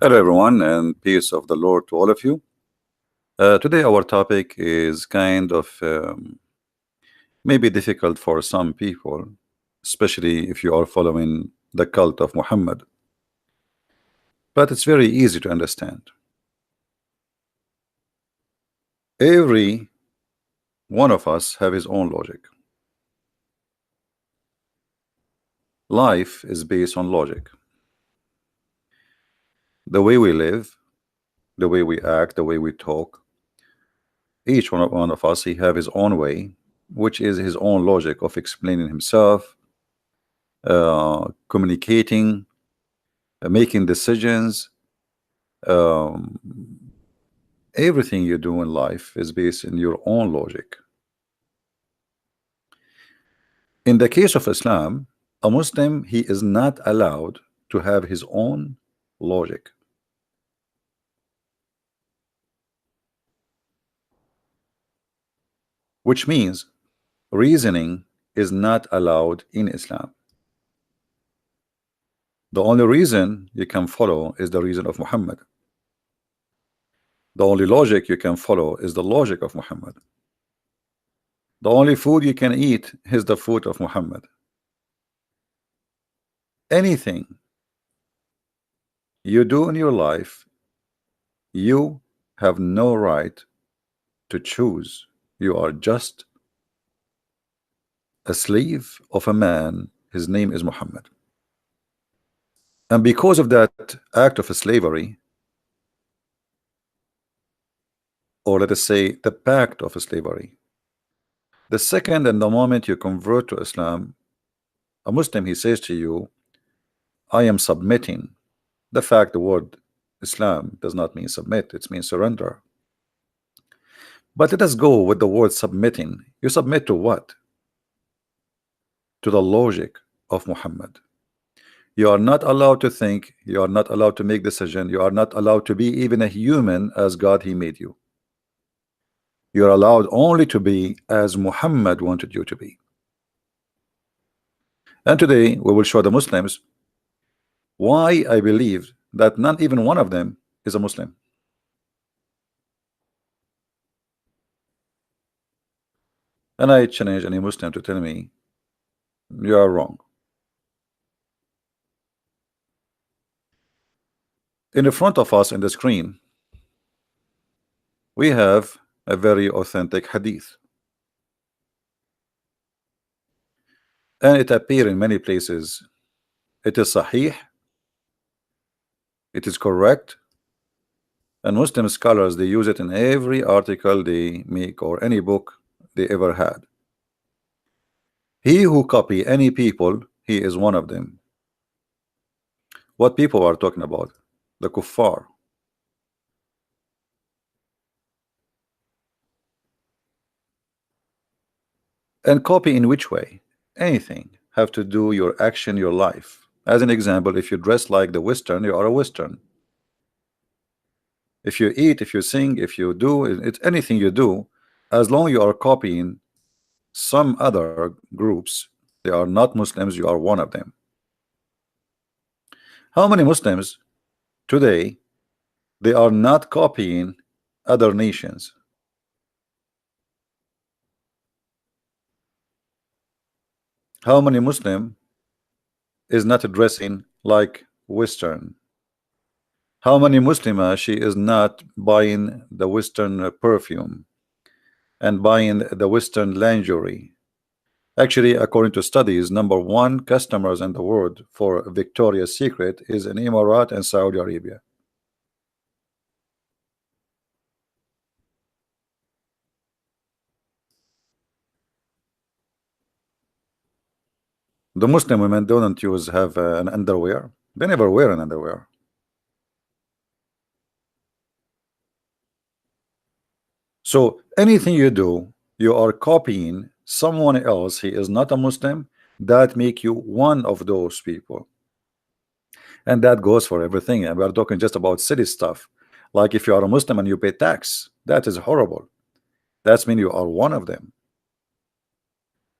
Hello, everyone, and peace of the Lord to all of you. Today, our topic is kind of maybe difficult for some people, especially if you are following the cult of Muhammad, but it's very easy to understand. Every one of us have his own logic. Life is based on logic. The way we live, the way we act, the way we talk, each one of us, he have his own way, which is his own logic of explaining himself, communicating, making decisions. Um, everything you do in life is based in your own logic. In the case of Islam, a Muslim, he is not allowed to have his own logic. Which means reasoning is not allowed in Islam. The only reason you can follow is the reason of Muhammad. The only logic you can follow is the logic of Muhammad. The only food you can eat is the food of Muhammad. Anything you do in your life, you have no right to choose. You are just a slave of a man. His name is Muhammad. And because of that act of slavery, or let us say the pact of slavery, the second and the moment you convert to Islam, a Muslim, he says to you, I am submitting. The fact the word Islam does not mean submit, it means surrender. But let us go with the word submitting. You submit to what? To the logic of Muhammad. You are not allowed to think, you are not allowed to make decision, you are not allowed to be even a human as God he made you. You are allowed only to be as Muhammad wanted you to be. And today we will show the Muslims why I believe that not even one of them is a Muslim. And I challenge any Muslim to tell me you are wrong. In the front of us in the screen, we have a very authentic hadith. And it appears in many places. It is sahih, it is correct, and Muslim scholars, they use it in every article they make or any book they ever had. He who copy any people, he is one of them. What people are talking about? The kuffar. And copy in which way? Anything have to do your action, your life. As an example, if you dress like the Western, you are a Western. If you eat, if you sing, if you do, it's anything you do, as long you are copying some other groups, they are not Muslims, you are one of them. How many Muslims today, they are not copying other nations? How many Muslim is not dressing like Western? How many Muslima she is not buying the Western perfume and buying the Western lingerie? Actually, according to studies, number one customers in the world for Victoria's Secret is in Emirat and Saudi Arabia. The Muslim women don't use have an underwear. They never wear an underwear. So anything you do, you are copying someone else. He is not a Muslim. That make you one of those people. And that goes for everything. And we are talking just about city stuff. Like if you are a Muslim and you pay tax, that is horrible. That's mean you are one of them.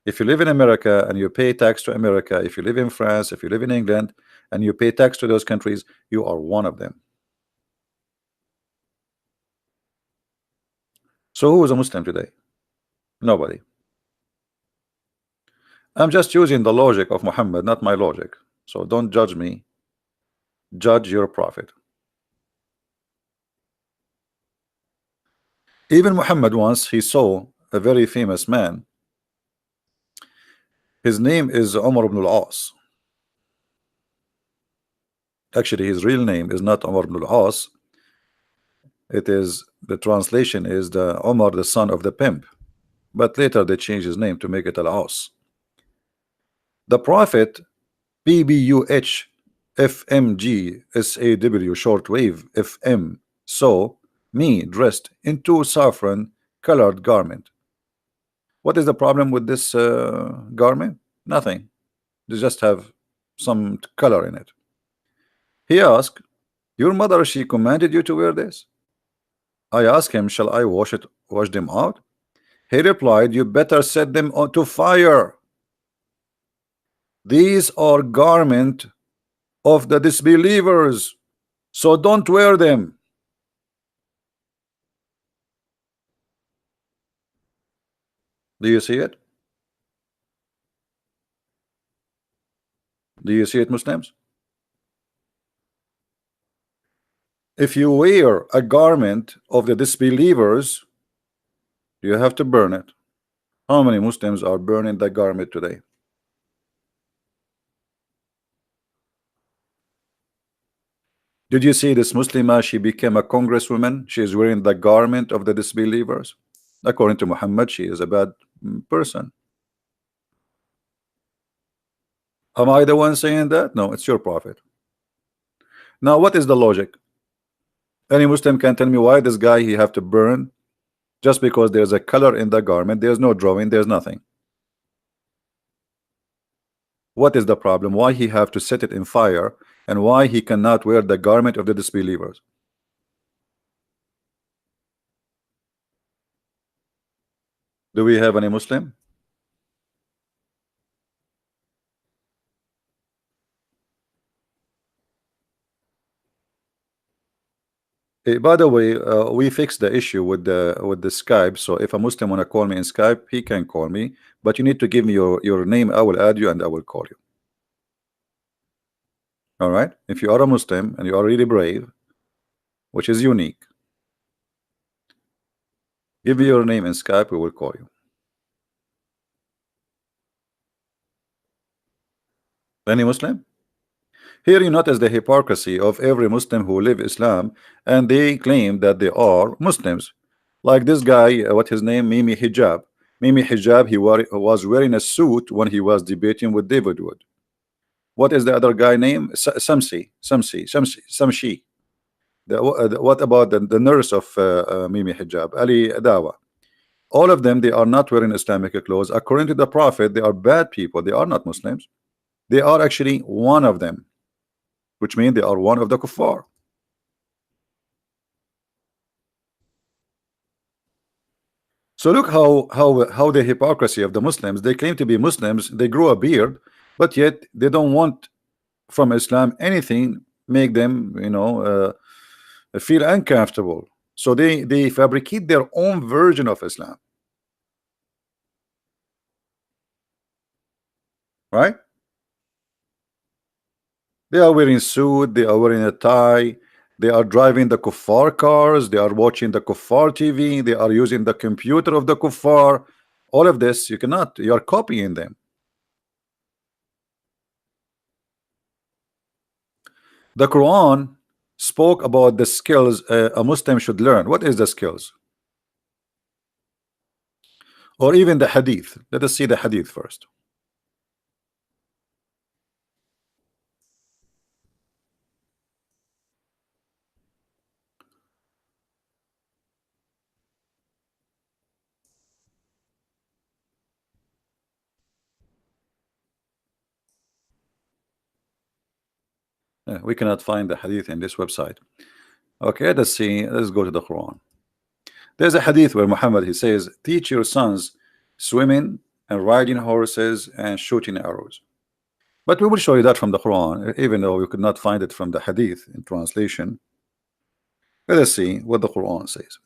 If you live in America and you pay tax to America, if you live in France, if you live in England and you pay tax to those countries, you are one of them. So who is a Muslim today? Nobody. I'm just using the logic of Muhammad, not my logic. So don't judge me. Judge your prophet. Even Muhammad, once he saw a very famous man. His name is Umar ibn al-As. Actually, his real name is not Umar ibn al-As. It is, the translation is the Umar, the son of the pimp. But later they changed his name to make it al-As. The prophet, PBUH FMG SAW shortwave FM, saw me dressed in two saffron colored garment. What is the problem with this garment? Nothing. They just have some color in it. He asked, your mother, she commanded you to wear this? I asked him, shall I wash them out? He replied, you better set them on to fire. These are garment of the disbelievers, so don't wear them. Do you see it? Do you see it, Muslims? If you wear a garment of the disbelievers, you have to burn it. How many Muslims are burning the garment today? Did you see this Muslimah? She became a congresswoman. She is wearing the garment of the disbelievers. According to Muhammad, she is a bad person. Am I the one saying that? No, it's your prophet. Now, what is the logic? Any Muslim can tell me why this guy he have to burn just because there's a color in the garment. There's no drawing, there's nothing. What is the problem? Why he have to set it in fire, and why he cannot wear the garment of the disbelievers? Do we have any Muslim? By the way, we fixed the issue with the Skype. So if a Muslim wanna call me in Skype, he can call me, but you need to give me your name. I will add you and I will call you. All right. If you are a Muslim and you are really brave, which is unique, give me your name in Skype. We will call you. Any Muslim? Here you notice the hypocrisy of every Muslim who live Islam and they claim that they are Muslims. Like this guy, what his name? Mimi Hijab. Mimi Hijab, he was wearing a suit when he was debating with David Wood. What is the other guy name? Samshi. What about the nurse of Mimi Hijab? Ali Dawa. All of them, they are not wearing Islamic clothes. According to the Prophet, they are bad people. They are not Muslims. They are actually one of them, which means they are one of the kuffar. So look how the hypocrisy of the Muslims. They claim to be Muslims. They grow a beard, but yet they don't want from Islam anything make them, feel uncomfortable. So they fabricate their own version of Islam, right? They are wearing suit, they are wearing a tie, they are driving the kuffar cars, they are watching the kuffar TV, they are using the computer of the kuffar. All of this, you are copying them. The Quran spoke about the skills a Muslim should learn. What is the skills? Or even the hadith. Let us see the hadith first. We cannot find the hadith in this website. Okay, let's see. Let's go to the Quran. There's a hadith where Muhammad, he says, teach your sons swimming and riding horses and shooting arrows. But we will show you that from the Quran, even though we could not find it from the hadith in translation. Let us see what the Quran says.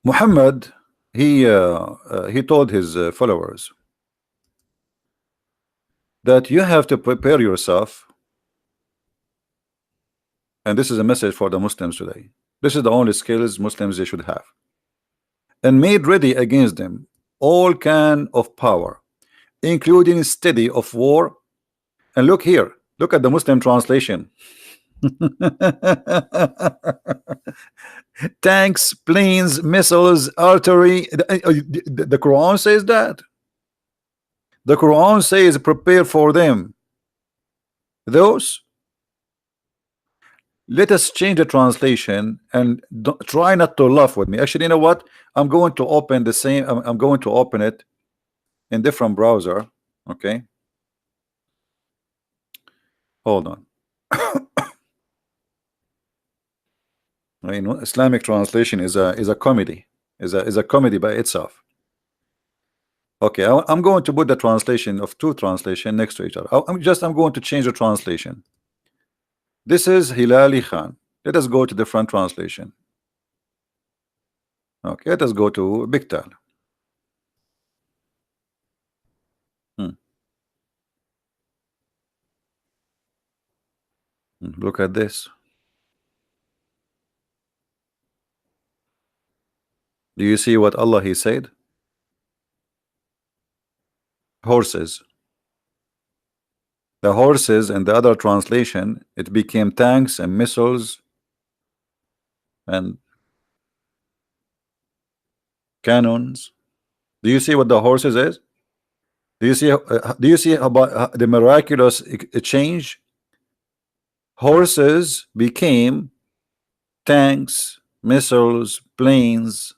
Muhammad, he told his followers that you have to prepare yourself, and this is a message for the Muslims today. This is the only skills Muslims they should have, and made ready against them all kind of power, including study of war. And look here, look at the Muslim translation. Tanks, planes, missiles, artillery. The Quran says that. The Quran says prepare for them. Those, let us change the translation and try not to laugh with me. Actually, you know what? I'm going to open the same. I'm going to open it in different browser. Okay, hold on. You know, Islamic translation is a comedy. Is a comedy by itself. Okay, I'm going to put the translation of two translation next to each other. I'm going to change the translation. This is Hilali Khan. Let us go to different translation. Okay, let us go to Bigtal. Look at this. Do you see what Allah he said? Horses. The horses in the other translation, it became tanks and missiles and cannons. Do you see what the horses is? Do you see about the miraculous change? Horses became tanks, missiles, planes.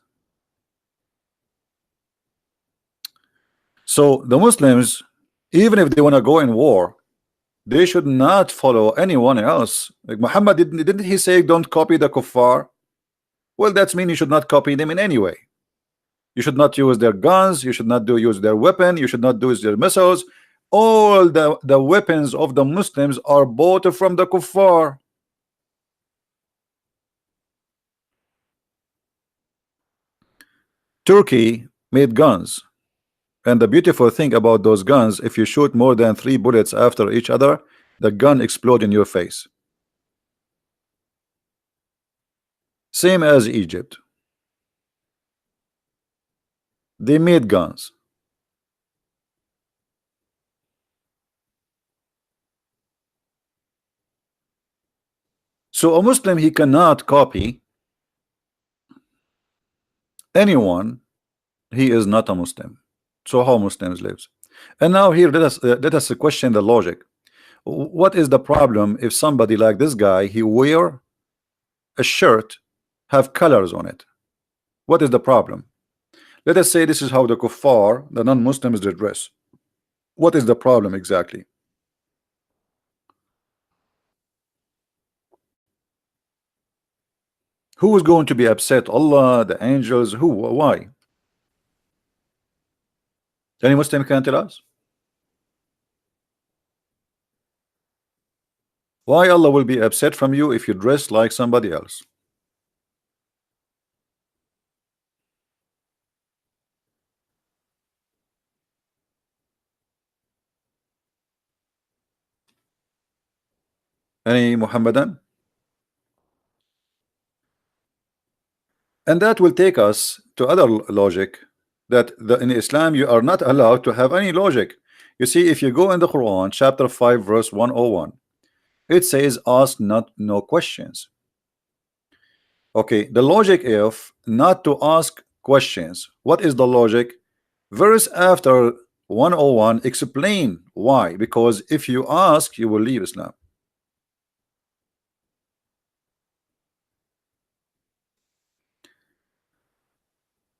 So the Muslims, even if they want to go in war, they should not follow anyone else. Like Muhammad didn't he say don't copy the kuffar? Well, that's mean you should not copy them in any way. You should not use their guns, you should not use their weapon, you should not use their missiles. All the weapons of the Muslims are bought from the kuffar. Turkey made guns, and the beautiful thing about those guns, if you shoot more than 3 bullets after each other, the gun explodes in your face. Same as Egypt. They made guns. So a Muslim, he cannot copy anyone. He is not a Muslim. So how Muslims lives? And now here let us question the logic. What is the problem if somebody like this guy, he wear a shirt have colors on it? What is the problem? Let us say this is how the kuffar, the non-Muslims, they dress. What is the problem exactly? Who is going to be upset? Allah, the angels, who? Why? Any Muslim can tell us? Why Allah will be upset from you if you dress like somebody else? Any Muhammadan? And that will take us to other logic, that in Islam you are not allowed to have any logic. You see, if you go in the Quran chapter 5 verse 101, it says ask not no questions. Okay, the logic of not to ask questions, what is the logic? Verse after 101 explain why, because if you ask you will leave Islam.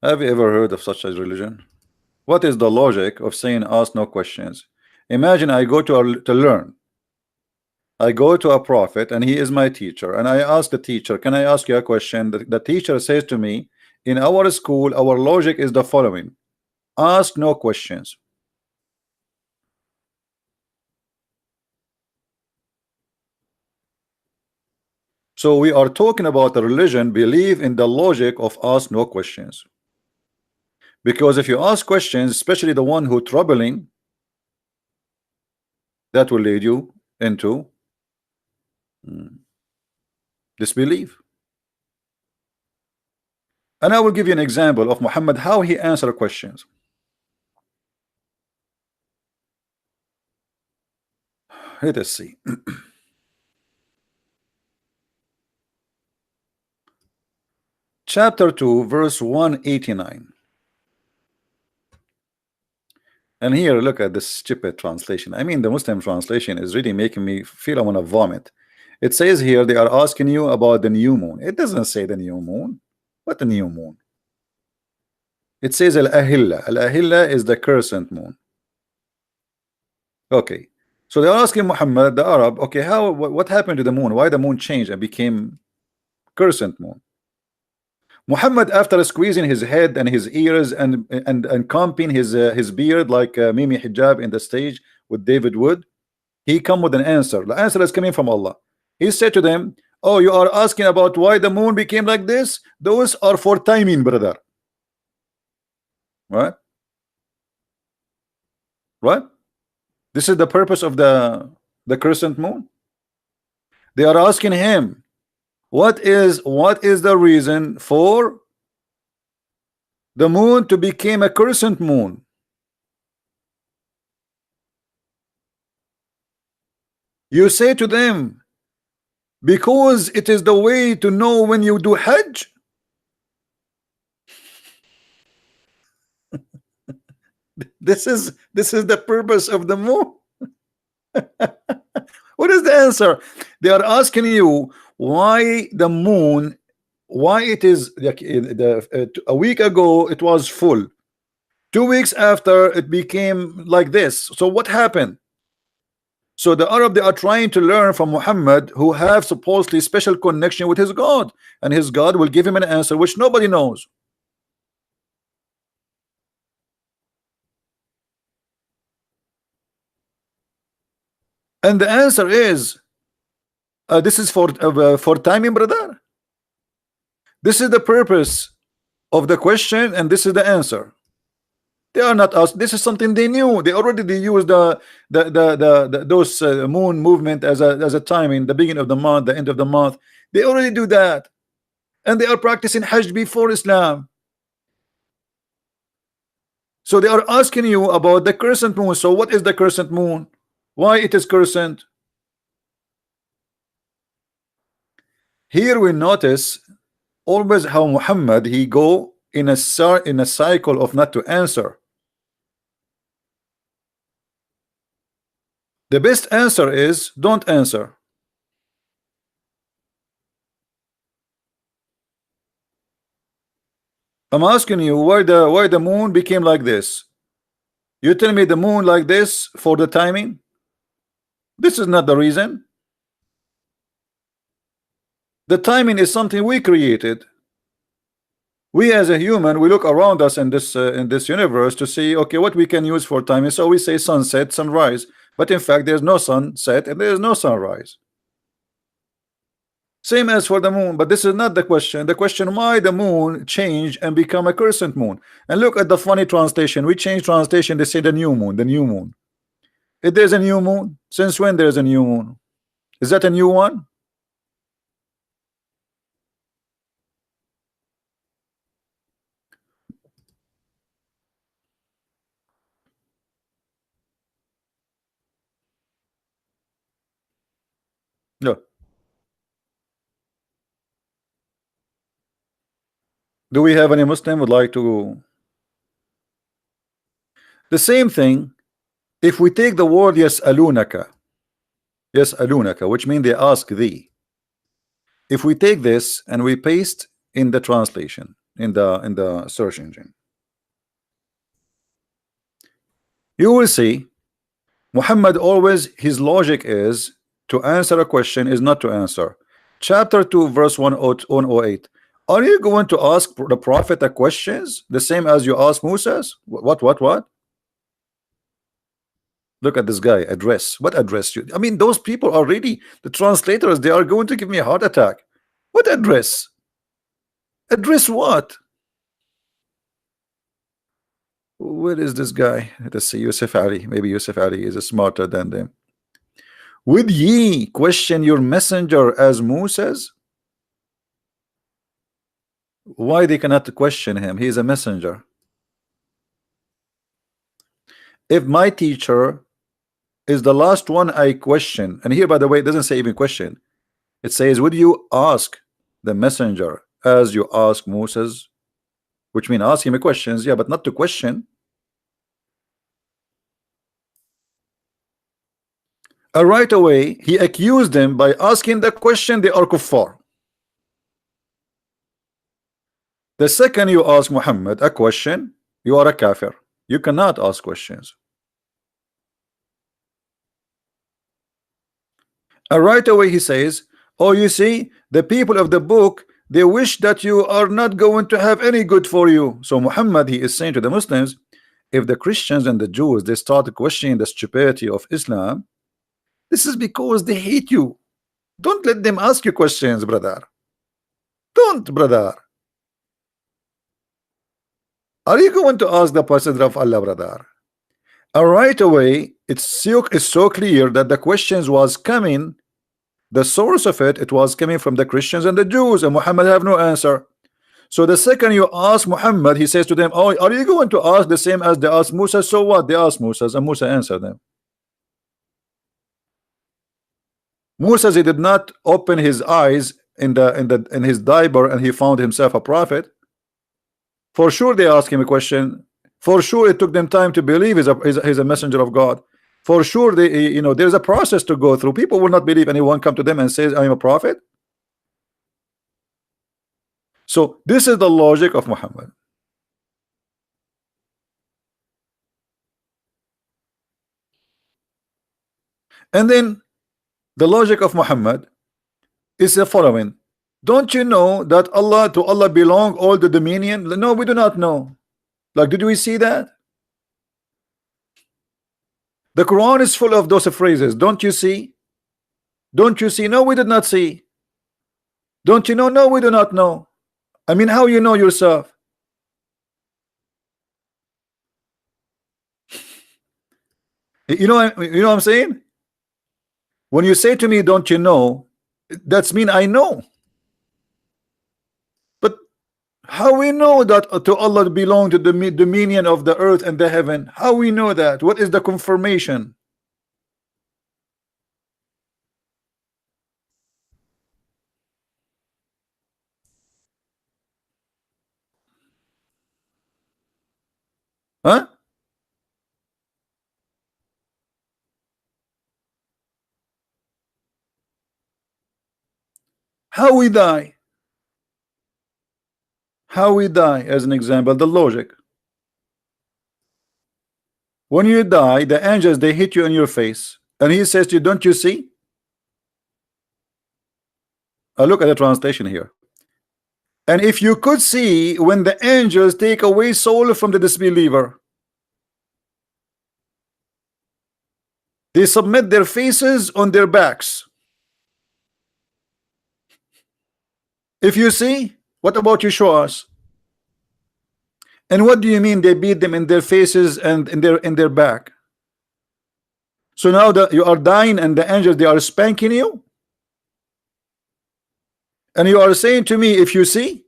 Have you ever heard of such a religion? What is the logic of saying ask no questions? Imagine I go to learn. I go to a prophet and he is my teacher, and I ask the teacher, can I ask you a question? The teacher says to me, in our school our logic is the following: ask no questions. So we are talking about a religion believe in the logic of ask no questions. Because if you ask questions, especially the one who troubling, that will lead you into disbelief. And I will give you an example of Muhammad, how he answered questions. Let us see. Chapter 2, verse 189. And here, look at this stupid translation. I mean, the Muslim translation is really making me feel I want to vomit. It says here, they are asking you about the new moon. It doesn't say the new moon. What the new moon? It says Al-Ahilla. Al-Ahilla is the crescent moon. Okay. So they are asking Muhammad, the Arab, okay, how, what happened to the moon? Why the moon changed and became crescent moon? Muhammad, after squeezing his head and his ears and combing his beard like Mimi Hijab in the stage with David Wood, he come with an answer. The answer is coming from Allah. He said to them, oh, you are asking about why the moon became like this? Those are for timing, brother. Right? Right? This is the purpose of the crescent moon. They are asking him, what is the reason for the moon to become a crescent moon? You say to them, because it is the way to know when you do Hajj. This is the purpose of the moon. What is the answer? They are asking you why the moon, why it is like a week ago it was full, 2 weeks after it became like this. So what happened? So the Arab, they are trying to learn from Muhammad, who have supposedly special connection with his God, and his God will give him an answer which nobody knows. And the answer is this is for timing, brother. This is the purpose of the question, and this is the answer. They are not us. This is something they knew. They already used those moon movement as a timing, the beginning of the month, the end of the month. They already do that, and they are practicing Hajj before Islam. So they are asking you about the crescent moon. So what is the crescent moon? Why it is crescent? Here we notice always how Muhammad he go in a cycle of not to answer. The best answer is don't answer. I'm asking you why the moon became like this. You tell me the moon like this for the timing. This is not the reason. The timing is something we created. We as a human, we look around us in this universe to see, okay, what we can use for timing. So we say sunset, sunrise, but in fact there's no sunset and there's no sunrise. Same as for the moon, but this is not the question. The question why the moon changed and become a crescent moon. And look at the funny translation. We change translation, they say the new moon, the new moon. If there's a new moon, since when there's a new moon? Is that a new one? No. Do we have any Muslim would like to? The same thing, if we take the word yas'alunaka, which means they ask thee. If we take this and we paste in the translation, in the search engine, you will see Muhammad always, his logic is to answer a question is not to answer. Chapter 2 verse 108. Are you going to ask the Prophet a questions the same as you ask Moses? What? Look at this guy address. What address you? I mean, those people are really the translators. They are going to give me a heart attack. What address? Address what? Where is this guy? Let's see, Yusuf Ali. Maybe Yusuf Ali is smarter than them. Would ye question your messenger as Moses? Why they cannot question him? He is a messenger. If my teacher is the last one I question, and here by the way it doesn't say even question, it says would you ask the messenger as you ask Moses, which means ask him questions, yeah, but not to question. Right away he accused them by asking the question, they are kuffar. The second you ask Muhammad a question, you are a kafir. You cannot ask questions. And right away he says, oh, you see, the people of the book, they wish that you are not going to have any good for you. So Muhammad, he is saying to the Muslims, if the Christians and the Jews, they start questioning the stupidity of Islam, this is because they hate you. Don't let them ask you questions, brother. Don't, brother. Are you going to ask the Messenger of Allah, brother? And right away, it's so clear that the questions was coming. The source of it was coming from the Christians and the Jews, and Muhammad have no answer. So the second you ask Muhammad, he says to them, oh, are you going to ask the same as they asked Musa? So what? They asked Musa, and Musa answered them. Musa, he did not open his eyes in his diaper and he found himself a prophet. For sure they asked him a question. For sure it took them time to believe he's a messenger of God. For sure they, you know, there's a process to go through. People will not believe anyone come to them and says I'm a prophet. So this is the logic of Muhammad. And then the logic of Muhammad is the following. Don't you know that to Allah belong all the dominion? No, we do not know. Like, did we see that? The Quran is full of those phrases. Don't you see? Don't you see? No, we did not see. Don't you know? No, we do not know. I mean, how you know yourself? You know what I'm saying? When you say to me, don't you know, that's mean I know. But how we know that to Allah belong to the dominion of the earth and the heaven? How we know that? What is the confirmation? Huh? How we die? How we die, as an example, the logic. When you die, the angels, they hit you in your face. And he says to you, don't you see? Look at the translation here. And if you could see when the angels take away soul from the disbeliever, they submit their faces on their backs. If you see, what about you show us? And what do you mean they beat them in their faces and in their back? So now that you are dying and the angels, they are spanking you, and you are saying to me, if you see,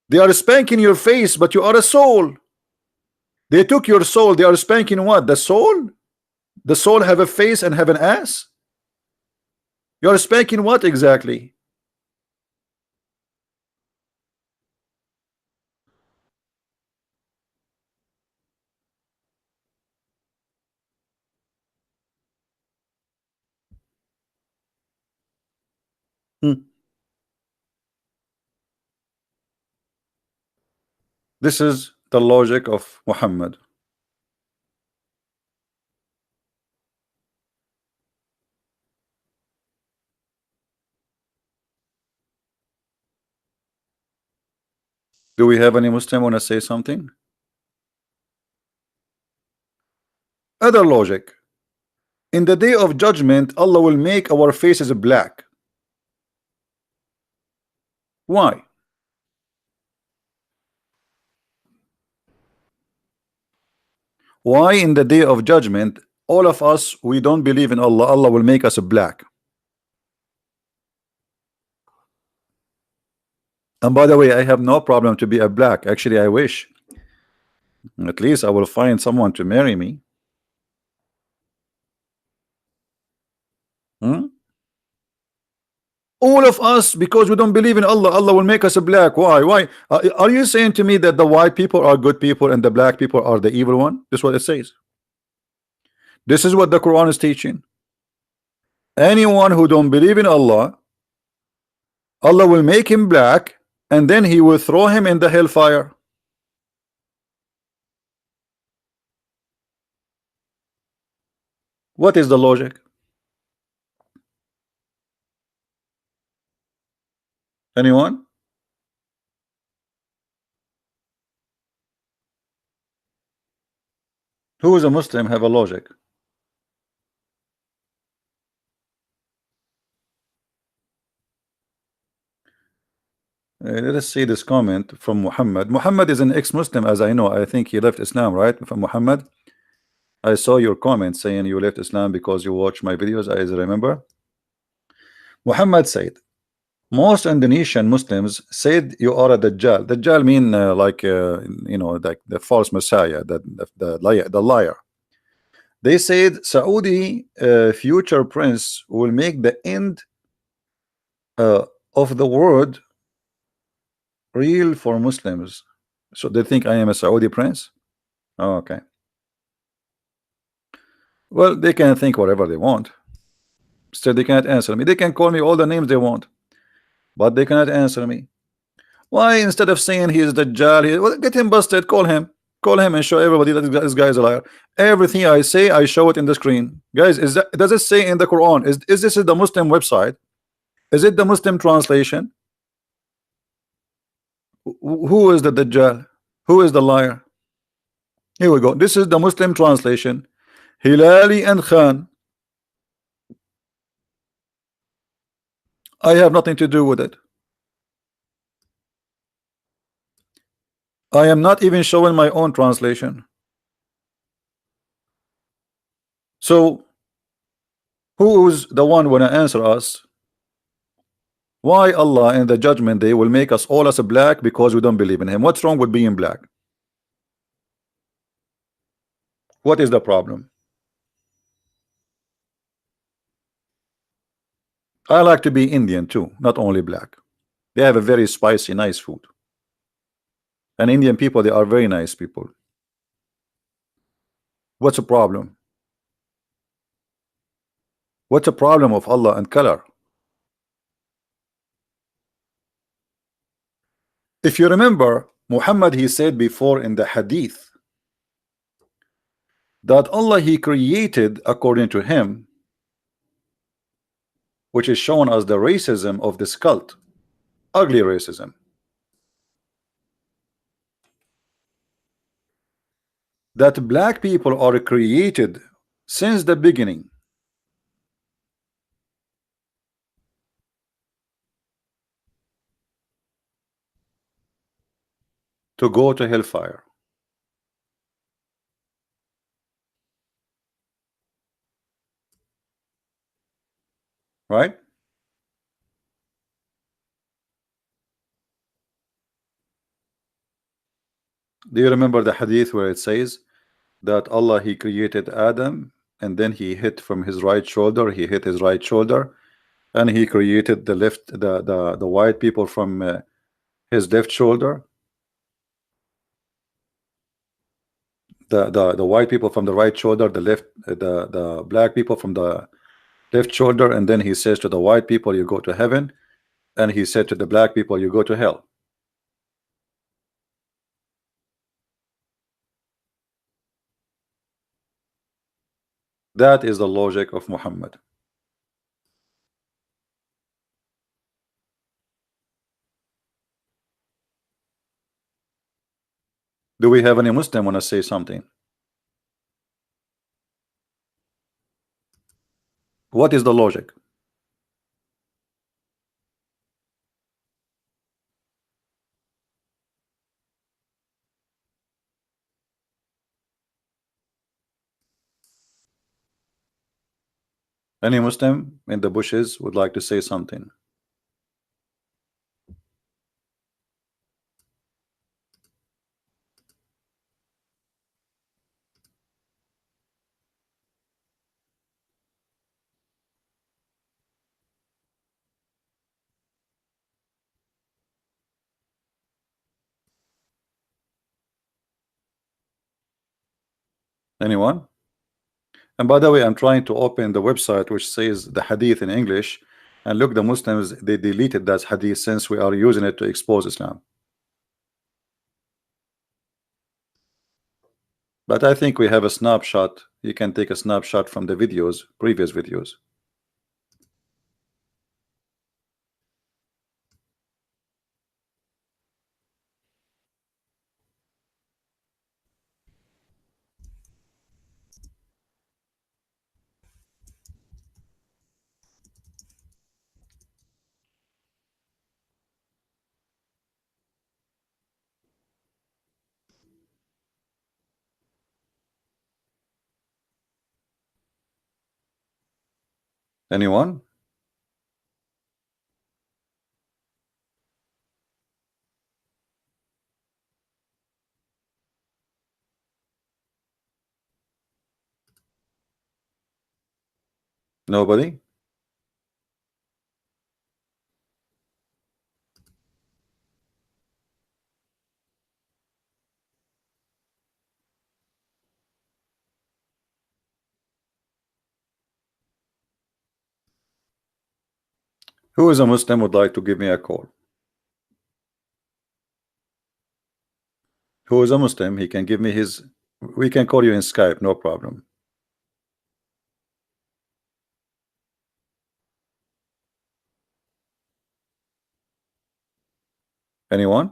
they are spanking your face, but you are a soul. They took your soul. They are spanking what? The soul? The soul have a face and have an ass? You are spanking what exactly? Hmm. This is the logic of Muhammad. Do we have any Muslim want to say something? Other logic. In the day of judgment, Allah will make our faces black. Why? Why in the day of judgment, all of us, we don't believe in Allah, Allah will make us black? And by the way, I have no problem to be a black. Actually, I wish. At least I will find someone to marry me. Hmm? All of us, because we don't believe in Allah, Allah will make us black. Why? Why? Are you saying to me that the white people are good people and the black people are the evil one? This is what it says. This is what the Quran is teaching. Anyone who don't believe in Allah, Allah will make him black, and then he will throw him in the hellfire. What is the logic? Anyone? Who is a Muslim have a logic? Let us see this comment from Muhammad. Muhammad is an ex-Muslim, as I know. I think he left Islam, right? From Muhammad, I saw your comment saying you left Islam because you watch my videos. I remember. Muhammad said, most Indonesian Muslims said you are a Dajjal. Dajjal mean like you know, like the false Messiah, the liar. They said Saudi future prince will make the end uh, of the world real for Muslims. So they think I am a Saudi prince. Oh, okay. Well, they can think whatever they want. Still, they cannot answer me. They can call me all the names they want, but they cannot answer me. Why, instead of saying he is Dajjal, well, get him busted, call him and show everybody that this guy is a liar. Everything I say, I show it in the screen. Guys, does it say in the Quran? Is this the Muslim website? Is it the Muslim translation? Who is the Dajjal? Who is the liar? Here we go. This is the Muslim translation. Hilali and Khan. I have nothing to do with it. I am not even showing my own translation. So who's the one when I answer us? Why Allah in the judgment day will make us all as a black because we don't believe in him? What's wrong with being black? What is the problem? I like to be Indian too, not only black. They have a very spicy, nice food. And Indian people, they are very nice people. What's the problem? What's the problem of Allah and color? If you remember, Muhammad, he said before in the hadith that Allah, he created according to him, which is shown as the racism of this cult, ugly racism. That black people are created since the beginning to go to hellfire. Right? Do you remember the hadith where it says that Allah, he created Adam, and then he hit from his right shoulder, he hit his right shoulder, and he created the white people from his left shoulder, the white people from the right shoulder, the black people from the left shoulder, and then he says to the white people, you go to heaven, and he said to the black people, you go to hell. That is the logic of Muhammad. Do we have any Muslim want to say something? What is the logic? Any Muslim in the bushes would like to say something? Anyone? And by the way, I'm trying to open the website which says the hadith in English, and look, the Muslims, they deleted that hadith since we are using it to expose Islam. But I think we have a snapshot. You can take a snapshot from the videos, previous videos. Anyone? Nobody? Who is a Muslim would like to give me a call? Who is a Muslim? He can give me his. We can call you in Skype, no problem. Anyone?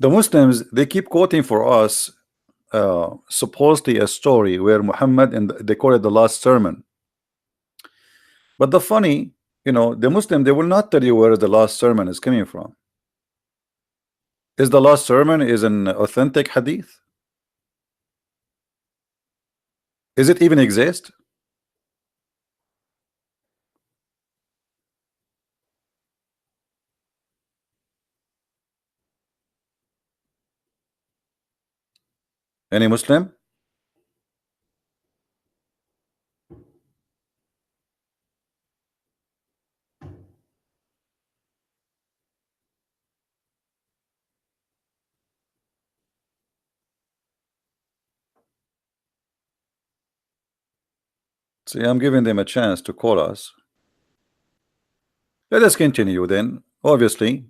The Muslims, they keep quoting for us supposedly a story where Muhammad, and they call it the last sermon. But the funny, the Muslim, they will not tell you where the last sermon is coming from. Is the last sermon is an authentic hadith? Is it even exist? Any Muslim? See, I'm giving them a chance to call us. Let us continue then. Obviously,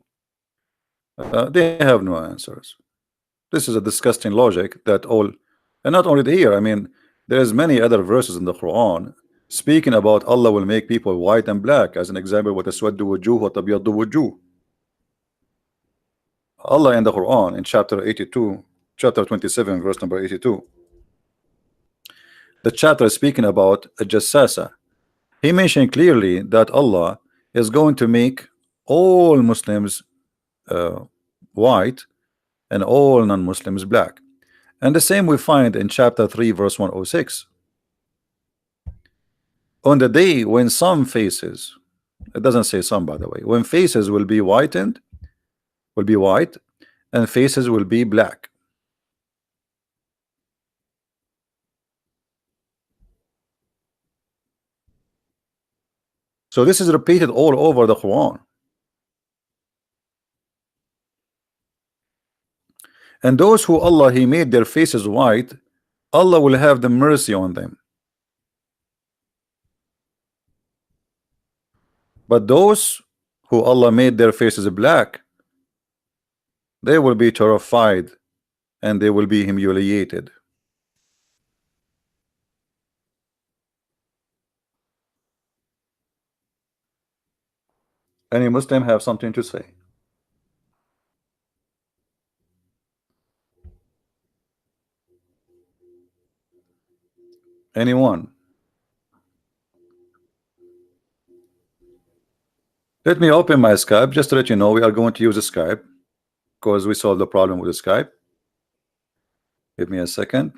they have no answers. This is a disgusting logic that all, and not only here, I mean, there's many other verses in the Quran speaking about Allah will make people white and black, as an example, with aswaddu wujuh wa tabyaddu wujuh. Allah in the Quran in chapter 82, chapter 27, verse number 82. The chapter is speaking about a jassasa. He mentioned clearly that Allah is going to make all Muslims white and all non-Muslims black. And the same we find in chapter 3, verse 106. On the day when some faces, it doesn't say some by the way, when faces will be whitened, will be white, and faces will be black. So this is repeated all over the Quran. And those who Allah He made their faces white, Allah will have the mercy on them. But those who Allah made their faces black, they will be terrified and they will be humiliated. Any Muslim have something to say? Anyone? Let me open my Skype just to let you know we are going to use a Skype because we solved the problem with the Skype. Give me a second.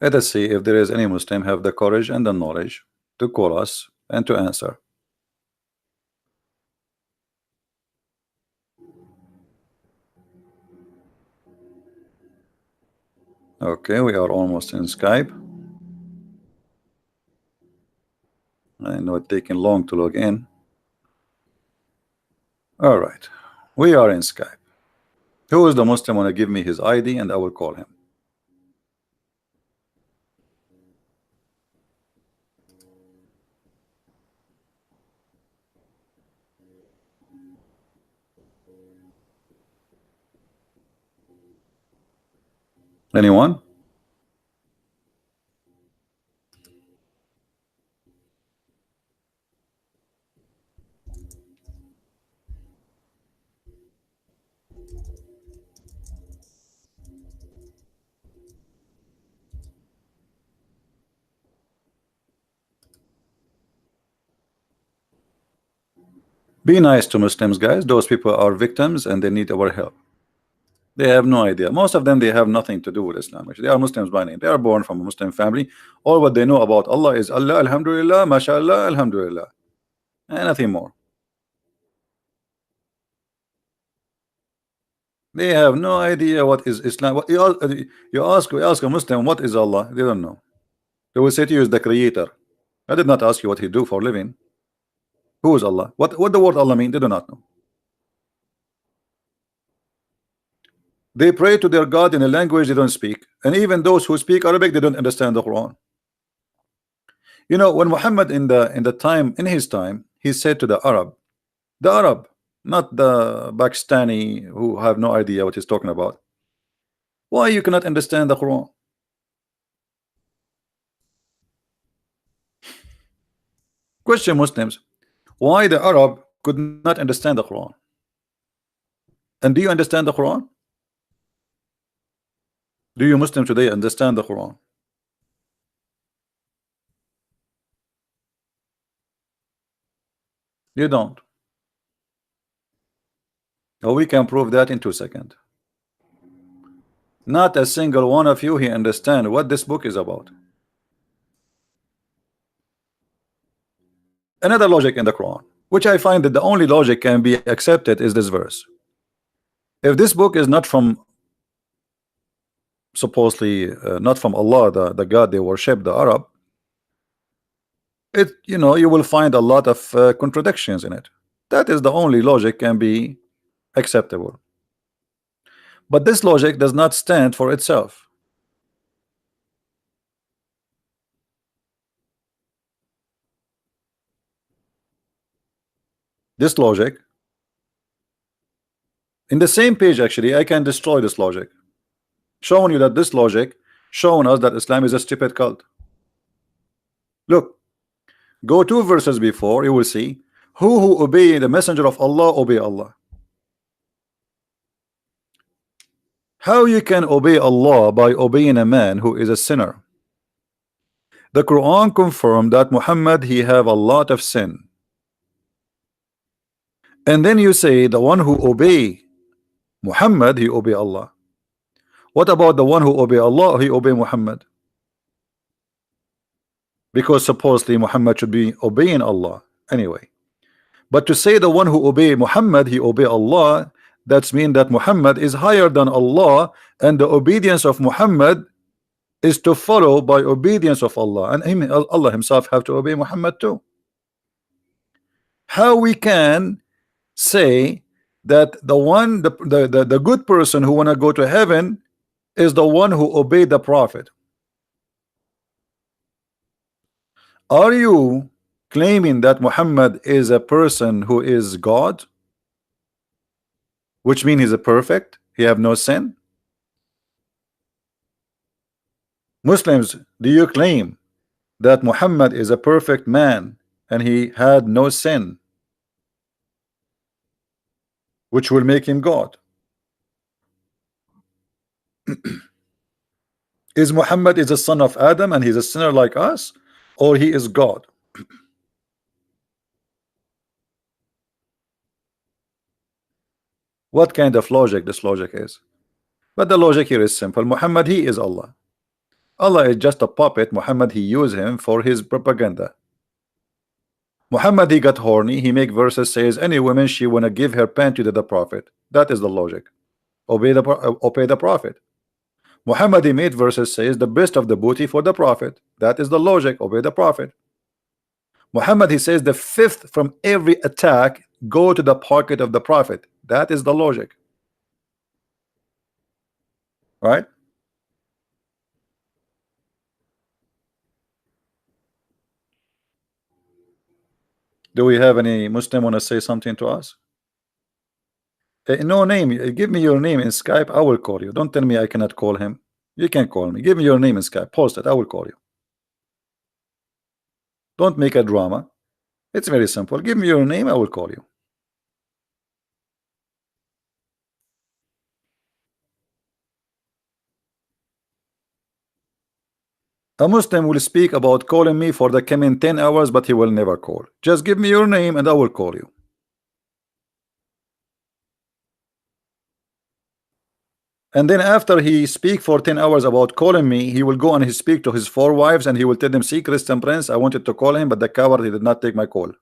Let us see if there is any Muslim have the courage and the knowledge to call us and to answer. Okay, we are almost in Skype. I know it's taking long to log in. All right, we are in Skype. Who is the Muslim want to give me his ID and I will call him? Anyone? Be nice to Muslims, guys. Those people are victims and they need our help. They have no idea. Most of them, they have nothing to do with Islam. Actually, they are Muslims by name. They are born from a Muslim family. All what they know about Allah is Allah, Alhamdulillah, MashaAllah, Alhamdulillah, and nothing more. They have no idea what is Islam. What you ask a Muslim what is Allah, they don't know. They will say to you is the creator. I did not ask you what he do for a living. Who is Allah? What the word Allah mean? They do not know. They pray to their God in a language they don't speak, and even those who speak Arabic, they don't understand the Quran. You know, when Muhammad in his time, he said to the Arab, not the Pakistani who have no idea what he's talking about. Why you cannot understand the Quran? Question Muslims, why the Arab could not understand the Quran? And do you understand the Quran? Do you Muslims today understand the Quran? You don't. Oh, we can prove that in 2 seconds. Not a single one of you here understand what this book is about. Another logic in the Quran, which I find that the only logic can be accepted is this verse. If this book is not from supposedly not from Allah, the God they worship, the Arab, it, you know, you will find a lot of contradictions in it. That is the only logic can be acceptable. But this logic does not stand for itself. This logic in the same page, actually I can destroy this logic, showing you that this logic showing us that Islam is a stupid cult. Look, go 2 verses before, you will see who obey the messenger of Allah obey Allah. How you can obey Allah by obeying a man who is a sinner? The Quran confirmed that Muhammad he have a lot of sin, and then you say the one who obey Muhammad he obey Allah. What about the one who obey Allah he obey Muhammad? Because supposedly Muhammad should be obeying Allah anyway. But to say the one who obey Muhammad he obey Allah, that's mean that Muhammad is higher than Allah, and the obedience of Muhammad is to follow by obedience of Allah, and Allah himself have to obey Muhammad too. How we can say that the good person who want to go to heaven is the one who obeyed the Prophet? Are you claiming that Muhammad is a person who is God, which means he's a perfect, he have no sin? Muslims, do you claim that Muhammad is a perfect man and he had no sin, which will make him God? Is Muhammad is a son of Adam and he's a sinner like us, or he is God? What kind of logic this logic is? But the logic here is simple. Muhammad, he is Allah. Allah is just a puppet. Muhammad, he used him for his propaganda. Muhammad, he got horny. He make verses says any woman she wanna give her panty to the prophet. That is the logic. Obey the prophet. Muhammad, he made verses says the best of the booty for the prophet. That is the logic. Obey the prophet. Muhammad, he says the fifth from every attack go to the pocket of the prophet. That is the logic. Right? Do we have any Muslim want to say something to us? No name. Give me your name in Skype. I will call you. Don't tell me I cannot call him. You can call me. Give me your name in Skype. Post it. I will call you. Don't make a drama. It's very simple. Give me your name. I will call you. A Muslim will speak about calling me for the coming 10 hours, but he will never call. Just give me your name and I will call you. And then after he speak for 10 hours about calling me, he will go and he speak to his 4 wives and he will tell them, see, Christian Prince, I wanted to call him, but the coward, he did not take my call.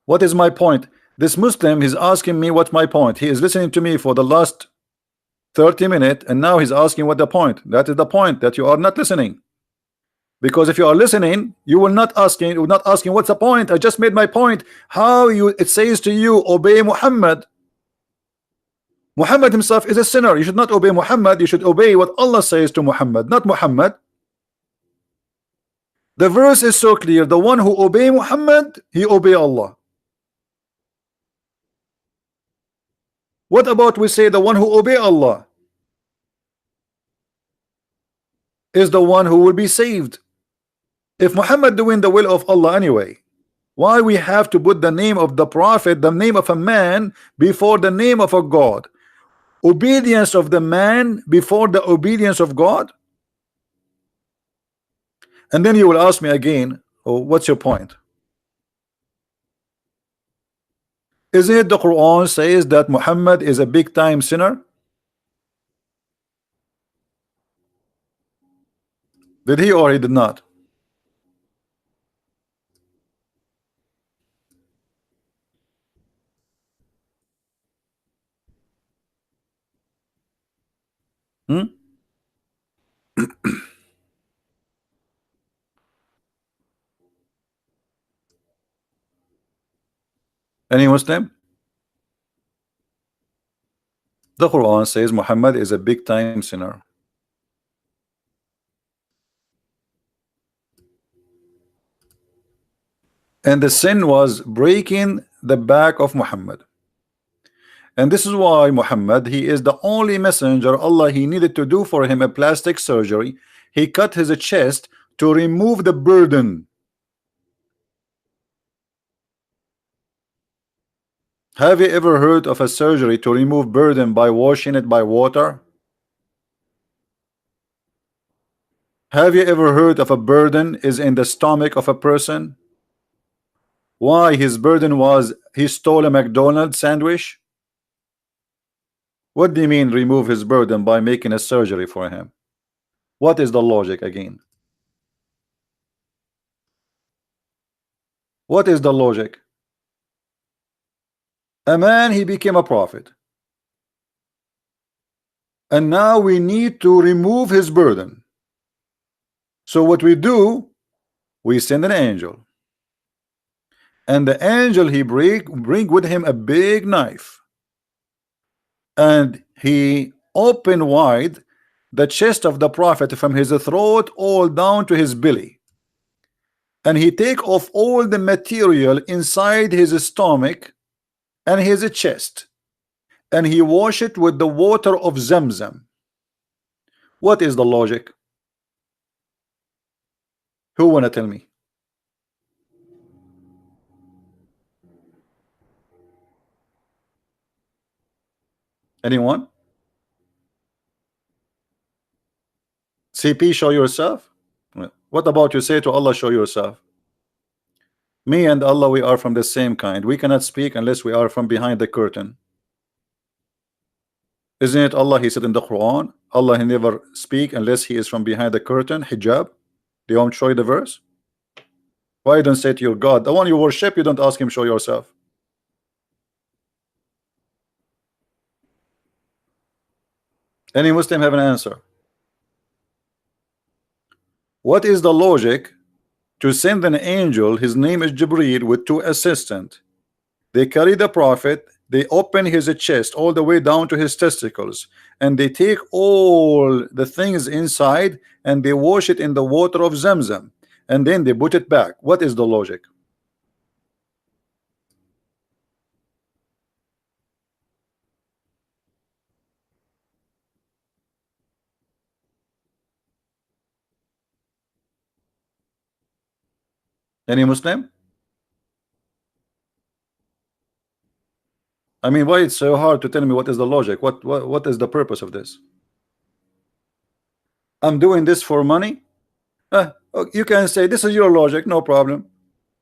What is my point? This Muslim is asking me what's my point. He is listening to me for the last 30 minutes and now he's asking what the point. That is the point, that you are not listening. Because if you are listening, you will not asking what's the point. I just made my point. How you it says to you, obey Muhammad. Muhammad himself is a sinner. You should not obey Muhammad. You should obey what Allah says to Muhammad, not Muhammad. The verse is so clear. The one who obey Muhammad, he obey Allah. What about we say the one who obey Allah is the one who will be saved? If Muhammad doing the will of Allah anyway, why we have to put the name of the prophet, the name of a man before the name of a God? Obedience of the man before the obedience of God? And then you will ask me again, oh, what's your point? Isn't it the Quran says that Muhammad is a big time sinner? Did he or he did not? Hmm? Any Muslim? The Quran says Muhammad is a big time sinner. And the sin was breaking the back of Muhammad. And this is why Muhammad, he is the only messenger Allah he needed to do for him a plastic surgery. He cut his chest to remove the burden. Have you ever heard of a surgery to remove burden by washing it by water? Have you ever heard of a burden is in the stomach of a person? Why his burden was he stole a McDonald's sandwich? What do you mean remove his burden by making a surgery for him? What is the logic again? What is the logic? A man, he became a prophet. And now we need to remove his burden. So what we do, we send an angel. And the angel, he bring with him a big knife. And he opened wide the chest of the prophet from his throat all down to his belly. And he take off all the material inside his stomach and his chest. and he wash it with the water of Zamzam. What is the logic? Who wanna tell me? Anyone? CP, show yourself. What about you say to Allah, show yourself? Me and Allah, we are from the same kind. We cannot speak unless we are from behind the curtain. Isn't it Allah? He said in the Quran, Allah, he never speak unless he is from behind the curtain, hijab. Do you want to show you the verse? Why you don't say to your God, the one you worship, you don't ask him, show yourself? Any Muslim have an answer? What is the logic to send an angel, his name is Jibreel, with two assistants? They carry the Prophet, they open his chest all the way down to his testicles, and they take all the things inside and they wash it in the water of Zamzam, and then they put it back. What is the logic? Any Muslim? I mean, why it's so hard to tell me what is the logic? What is the purpose of this? I'm doing this for money. You can say this is your logic, no problem.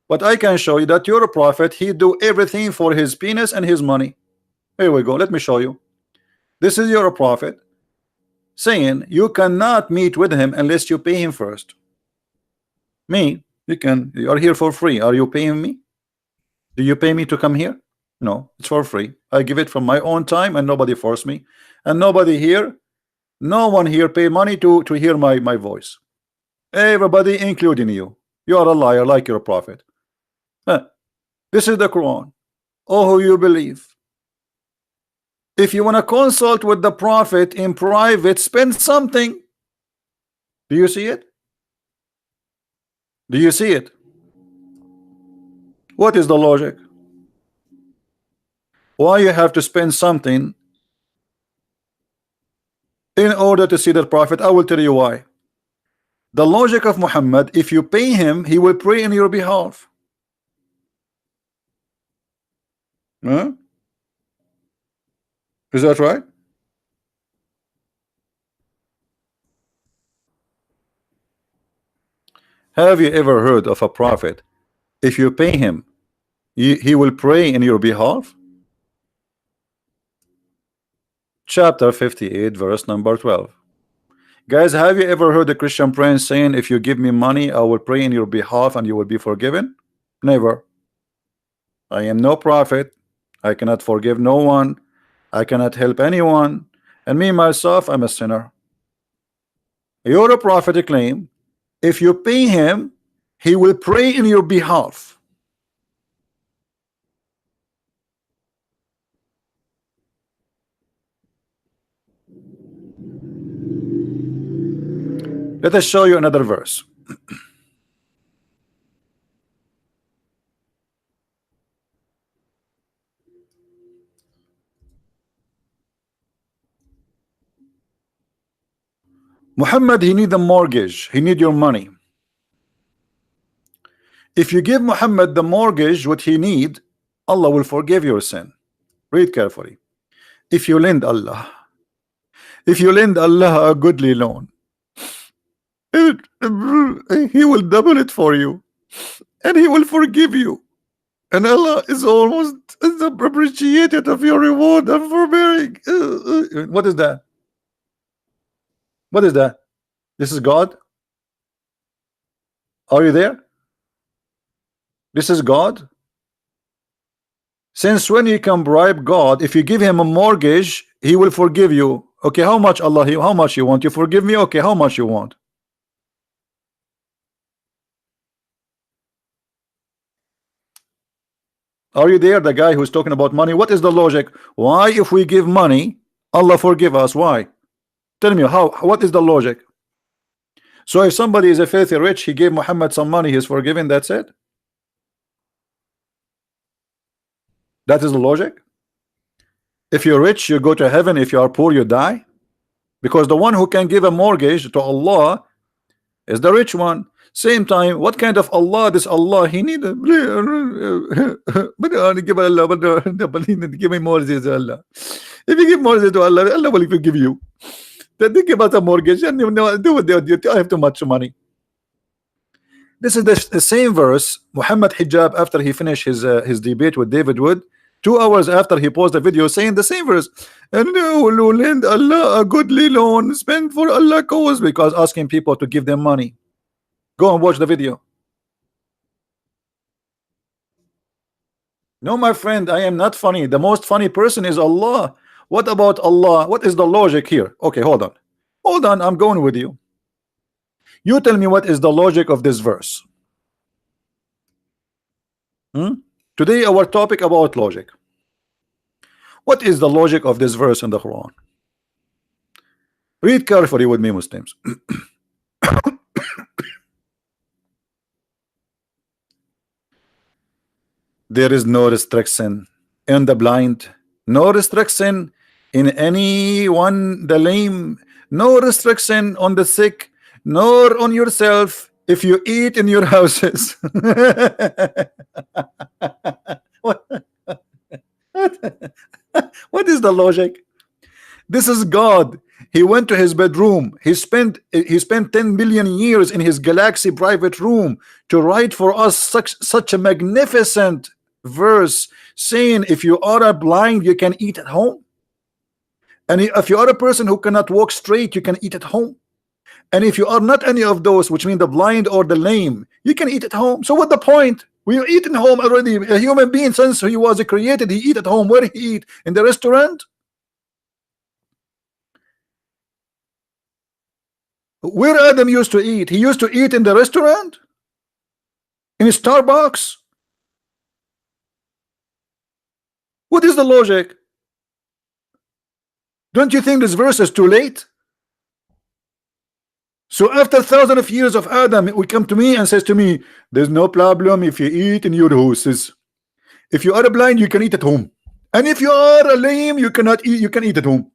But I can show you that your prophet, he do everything for his penis and his money. Here we go. Let me show you. This is your prophet saying you cannot meet with him unless you pay him first. Me, you are here for free. Are you paying me? Do you pay me to come here? No, it's for free. I give it from my own time and nobody forced me. And nobody here, no one here pay money to hear my voice. Everybody, including you. You are a liar like your prophet. This is the Quran. Oh, who you believe. If you want to consult with the prophet in private, spend something. Do you see it? Do you see it? What is the logic? Why you have to spend something in order to see the prophet? I will tell you why. The logic of Muhammad, if you pay him, he will pray in your behalf. Huh? Is that right? Have you ever heard of a prophet, if you pay him, he will pray in your behalf? Chapter 58, verse number 12. Guys, have you ever heard a Christian prince saying, if you give me money, I will pray in your behalf and you will be forgiven? Never. I am no prophet. I cannot forgive no one. I cannot help anyone. And me, myself, I'm a sinner. You're a prophet claim. If you pay him, he will pray in your behalf. Let us show you another verse. Muhammad, he need a mortgage. He need your money. If you give Muhammad the mortgage, what he need, Allah will forgive your sin. Read carefully. If you lend Allah a goodly loan, he will double it for you, and he will forgive you. And Allah is almost appreciated of your reward and forbearing. What is that? What is that? This is God? Are you there? This is God? Since when you can bribe God? If you give him a mortgage, he will forgive you. Okay, how much Allah? How much you want? You forgive me? Okay, how much you want? Are you there? The guy who's talking about money. What is the logic? Why, if we give money, Allah forgive us? Why? Tell me how. What is the logic? So if somebody is a filthy rich, he gave Muhammad some money, he's forgiven. That's it. That is the logic. If you're rich, you go to heaven. If you are poor, you die. Because the one who can give a mortgage to Allah is the rich one. Same time, what kind of Allah? This Allah, he need a give me mortgage to Allah. If you give mortgage to Allah, Allah will give you. Then they give us a mortgage and you know, do what they do. I have too much money. This is the same verse. Muhammad Hijab, after he finished his debate with David Wood, 2 hours after he posted the video saying the same verse, and will lend Allah a goodly loan, spend for Allah cause, because asking people to give them money. Go and watch the video. No, my friend, I am not funny. The most funny person is Allah. What about Allah? What is the logic here? Okay, hold on. Hold on, I'm going with you. You tell me what is the logic of this verse. Today our topic about logic. What is the logic of this verse in the Quran? Read carefully with me, Muslims. There is no restriction in the blind, no restriction in anyone the lame, no restriction on the sick, nor on yourself if you eat in your houses. What is the logic? This is God. He went to his bedroom. He spent 10 billion years in his galaxy private room to write for us such a magnificent verse saying if you are a blind, you can eat at home. And if you are a person who cannot walk straight, you can eat at home. And if you are not any of those, which mean the blind or the lame, you can eat at home. So what the point? We eat at home already. A human being, since he was created, he eat at home. Where he eat? In the restaurant? Where Adam used to eat? He used to eat in the restaurant? In Starbucks? What is the logic? Don't you think this verse is too late? So after thousands of years of Adam, we come to me and says to me, there's no problem if you eat in your houses. If you are blind, you can eat at home. And if you are a lame, you cannot eat, you can eat at home.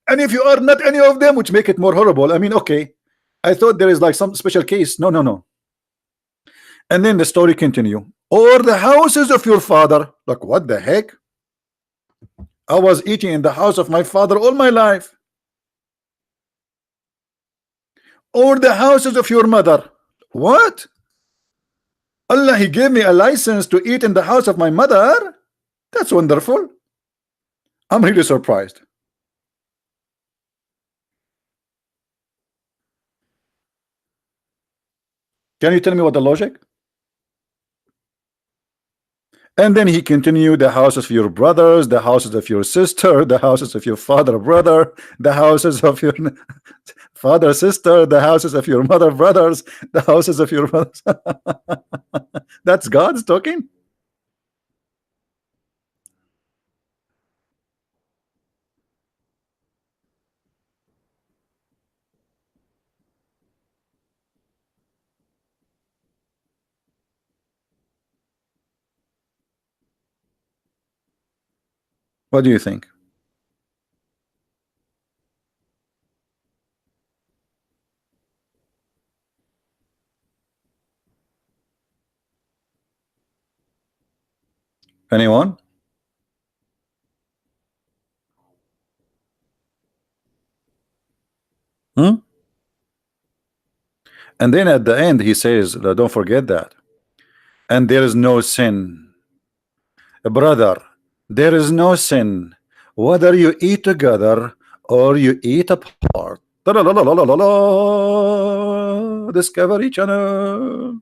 And if you are not any of them, which make it more horrible. I mean, okay, I thought there is like some special case. No, no, no. And then the story continue. Or the houses of your father. Like, what the heck? I was eating in the house of my father all my life. Or the houses of your mother. What? Allah, he gave me a license to eat in the house of my mother? That's wonderful. I'm really surprised. Can you tell me what the logic? And then he continued, the houses of your brothers, the houses of your sister, the houses of your father, brother, the houses of your father, sister, the houses of your mother, brothers, the houses of your brothers. That's God's talking. What do you think? Anyone? Hmm? And then at the end he says, don't forget that. And there is no sin. Brother, there is no sin whether you eat together or you eat apart. Discovery Channel.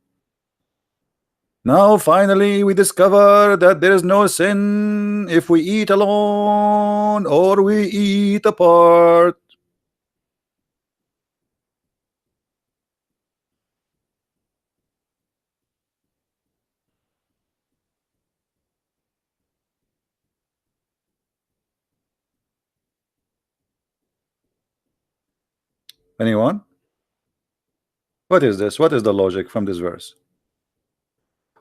Now finally we discover that there is no sin if we eat alone or we eat apart. Anyone? What is this? What is the logic from this verse?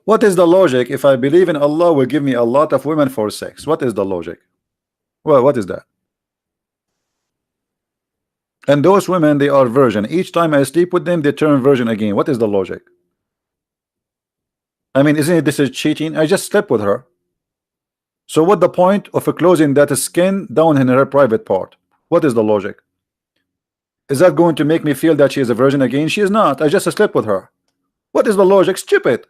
What is the logic if I believe in Allah will give me a lot of women for sex? What is the logic? Well, what is that? And those women, they are virgin. Each time I sleep with them, they turn virgin again. What is the logic? I mean, isn't it this is cheating? I just slept with her. So what the point of closing that skin down in her private part? What is the logic? Is that going to make me feel that she is a virgin again? She is not. I just slept with her. What is the logic? Stupid.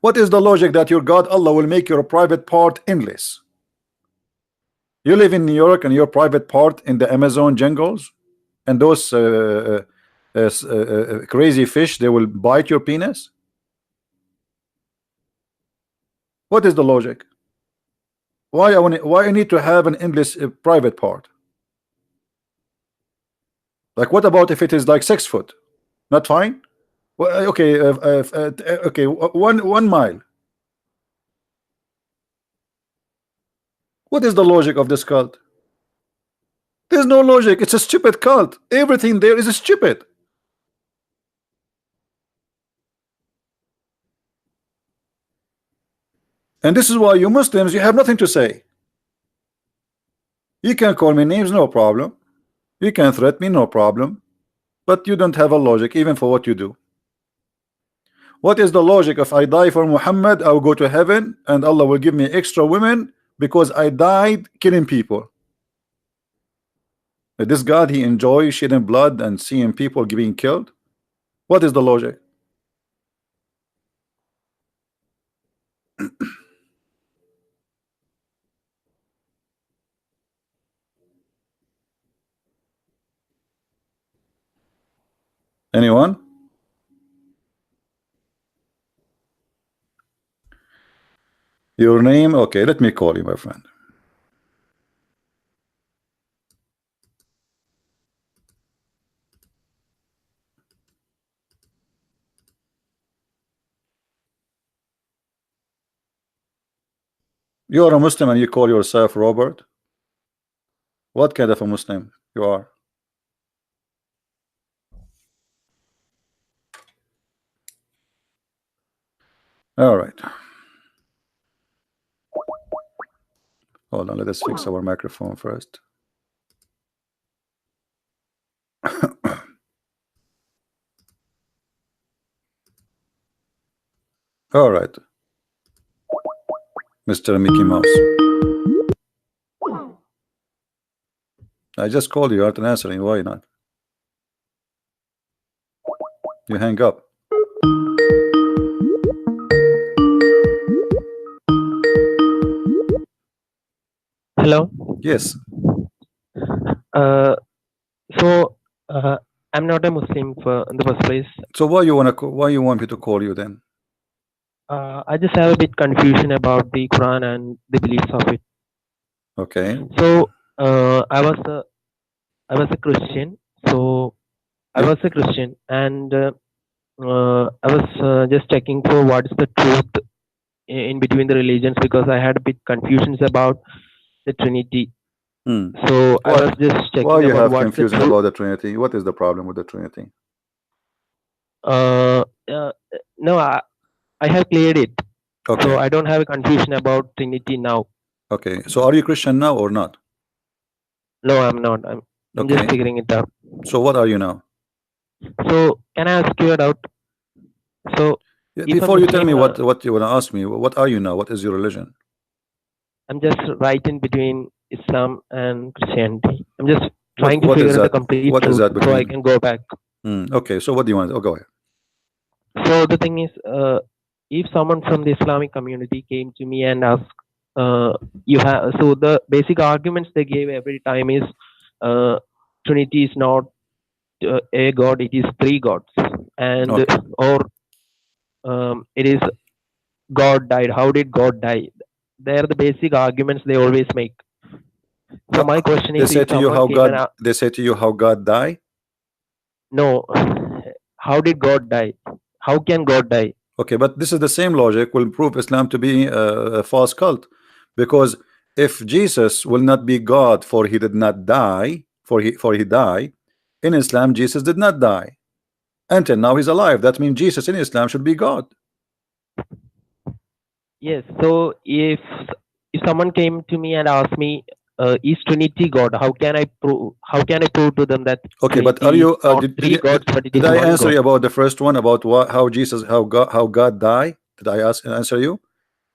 What is the logic that your God Allah will make your private part endless? You live in New York and your private part in the Amazon jungles, and those crazy fish, they will bite your penis. What is the logic? Why I need to have an endless private part? Like, what about if it is like 6 foot? Not fine. Well, okay, okay, 1 mile. What is the logic of this cult? There's no logic. It's a stupid cult. Everything there is stupid. And this is why you Muslims, you have nothing to say. You can call me names, no problem. You can threaten me, no problem. But you don't have a logic even for what you do. What is the logic? If I die for Muhammad, I will go to heaven and Allah will give me extra women because I died killing people. This God, he enjoys shedding blood and seeing people being killed. What is the logic? Anyone? Your name? Okay, let me call you, my friend. You're a Muslim and you call yourself Robert? What kind of a Muslim you are? All right. Hold on, let us fix our microphone first. All right, Mr. Mickey Mouse. I just called you, you aren't answering. Why not? You hang up. Hello. Yes. So I'm not a Muslim in the first place. So why you want me to call you then? I just have a bit confusion about the Quran and the beliefs of it. Okay. So I was a Christian. So I was a Christian, and I was just checking for what is the truth in between the religions, because I had a bit confusions about the Trinity. So I was just checking why you about have what's the confusion truth. about the Trinity? What is the problem with the Trinity? No, I have cleared it. Okay. So I don't have a confusion about Trinity now. Okay. So are you Christian now or not? No, I'm not. I'm just figuring it out. So what are you now? So can I ask you a doubt? So before you tell me what you want to ask me, what are you now? What is your religion? I'm just right in between Islam and Christianity. I'm just trying to figure out the complete truth so I can go back. Okay, so what do you want? Oh, go ahead. So the thing is, if someone from the Islamic community came to me and asked, you have, so the basic arguments they gave every time is Trinity is not a god, it is 3 gods, and or it is God died. How did God die? They are the basic arguments they always make. So my question is, they say to you how God died? No. How did God die? How can God die? Okay, but this is the same logic will prove Islam to be a false cult, because if Jesus will not be God, for he did not die, for he died, in Islam Jesus did not die until now he's alive. That means Jesus in Islam should be God. Yes. So if if someone came to me and asked me, is Trinity God? How can I prove? How can I prove to them that Okay, but are Trinity is you not three gods, but it did is I one answer God? you about the first one about what how God died? Did I answer you?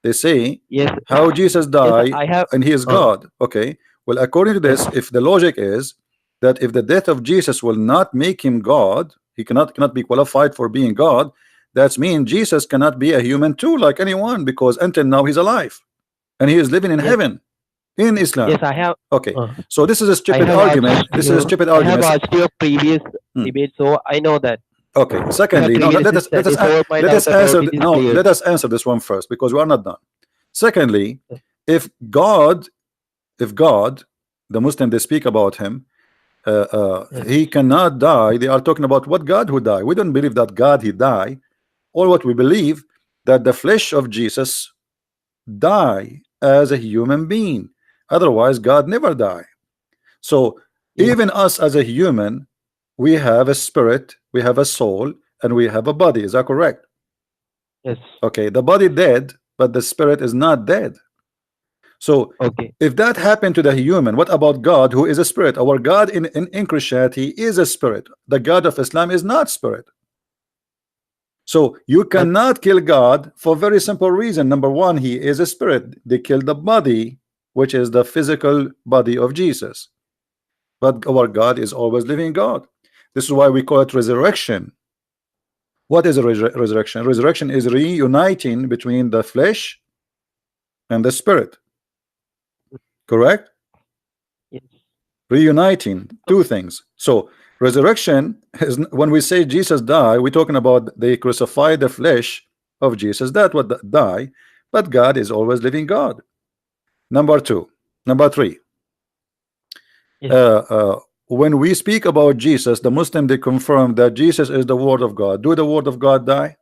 They say Yes, how Jesus yes, died I have. and he is Uh, God. Okay, well, according to yes, this, if the logic is that if the death of Jesus will not make him God, he cannot be qualified for being God. That means Jesus cannot be a human too, like anyone, because until now he's alive and he is living in yes, heaven in yes, Islam. I have. Okay, Uh, so this is a I stupid have argument. watched This is a your. stupid I have argument. watched your previous Hmm. debate, so I know that Okay. you have Secondly, no, no, clearly said this. So my let doubt us about answer it is no, cleared. let us answer this one first because we are not done. Secondly, Yes, if God, if God, the Muslim they speak about him, yes, he cannot die. They are talking about what God who die. We don't believe that God he die, or what we believe that the flesh of Jesus die as a human being. Otherwise, God never die. So yes, even us as a human, we have a spirit, we have a soul, and we have a body. Is that correct? yes. Okay, the body dead, but the spirit is not dead. So Okay, if that happened to the human, what about God who is a spirit? Our God in Christianity is a spirit. The God of Islam is not spirit. So you but cannot kill God for very simple reason. Number one, he is a spirit. They killed the body, which is the physical body of Jesus. But our God is always living God. This is why we call it resurrection. What is a resurrection? Resurrection is reuniting between the flesh and the spirit. Correct? yes, Reuniting two things. So resurrection is when we say Jesus died, we're talking about they crucified the flesh of Jesus. That would die, but God is always living God. Number two, number three. yes. Uh, uh, when we speak about Jesus, the Muslim they confirm that Jesus is the Word of God. Do the Word of God die?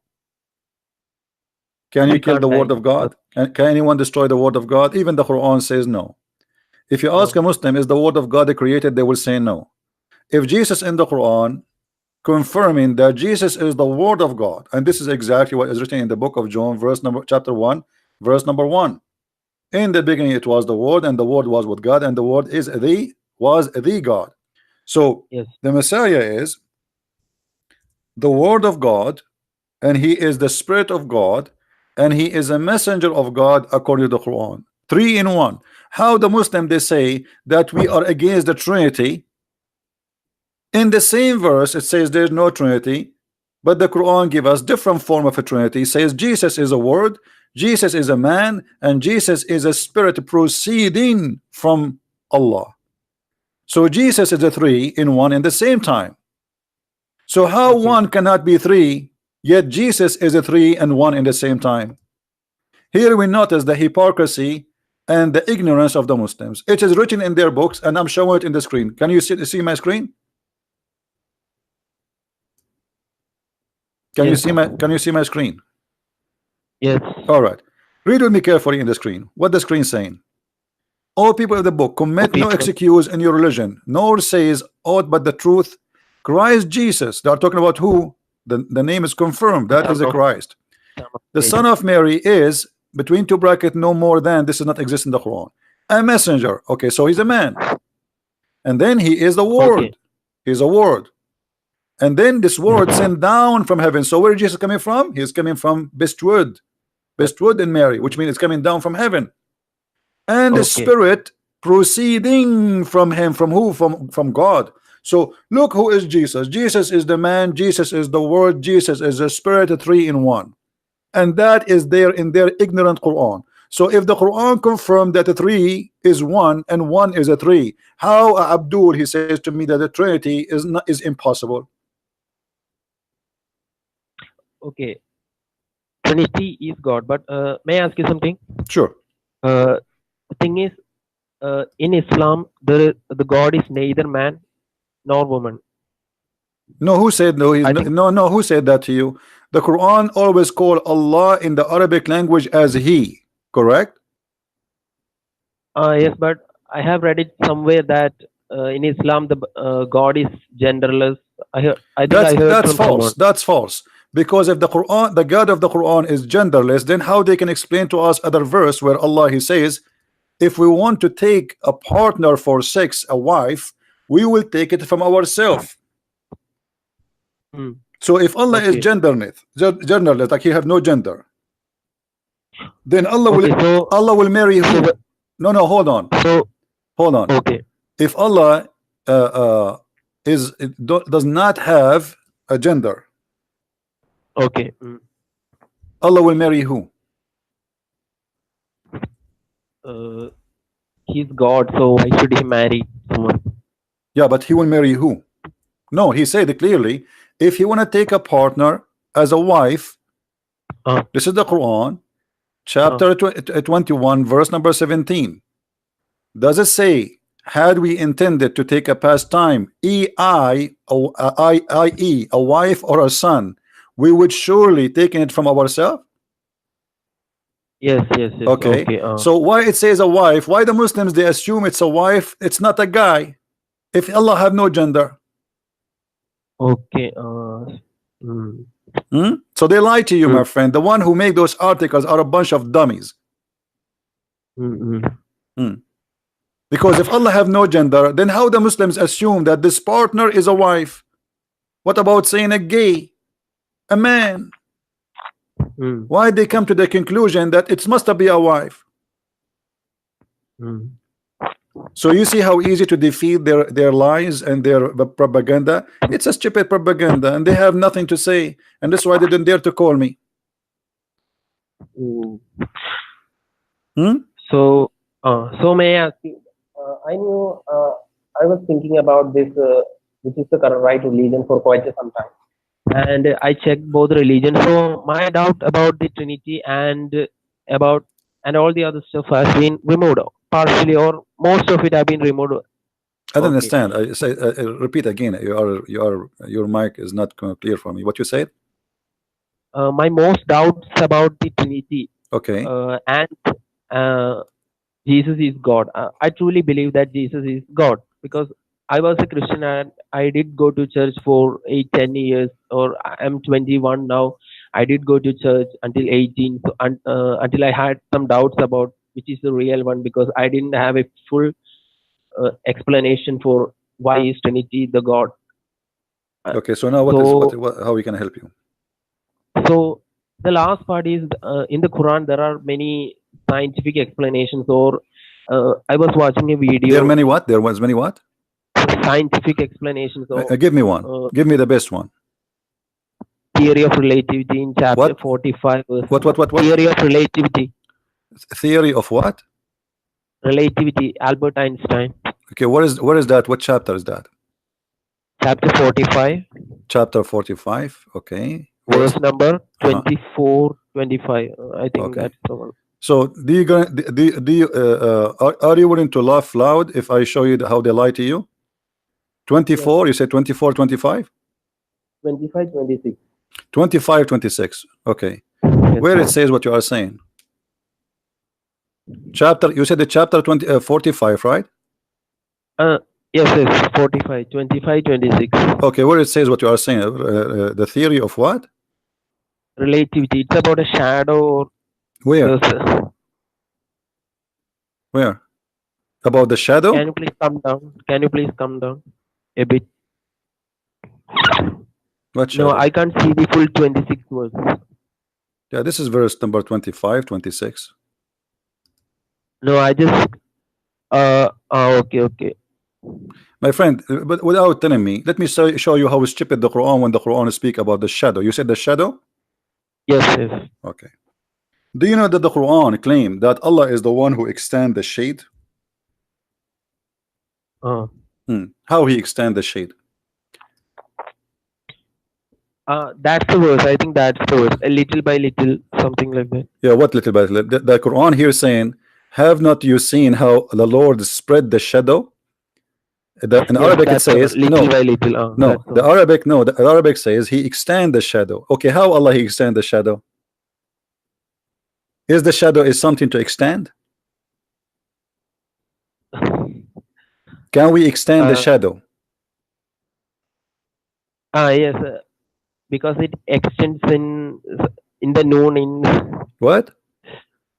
Can you He kill the can't Word die. of God? Can anyone destroy the Word of God? Even the Quran says no. If you ask No. a Muslim, is the Word of God created? They will say no. If Jesus in the Quran confirming that Jesus is the Word of God, and this is exactly what is written in the book of John, chapter 1, verse number 1. In the beginning it was the Word, and the Word was with God, and the Word was the God. So Yes. the Messiah is the Word of God, and he is the Spirit of God, and he is a messenger of God according to the Quran. Three in one. How the Muslim they say that we are against the Trinity. In the same verse it says there's no Trinity, but the Quran give us different form of a Trinity. It says Jesus is a word, Jesus is a man, and Jesus is a spirit proceeding from Allah. So Jesus is a three in one in the same time. So how Okay. one cannot be three, yet Jesus is a three and one in the same time? Here we notice the hypocrisy and the ignorance of the Muslims. It is written in their books, and I'm showing it in the screen. Can you see my screen? Yes. Can you see my screen? Yes. All right. Read with me carefully in the screen. What the screen saying? All people of the book Oh, commit no people. excuse in your religion, nor says aught but the truth. Christ Jesus. They are talking about who? The name is confirmed. The That is son the of Christ. son of The Mary. son of Mary is between two brackets no more than, this does not exist in the Quran, a messenger. Okay, so he's a man, and then he is the Okay. word. He's a word, and then this word Yes. sent down from heaven. So where is Jesus coming from? He's coming from But bestwood in Mary, which means it's coming down from heaven, and the okay. spirit proceeding from him. From who? From God. So look who is Jesus. Jesus is the man, Jesus is the word, Jesus is the spirit, three in one. And that is there in their ignorant Quran. So if the Quran confirmed that the three is one and one is a three, how Abdul he says to me that the Trinity is impossible? Okay. Trinity is God, but may I ask you something? Sure. The thing is, in Islam, the God is neither man nor woman. No, who said no? He's I no, think. no, no. Who said that to you? The Quran always call Allah in the Arabic language as He. Correct? Yes, but I have read it somewhere that in Islam the God is genderless. I think I heard That's from false. someone. That's false. Because if the Quran, the God of the Quran is genderless, then how they can explain to us other verse where Allah he says if we want to take a partner for sex, a wife, we will take it from ourselves. Mm. So if Allah is Okay. genderless, like he have no gender, then Okay. So Allah will marry so who? No, hold on, so hold on. okay. If Allah does not have a gender, Okay. Allah will marry who? Uh, he's God, so why should he marry someone? Yeah, but he will marry who? No, he said clearly, if you want to take a partner as a wife, this is the Quran, chapter 21, verse number 17. Does it say, had we intended to take a pastime, i.e., a wife or a son, we would surely taken it from ourselves? Yes. Okay. Okay. So why it says a wife? Why the Muslims they assume it's a wife? It's not a guy. If Allah have no gender. Okay. So they lie to you, my friend. The one who make those articles are a bunch of dummies. Because if Allah have no gender, then how the Muslims assume that this partner is a wife? What about saying a gay, a man? Why they come to the conclusion that it must be a wife? So you see how easy to defeat their lies and their propaganda. It's a stupid propaganda, and they have nothing to say, and that's why they didn't dare to call me. So may I ask you? I knew I was thinking about this, which is the correct right religion for quite some time, and I checked both religions. So my doubt about the Trinity and about and all the other stuff has been removed partially, or most of it have been removed. I don't Okay. understand. I say repeat again. Your mic is not clear for me. What you said? My most doubts about the Trinity Okay. and Jesus is God. I truly believe that Jesus is God because I was a Christian and I did go to church for 8, 10 years, or I'm 21 now. I did go to church until 18, so until I had some doubts about which is the real one, because I didn't have a full explanation for why is Trinity the God. Okay. So now how we can help you? So the last part is in the Quran there are many scientific explanations, or I was watching a video. There are many what? There was many what? Scientific explanations. So Give me one. Give me the best one. Theory of relativity in chapter What? 45. What? Theory of relativity. Theory of what? Relativity. Albert Einstein. Okay. Where is that? What chapter is that? Chapter 45. Chapter 45. Okay. Verse number 24, 25. I think that's the one. So are you willing to laugh loud if I show you how they lie to you? 24, you said 24, 25? 25, 26. 25, 26. Okay. Where it says what you are saying? Chapter, you said the chapter 45, right? Yes, 45, 25, 26. Okay, where it says what you are saying, the theory of what? Relativity. It's about a shadow. Where? Where? About the shadow? Can you please come down? Can you please come down a bit? What shadow? No, I can't see the full 26 verse. Yeah, this is verse number 25, 26. No, I just okay. My friend, but without telling me, let me show you how stupid the Quran when the Quran speak about the shadow. You said the shadow? Yes. Okay. Do you know that the Quran claim that Allah is the one who extend the shade? How he extend the shade? That's the verse. I think that's the verse. A little by little, something like that. Yeah, what little by little? The Quran here saying, have not you seen how the Lord spread the shadow? In Arabic it says little by little. The Arabic says he extend the shadow. Okay, how Allah he extend the shadow? Is the shadow is something to extend? Can we extend the shadow? Yes, because it extends in the noon in what?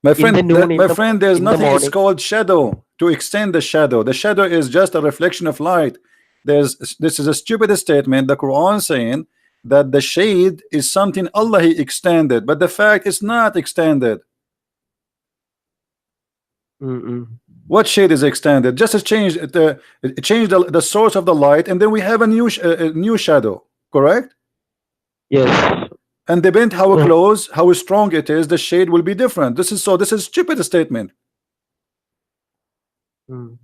My in the friend, noon, my friend, there's in the nothing. It's morning. called shadow. To extend the shadow, the shadow is just a reflection of light. This is a stupid statement. The Quran saying that the shade is something Allah He extended, but the fact is not extended. Mm-mm. What shade is extended? Just change the source of the light, and then we have a new shadow. Correct? Yes. And depend how Oh, close, how strong it is, the shade will be different. This is so. This is stupid statement. mm.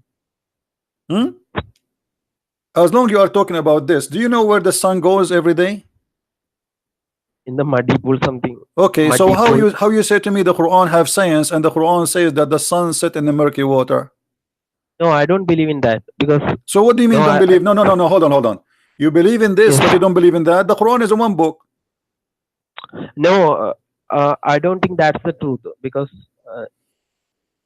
Hmm? As long you are talking about this, do you know where the sun goes every day? In the muddy pool, something. Okay, so Muddy pool. how you say to me the Quran have science and the Quran says that the sun set in the murky water? No, I don't believe in that because So what do you no, mean don't believe? No, no, no, no. Hold on. You believe in this, but you yes, don't believe in that. The Quran is one book. no, I don't think that's the truth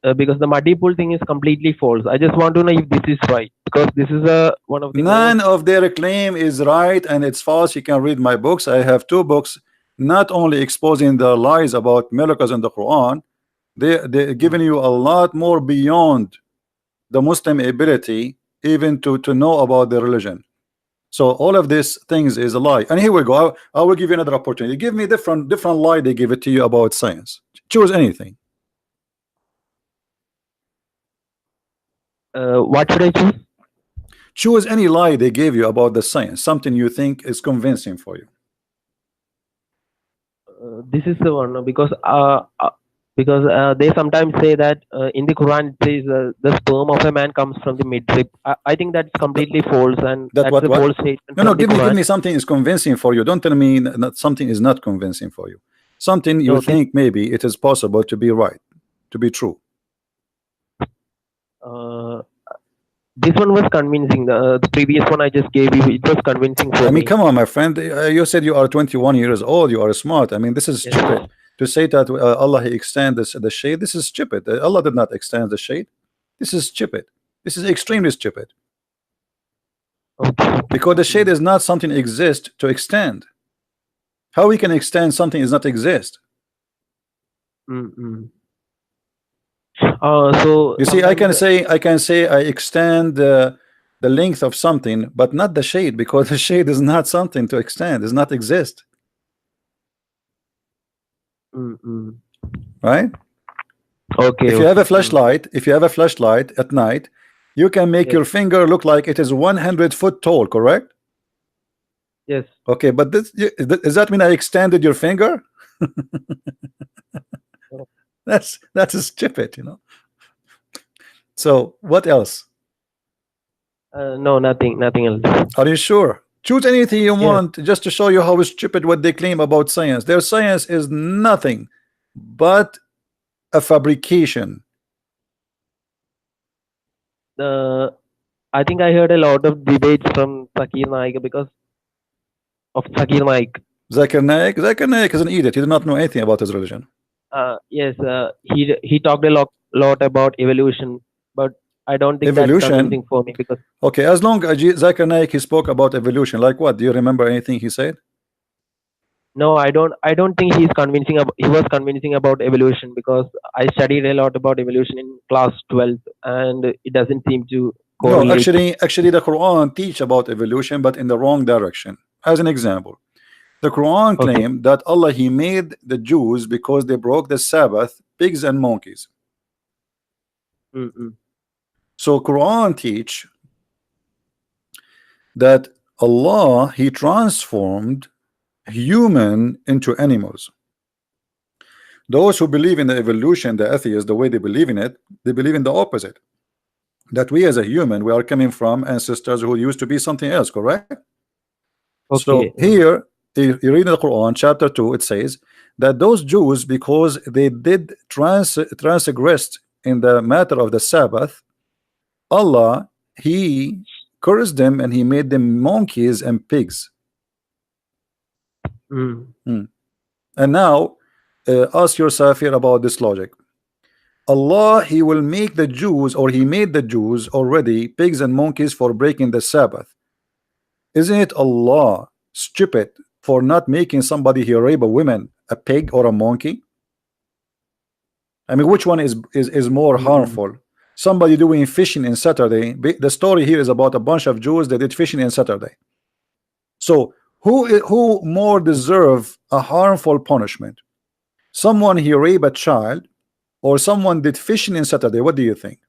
uh, because the muddy pool thing is completely false. I just want to know if this is right because this is one of the most. None of their claim is right and it's false. You can read my books. I have two books, not only exposing the lies about miracles in the Quran, they're Mm, giving you a lot more beyond the Muslim ability even to know about the religion. So all of these things is a lie. And here we go. I will give you another opportunity. Give me different lie they give it to you about science. Choose anything. what should I choose? Choose any lie they gave you about the science. Something you think is convincing for you. This is the one because they sometimes say that in the Quran it says the sperm of a man comes from the midrib. I think that's completely false and That that's a what? false statement No, no. from the Give Quran. me something is convincing for you. Don't tell me that something is not convincing for you. Something you No, this think maybe it is possible to be right, to be true. uh, this one was convincing. The previous one I just gave you, it was convincing I for mean, me. come on, my friend. You said you are 21 years old. You are smart. I mean, this is stupid Yes. to say that Allah He extend the shade. This is stupid. Allah did not extend the shade. This is stupid. This is extremely stupid Okay. because the shade Mm, is not something exist to extend. How we can extend something is not exist? mm, mm. So You see, sometimes I can say I extend the length of something, but not the shade because the shade is not something to extend. Does not exist, mm, mm. right? Okay, If you have a okay. Mm. flashlight, at night, you can make Yes, your finger look like it is 100 foot tall, correct? yes. Okay, but does that mean I extended your finger? Oh, That's stupid, you know. So what else? no, nothing, nothing else. Are you sure? Choose anything you Yes. want just to show you how stupid what they claim about science. Their science is nothing but a fabrication. Uh, I think I heard a lot of debates from Zakir Naik because of Zakir Naik. Zakir Naik is an idiot. He did not know anything about his religion. Yes, he talked a lot about evolution, but I don't think that's Evolution. convincing for me because Okay, as long as Zakir Naik he spoke about evolution, like what? Do you remember anything he said? no, I don't think he's convincing. He was convincing about evolution because I studied a lot about evolution in class 12, and it doesn't seem to No, correlate. actually, the Quran teach about evolution, but in the wrong direction. As an example, the Quran Okay. claimed that Allah He made the Jews because they broke the Sabbath, pigs and monkeys. Mm-mm. So Quran teach that Allah He transformed human into animals. Those who believe in the evolution, the atheists, the way they believe in it, they believe in the opposite. That we as a human, we are coming from ancestors who used to be something else, correct? So Okay. here, you read in the Quran, chapter 2, it says that those Jews, because they did transgressed in the matter of the Sabbath, Allah, He cursed them and He made them monkeys and pigs. Mm. Hmm. And now, ask yourself here about this logic. Allah, He will make the Jews, or He made the Jews already pigs and monkeys for breaking the Sabbath. Isn't it Allah stupid for not making somebody here rape a woman a pig or a monkey? I mean, which one is more harmful? Somebody doing fishing in Saturday. The story here is about a bunch of Jews that did fishing in Saturday. So who more deserve a harmful punishment? Someone he raped a child, or someone did fishing in Saturday? What do you think?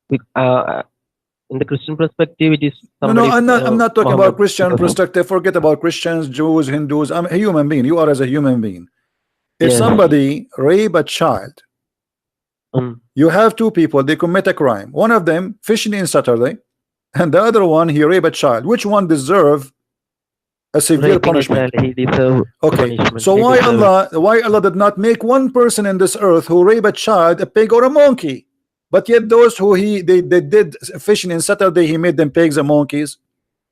In the Christian perspective, it is No, somebody. I'm not talking about Muhammad, Christian because of- perspective. Forget about Christians, Jews, Hindus. I'm a human being. You are as a human being. If Yes. somebody rape a child, you have two people, they commit a crime. One of them fishing in Saturday, and the other one he rape a child. Which one deserve a severe raping a punishment? child, he deserve Okay, punishment. so He why deserve it. Allah did not make one person in this earth who rape a child a pig or a monkey? But yet those who they did fishing in Saturday, he made them pigs and monkeys.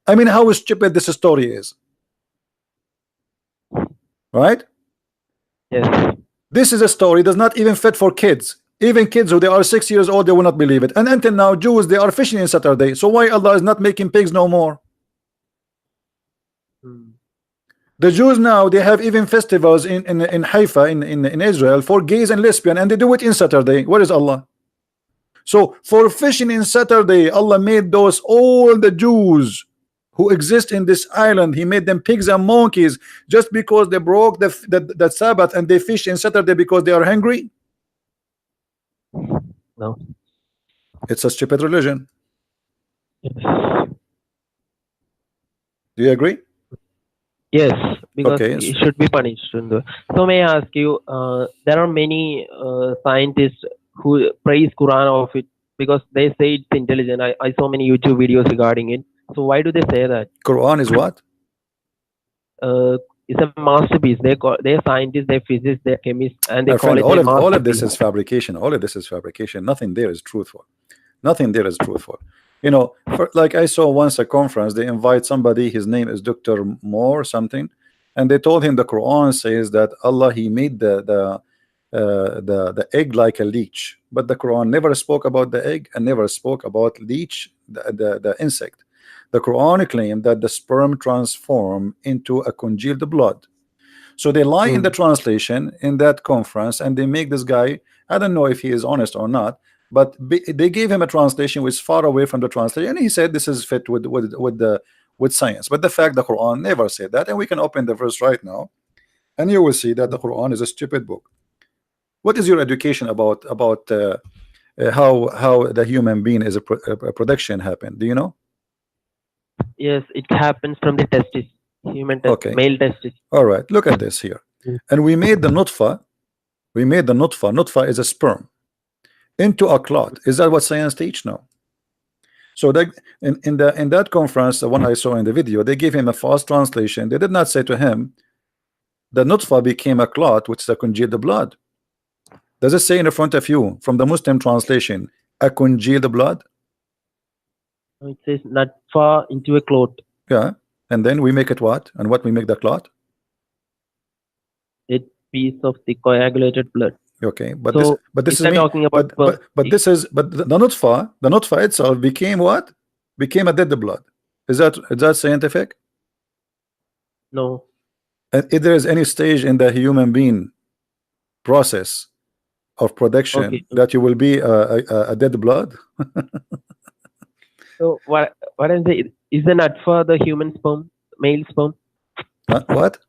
I mean, how stupid this story is, right? Yes. This is a story does not even fit for kids. Even kids who they are 6 years old, they will not believe it. And until now, Jews, they are fishing in Saturday. So why Allah is not making pigs no more? The Jews now, they have even festivals in Haifa in Israel for gays and lesbian, and they do it in Saturday. Where is Allah? So for fishing in Saturday, Allah made those all the Jews who exist in this island, he made them pigs and monkeys just because they broke the Sabbath and they fish in Saturday because they are hungry. No. It's a stupid religion. Yes. Do you agree? Yes, because Okay. it should be punished. So may I ask you, there are many scientists who praise Quran of it because they say it's intelligent. I saw many YouTube videos regarding it. So why do they say that? Quran is what? It's a masterpiece. They're scientists, they're physicists, they're chemists, and they My call friend, it all a of this masterpiece. is fabrication. All of this is fabrication. Nothing there is truthful. Nothing there is truthful. You know, like I saw once a conference, they invite somebody, his name is Dr. Moore something, and they told him the Quran says that Allah, he made the egg like a leech, but the Quran never spoke about the egg and never spoke about leech, the insect. The Quran claimed that the sperm transform into a congealed blood. So they lie in the translation in that conference, and they make this guy, I don't know if he is honest or not, but they gave him a translation which is far away from the translation, and he said this is fit with science. But the fact the Quran never said that, and we can open the verse right now, and you will see that the Quran is a stupid book. What is your education about how the human being is a production happen? Do you know? Yes, it happens from the testis, human testis, Okay. male testis. All right, look at this here. And we made the nutfa. We made the nutfa. Nutfa is a sperm into a clot. Is that what science teach? No. So that in that conference, the one I saw in the video, they gave him a false translation. They did not say to him the nutfa became a clot, which is a congealed blood. Does it say in front of you from the Muslim translation a congealed blood? It says not far into a clot. Yeah. And then we make it what? And what we make the clot? A piece of the coagulated blood. Okay, but So this is that talking about the nutfa itself became what? Became a dead blood. Is that scientific? No. And if there is any stage in the human being process of production that you will be a dead blood? So what is the is the nutfa the human sperm, male sperm? What?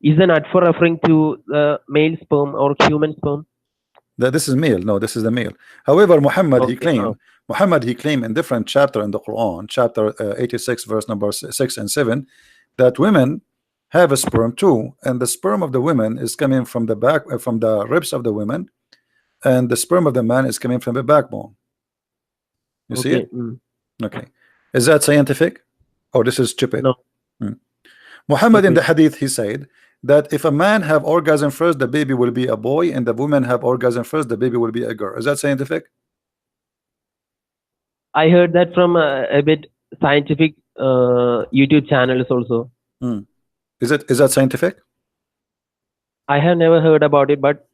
Is the nutfa referring to the male sperm or human sperm? This is male. No, this is the male. However, Muhammad he claimed in different chapter in the Quran, chapter 86, verse number 6 and 7, that women have a sperm too, and the sperm of the women is coming from the back, from the ribs of the women, and the sperm of the man is coming from the backbone. You see it? Okay. Is that scientific, or this is stupid? No. Muhammad in the hadith, he said that if a man have orgasm first, the baby will be a boy, and the woman have orgasm first, the baby will be a girl. Is that scientific? I heard that from a bit scientific YouTube channels also. Is that scientific? I have never heard about it, but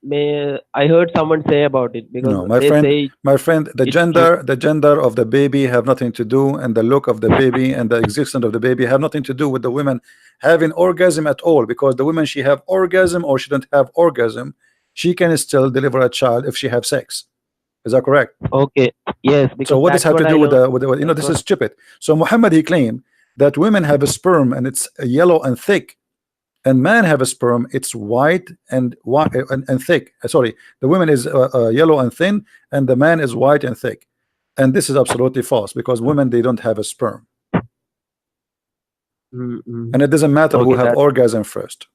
I heard someone say about it because No, my they friend, say my friend, it's true. the gender of the baby have nothing to do, and the look of the baby and the existence of the baby have nothing to do with the women having orgasm at all. Because the women, she have orgasm or she don't have orgasm, she can still deliver a child if she have sex. Is that correct? Okay, yes, So because what does that's have to what I do with learned. the you know, That's this what. is stupid. So Muhammad, he claimed that women have a sperm and it's yellow and thick, and man have a sperm, it's white and and thick. Sorry, the woman is yellow and thin, and the man is white and thick. And this is absolutely false, because women, they don't have a sperm, Mm-mm. and it doesn't matter who Okay, have that. orgasm first.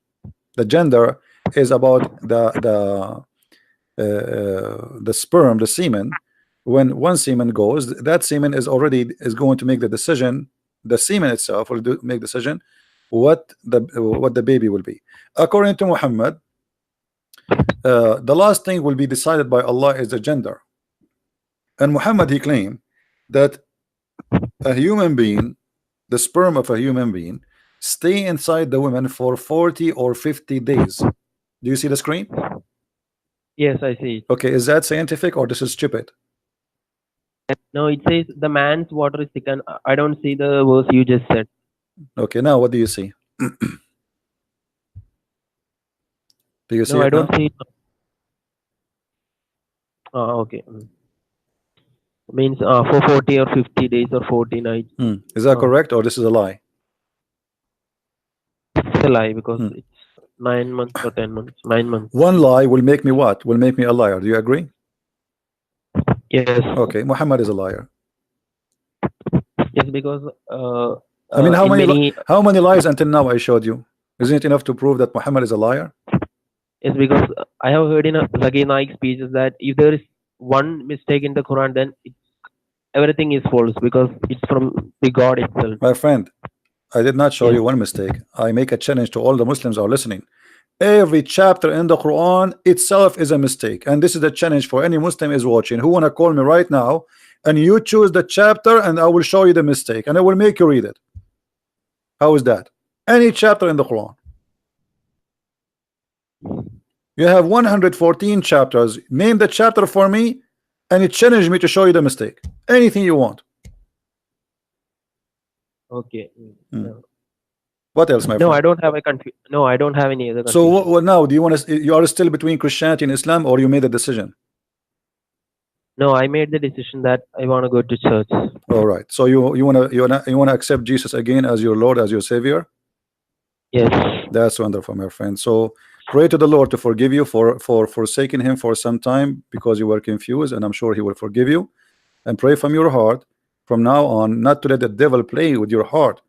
The gender is about the sperm, the semen. When one semen goes, that semen is going to make the decision. The semen itself will make decision what the baby will be. According to Muhammad, the last thing will be decided by Allah is the gender. And Muhammad, he claimed that a human being, the sperm of a human being, stay inside the woman for 40 or 50 days. Do you see the screen? Yes, I see. Okay, is that scientific or this is stupid? No, it says the man's water is thickened. I don't see the verse you just said. Okay, now what do you see? Do you see No, I it don't now? see. Okay. Means for 40 or 50 days or 40 nights. Is that Uh, correct or this is a lie? it's a lie because Hmm. it's 9 months or 10 months. 9 months. One lie will make me what? Will make me a liar. Do you agree? Yes. Okay, Muhammad is a liar. Yes, because I mean, in many. how many lies until now I showed you? Isn't it enough to prove that Muhammad is a liar? Yes, because I have heard in a Zakir Naik speeches that if there is one mistake in the Quran, then everything is false because it's from the God itself. My friend, I did not show Yes. you one mistake. I make a challenge to all the Muslims who are listening. Every chapter in the Quran itself is a mistake, and this is the challenge for any Muslim is watching who want to call me right now, and you choose the chapter and I will show you the mistake and I will make you read it. How is that? Any chapter in the Quran. You have 114 chapters. Name the chapter for me and it challenged me to show you the mistake. Anything you want. Okay. Hmm. No, What else, my no, I friend? don't have a No, I don't have any other So confusion. what now? Do you want to? You are still between Christianity and Islam, or you made a decision? No, I made the decision that I want to go to church. All right. So you wanna accept Jesus again as your Lord, as your Savior? Yes. That's wonderful, my friend. So pray to the Lord to forgive you for forsaking Him for some time because you were confused, and I'm sure He will forgive you. And pray from your heart from now on not to let the devil play with your heart,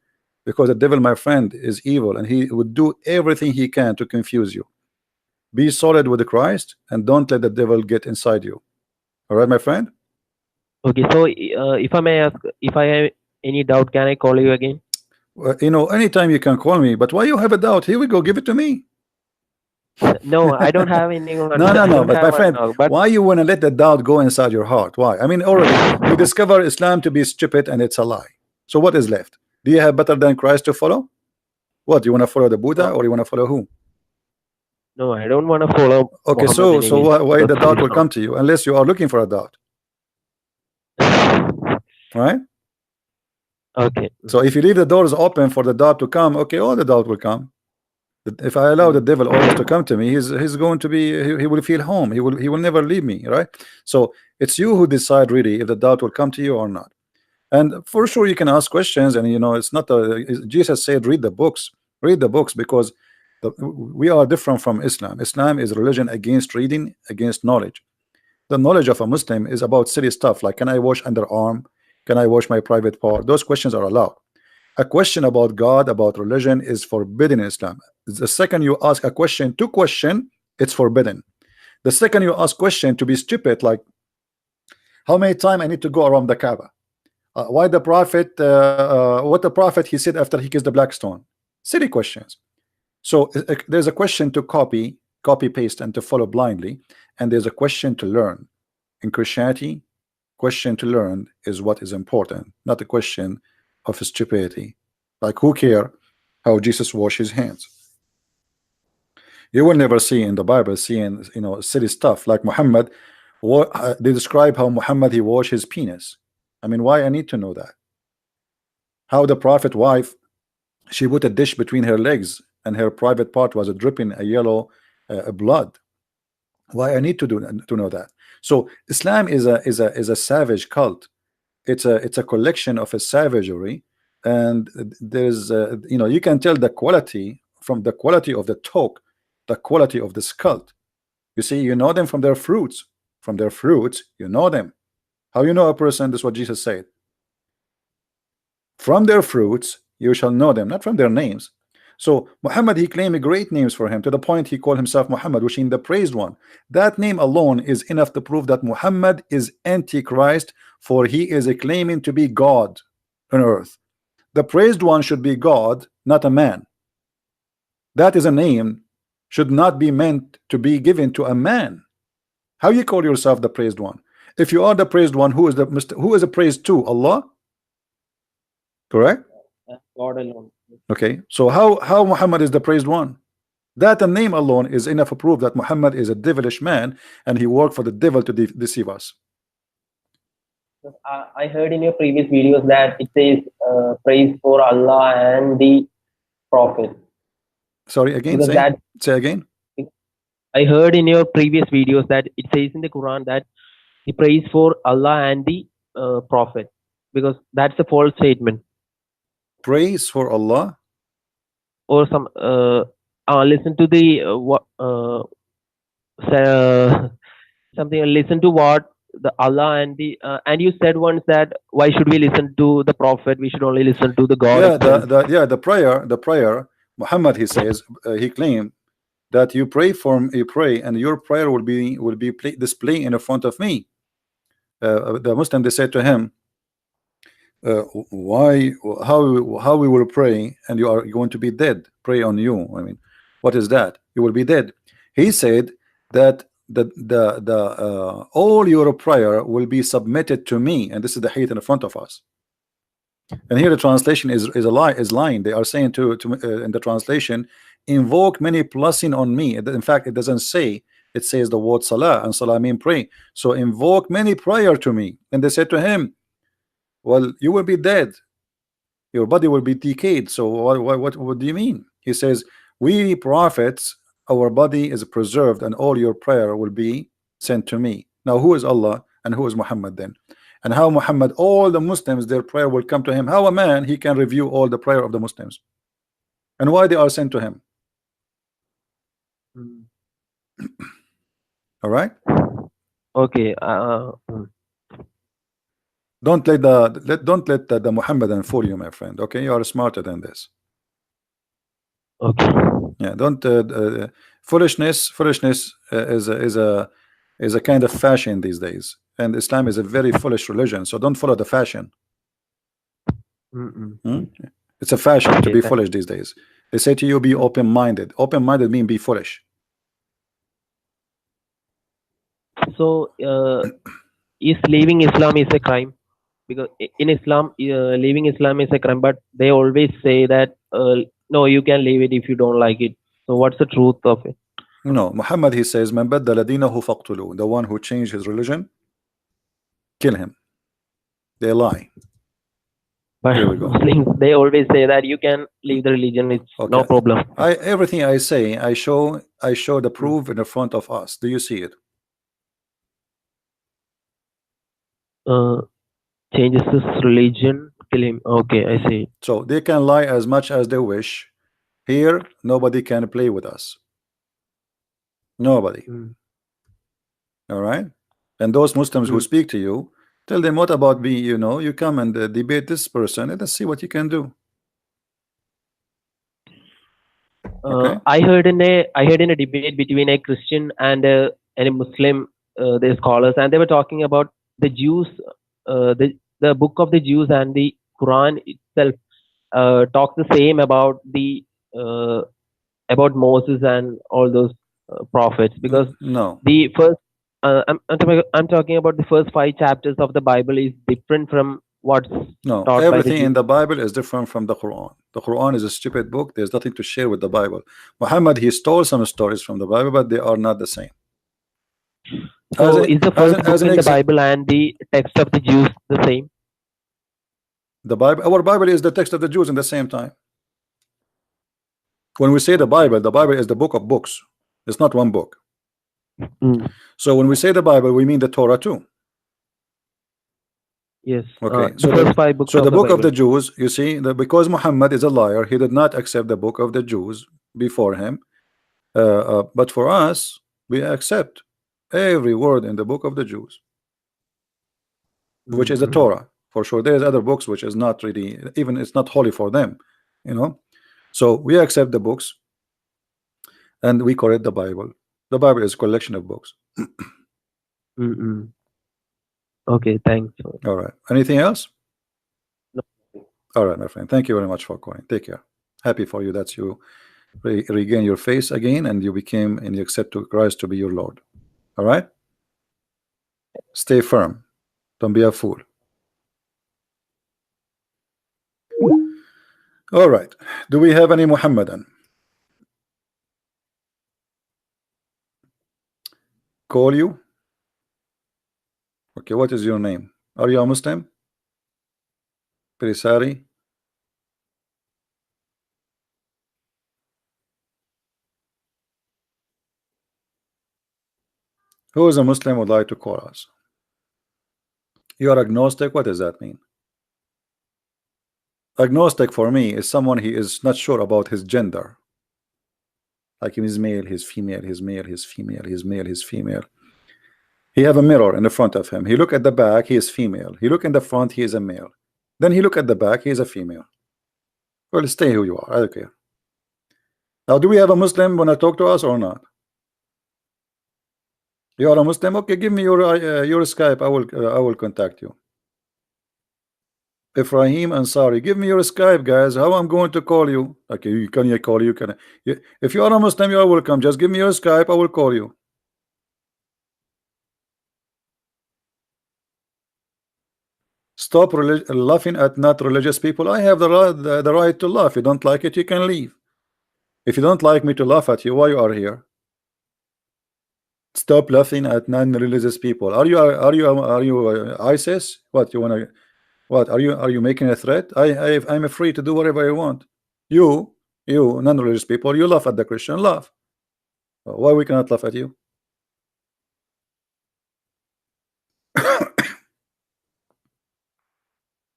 because the devil, my friend, is evil and he would do everything he can to confuse you. Be solid with Christ and don't let the devil get inside you. All right, my friend. Okay. So, if I may ask, if I have any doubt, can I call you again? Anytime you can call me, but why you have a doubt? Here we go, give it to me. No, I don't have any. No, no, I no. don't But have my one friend, now. But why you want to let the doubt go inside your heart? Why? I mean, already we discover Islam to be stupid and it's a lie. So what is left? Do you have better than Christ to follow? What, you want to follow the Buddha no, or you want to follow who? no, I don't want to follow Okay, Muhammad so anyways why because the doubt he's will come to you unless you are looking for a doubt, not. right? Okay. So if you leave the doors open for the doubt to come, okay, all the doubt will come. If I allow the Mm. devil always to come to me, he's going to be he will feel home. He will never leave me, right? So it's you who decide really if the doubt will come to you or not. And for sure you can ask questions, and it's not Jesus said read the books, because we are different from Islam is religion against reading, against knowledge. The knowledge of a Muslim is about silly stuff like, can I wash underarm, can I wash my private part? Those questions are allowed. A question about God, about religion, is forbidden in Islam. The second you ask a question to question, it's forbidden. The second you ask question to be stupid, like how many times I need to go around the Kaaba, why the prophet what the prophet he said after he kissed the black stone, silly questions. So there's a question to copy paste and to follow blindly, and there's a question to learn. In Christianity, question to learn is what is important, not a question of stupidity. Like, who care how Jesus washed his hands? You will never see in the Bible seeing, you know, silly stuff like Muhammad. What they describe how Muhammad he washed his penis. I mean, why I need to know that? How the Prophet wife, she put a dish between her legs and her private part was dripping a yellow blood. Why I need to know that? So Islam is a savage cult. It's a collection of a savagery, and there's you know, you can tell the quality from the quality of the talk, the quality of this cult. You see, you know them from their fruits. From their fruits, you know them. How you know a person? This is what Jesus said. From their fruits you shall know them, not from their names. So Muhammad, he claimed great names for him to the point he called himself Muhammad, which in the praised one. That name alone is enough to prove that Muhammad is antichrist, for he is claiming to be God on earth. The praised one should be God, not a man. That is a name should not be meant to be given to a man. How you call yourself the praised one? If you are the praised one, who is the praised to? Allah? Correct? God alone. Okay, so how Muhammad is the praised one? That a name alone is enough to prove that Muhammad is a devilish man and he worked for the devil to deceive us. I heard in your previous videos that it says praise for Allah and the Prophet. Sorry, again, Because say again. I heard in your previous videos that it says in the Quran that the praise for Allah and the Prophet, because that's a false statement. Praise for Allah. Or some listen to the something. Listen to what the Allah and the and you said once that why should we listen to the Prophet? We should only listen to the God. Yeah, the prayer. Muhammad, he says, he claimed that you pray and your prayer will be displayed in front of me. The Muslim, they said to him, why, how we will pray and you are going to be dead? Pray on you. I mean, what is that? You will be dead. He said that all your prayer will be submitted to me, and this is the hadith in front of us. And here the translation is a lie, is lying. They are saying to in the translation, invoke many blessing on me. In fact, it doesn't say. It says the word salah, and salah mean pray. So invoke many prayer to me. And they said to him, well, you will be dead. Your body will be decayed. So what do you mean? He says, we prophets, our body is preserved, and all your prayer will be sent to me. Now, who is Allah and who is Muhammad then? And how Muhammad, all the Muslims, their prayer will come to him. How a man, he can review all the prayer of the Muslims? And why they are sent to him? All right. Okay. Don't let the Muhammadan fool you, my friend. Okay, you are smarter than this. Okay. Yeah, don't foolishness is a kind of fashion these days, and Islam is a very foolish religion. So don't follow the fashion. It's a fashion to be foolish these days. They say to you, be open-minded. Open-minded mean be foolish. So is leaving Islam is a crime? Because in Islam, leaving Islam is a crime, but they always say that no, you can leave it if you don't like it. So what's the truth of it? No, Muhammad, he says, man baddala dinahu faqtulu. The one who changed his religion, kill him. They lie. But Muslims, they always say that you can leave the religion, it's no problem. Everything I say, I show the proof in the front of us. Do you see it? Changes his religion, kill him. Okay, I see. So they can lie as much as they wish. Here, nobody can play with us. Nobody. All right. And those Muslims who speak to you, tell them, what about me? You know, you come and debate this person, and let's see what you can do. Okay. I heard in a debate between a Christian and a Muslim, the scholars, and they were talking about the Jews, the book of the Jews and the Quran itself talks the same about the about Moses and all those prophets, because no, the first I'm talking about the first 5 chapters of the Bible is different from what's No, taught by the everything Jews. in the Bible is different from the Quran. The Quran is a stupid book. There's nothing to share with the Bible. Muhammad, he stole some stories from the Bible, but they are not the same. As So an is the as first an as book an in the example, Bible and the text of the Jews the same? the Bible, our Bible is the text of the Jews in the same time. When we say Okay. the Bible is the book of books. It's not one book. Mm, So when we say the Bible, we mean the Torah too. yes. Okay, The first five books so of the the book of Bible. the Jews, you see, because Muhammad is a liar, he did not accept the book of the Jews before him. But for us, we accept every word in the book of the Jews, which is the Mm-mm. Torah. For sure, there's other books which is not really, even it's not holy for them, you know. So we accept the books and we call it the Bible. The Bible is a collection of books. Mm-mm. Okay, thanks. All right. Anything else? No. All right, my friend. Thank you very much for calling. Take care. Happy for you that you regain your faith again and you became and you accept to Christ to be your Lord. All right. Stay firm. Don't be a fool. All right. Do we have any Muhammadan? Call you? Okay, what is your name? Are you a Muslim? Perisari? Who is a Muslim would like to call us? You are agnostic? What does that mean? Agnostic for me is someone he is not sure about his gender. Like he is male, he's female, he's male, he's female, he's male, he's female. He have a mirror in the front of him. He look at the back, he is female. He look in the front, he is a male. Then he look at the back, he is a female. Well, stay who you are. I don't care. Now, do we have a Muslim when I talk to us or not? You are a Muslim? Okay, give me your Skype. I will contact you. Ibrahim Ansari, give me your Skype, guys. How I'm going to call you? Okay, can I call you? Can I? If you are a Muslim, you are welcome. Just give me your Skype. I will call you. Stop laughing at not religious people. I have the right to laugh. If you don't like it, you can leave. If you don't like me to laugh at you, why you are here? Stop laughing at non-religious people. Are you ISIS? What you wanna? What are you making a threat? I'm free to do whatever I want. You you non-religious people, you laugh at the Christian. Laugh. Why we cannot laugh at you?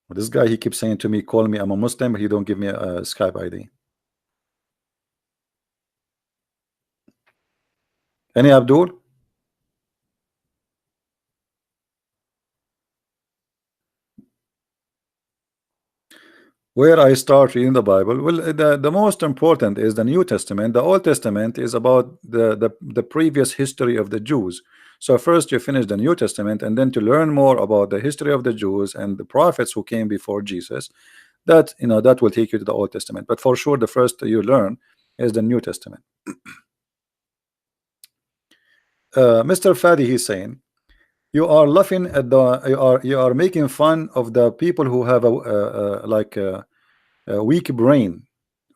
This guy he keeps saying to me, call me. I'm a Muslim, but he don't give me a Skype ID. Any Abdul? Where I start reading the Bible? Well, the most important is the New Testament. The Old Testament is about the previous history of the Jews. So first you finish the New Testament, and then to learn more about the history of the Jews and the prophets who came before Jesus, that that will take you to the Old Testament. But for sure, the first you learn is the New Testament. Mr. Fadi, he's saying you are laughing at you are making fun of the people who have a weak brain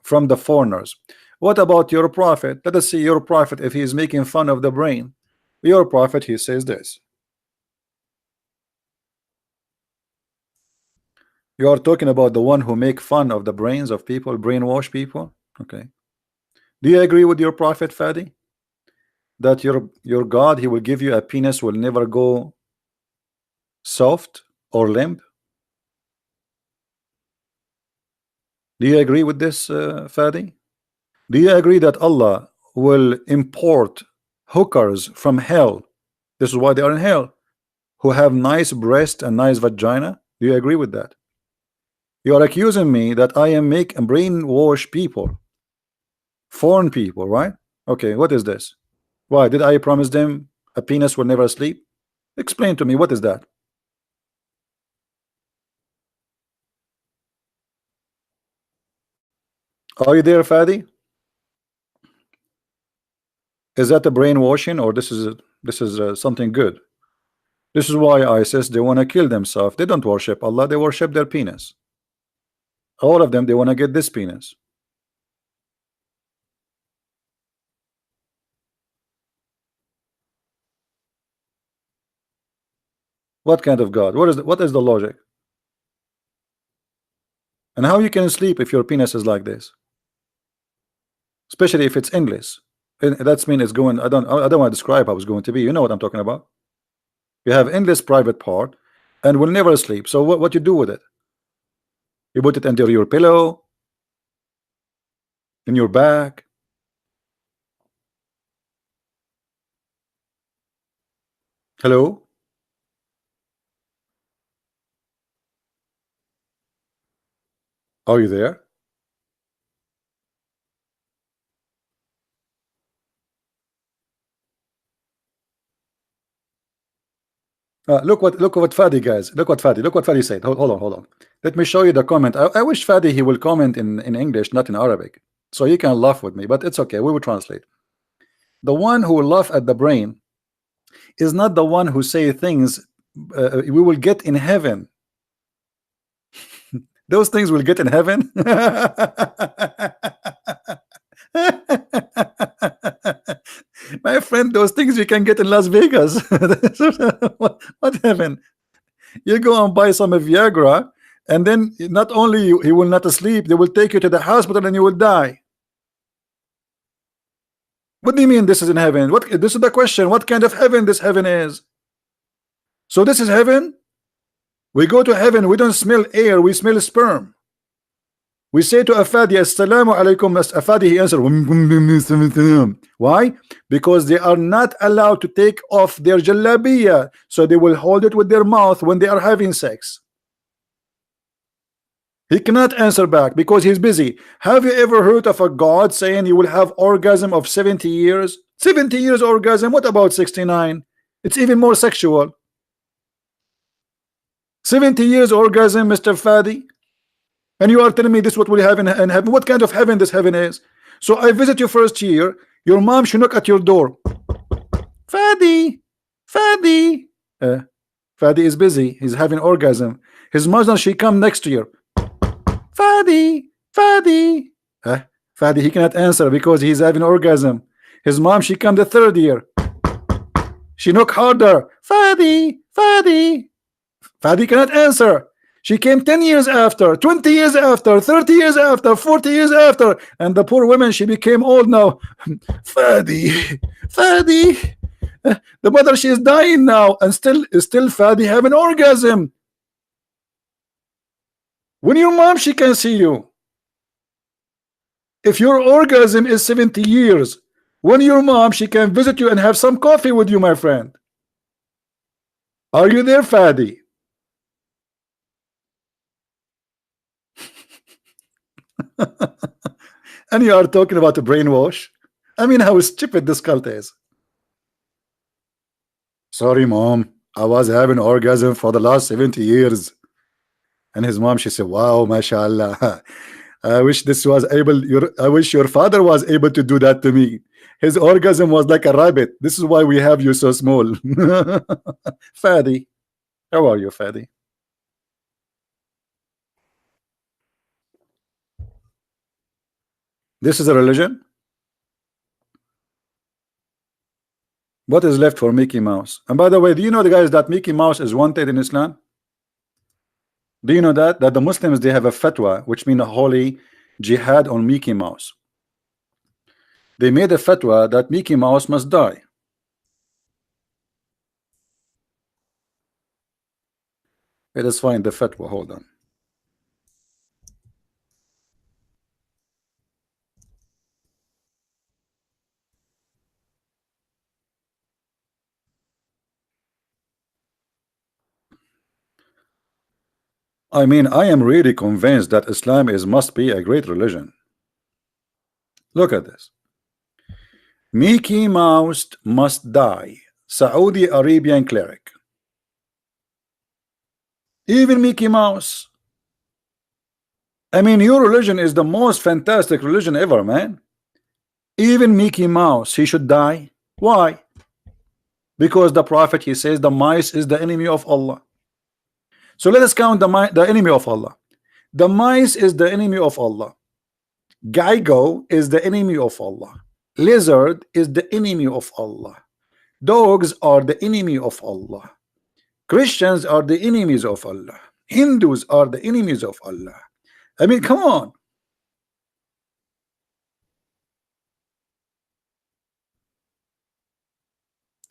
from the foreigners. What about your prophet? Let us see your prophet if he is making fun of the brain. Your prophet, he says this. You are talking about the one who make fun of the brains of people, brainwash people. Okay. Do you agree with your prophet, Fadi? That your God, he will give you a penis will never go soft or limp? Do you agree with this, Fadi? Do you agree that Allah will import hookers from hell? This is why they are in hell, who have nice breast and nice vagina. Do you agree with that? You are accusing me that I am make and brainwash people, foreign people, right? Okay, what is this? Why did I promise them a penis will never sleep? Explain to me, what is that? Are you there, Fadi? Is that a brainwashing or this is something good? This is why ISIS, they want to kill themselves. They don't worship Allah, they worship their penis. All of them, they want to get this penis. What kind of God? What is the logic? And how you can sleep if your penis is like this? Especially if it's endless. And that's mean it's going. I don't want to describe how it's going to be. You know what I'm talking about. You have endless private part and will never sleep. So what you do with it? You put it under your pillow, in your back. Hello? Are you there? Look what Fadi, guys. Look what Fadi said. Hold on. Let me show you the comment. I wish Fadi he will comment in English, not in Arabic, so he can laugh with me. But it's okay. We will translate. The one who will laugh at the brain is not the one who say things we will get in heaven. Those things will get in heaven. My friend, those things you can get in Las Vegas. what heaven? You go and buy some Viagra, and then not only you will not sleep, they will take you to the hospital and you will die. What do you mean this is in heaven? This is the question. What kind of heaven this heaven is? So this is heaven? We go to heaven, we don't smell air, we smell sperm. We say to Afadi, Assalamu alaikum, Afadi, he answered, why? Because they are not allowed to take off their jalabiya, so they will hold it with their mouth when they are having sex. He cannot answer back because he's busy. Have you ever heard of a God saying you will have orgasm of 70 years? 70 years orgasm, what about 69? It's even more sexual. 70 years orgasm, Mr. Fadi, and you are telling me this what we have in heaven? What kind of heaven this heaven is? So I visit you first year, your mom should knock at your door. Fadi, Fadi is busy, he's having orgasm. His mother, she come next year. Fadi, Fadi, he cannot answer because he's having orgasm. His mom, she come the third year. She knock harder. Fadi, Fadi cannot answer. She came 10 years after, 20 years after, 30 years after, 40 years after, and the poor woman, she became old now. Fadi, the mother, she is dying now, and still Fadi have an orgasm. When your mom, she can see you. If your orgasm is 70 years, when your mom, she can visit you and have some coffee with you, my friend. Are you there, Fadi? And you are talking about a brainwash? I mean, how stupid this cult is. Sorry, mom, I was having orgasm for the last 70 years. And his mom, she said, wow, mashallah. I wish your father was able to do that to me. His orgasm was like a rabbit. This is why we have you so small. Fadi, how are you, Fadi? This is a religion? What is left for Mickey Mouse? And by the way, do you know, the guys, that Mickey Mouse is wanted in Islam? Do you know that the Muslims, they have a fatwa, which means a holy jihad on Mickey Mouse. They made a fatwa that Mickey Mouse must die. Let us find the fatwa. Hold on. I mean, I am really convinced that Islam must be a great religion. Look at this. Mickey Mouse must die. Saudi Arabian cleric. Even Mickey Mouse. I mean, your religion is the most fantastic religion ever, man. Even Mickey Mouse, he should die. Why? Because the Prophet, he says the mice is the enemy of Allah. So let us count the enemy of Allah. The mice is the enemy of Allah. Geigo is the enemy of Allah. Lizard is the enemy of Allah. Dogs are the enemy of Allah. Christians are the enemies of Allah. Hindus are the enemies of Allah. I mean, come on.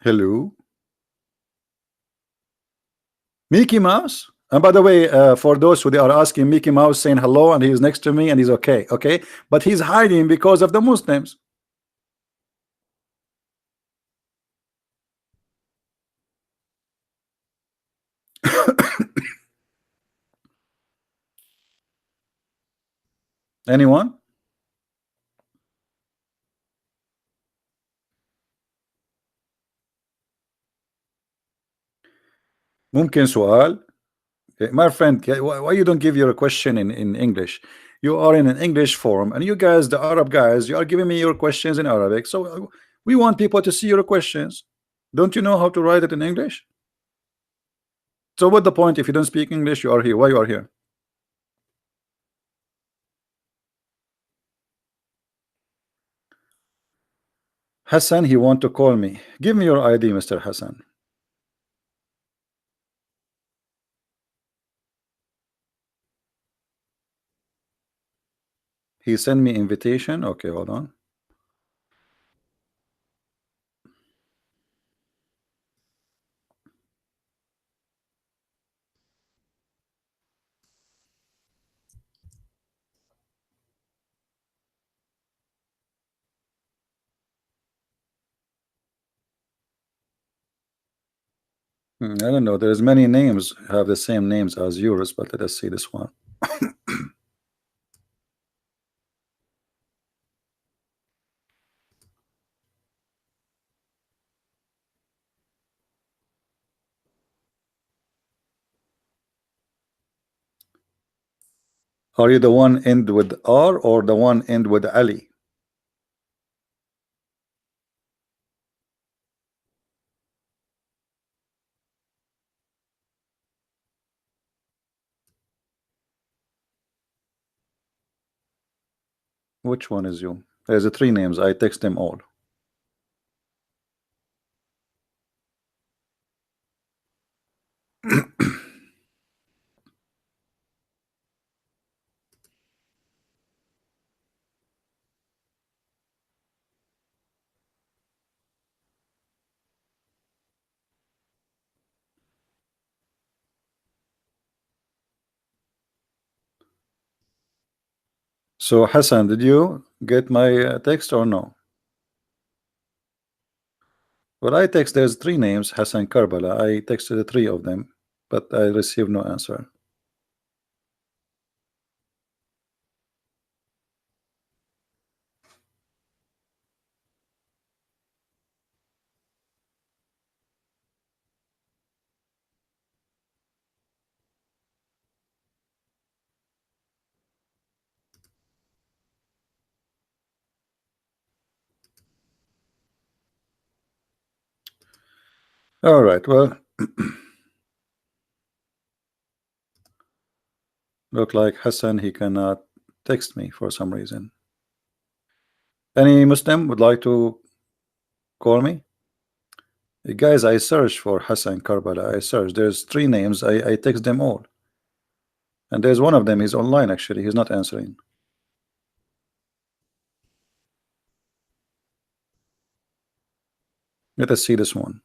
Hello, Mickey Mouse. And by the way, for those who they are asking, Mickey Mouse saying hello, and he's next to me, and he's okay, okay, but he's hiding because of the Muslims. Anyone? ممكن سؤال. My friend, why you don't give your question in English? You are in an English forum, and you guys, the Arab guys, you are giving me your questions in Arabic. So we want people to see your questions. Don't you know how to write it in English? So what the point if you don't speak English? You are here. Why you are here? Hassan, he want to call me. Give me your ID, Mr. Hassan. He sent me invitation. Okay, hold on. I don't know. There's many names have the same names as yours, but let us see this one. Are you the one end with R or the one end with Ali? Which one is you? There's three names. I text them all. So Hassan, did you get my text or no? Well, I text. There's three names. Hassan Karbala. I texted the three of them, but I received no answer. All right. Well, look like Hassan, he cannot text me for some reason. Any Muslim would like to call me? Guys, I searched for Hassan Karbala. I searched. There's three names. I text them all. And there's one of them. He's online actually. He's not answering. Let us see this one.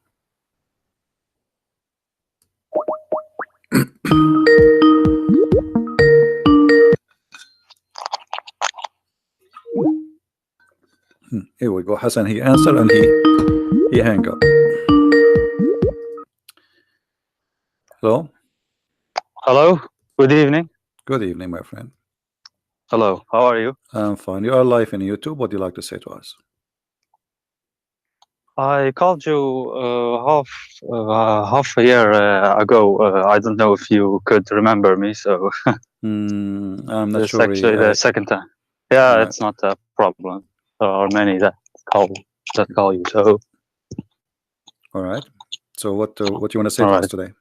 Here we go. Hassan, he answered and he hang up. Hello. Hello. Good evening. Good evening, my friend. Hello. How are you? I'm fine. You are live in YouTube. What do you like to say to us? I called you half a year ago. I don't know if you could remember me. So I'm not it's sure. actually the second time. Yeah, it's not a problem. There are many that call you. So All right. So what you want to say All to right. us today?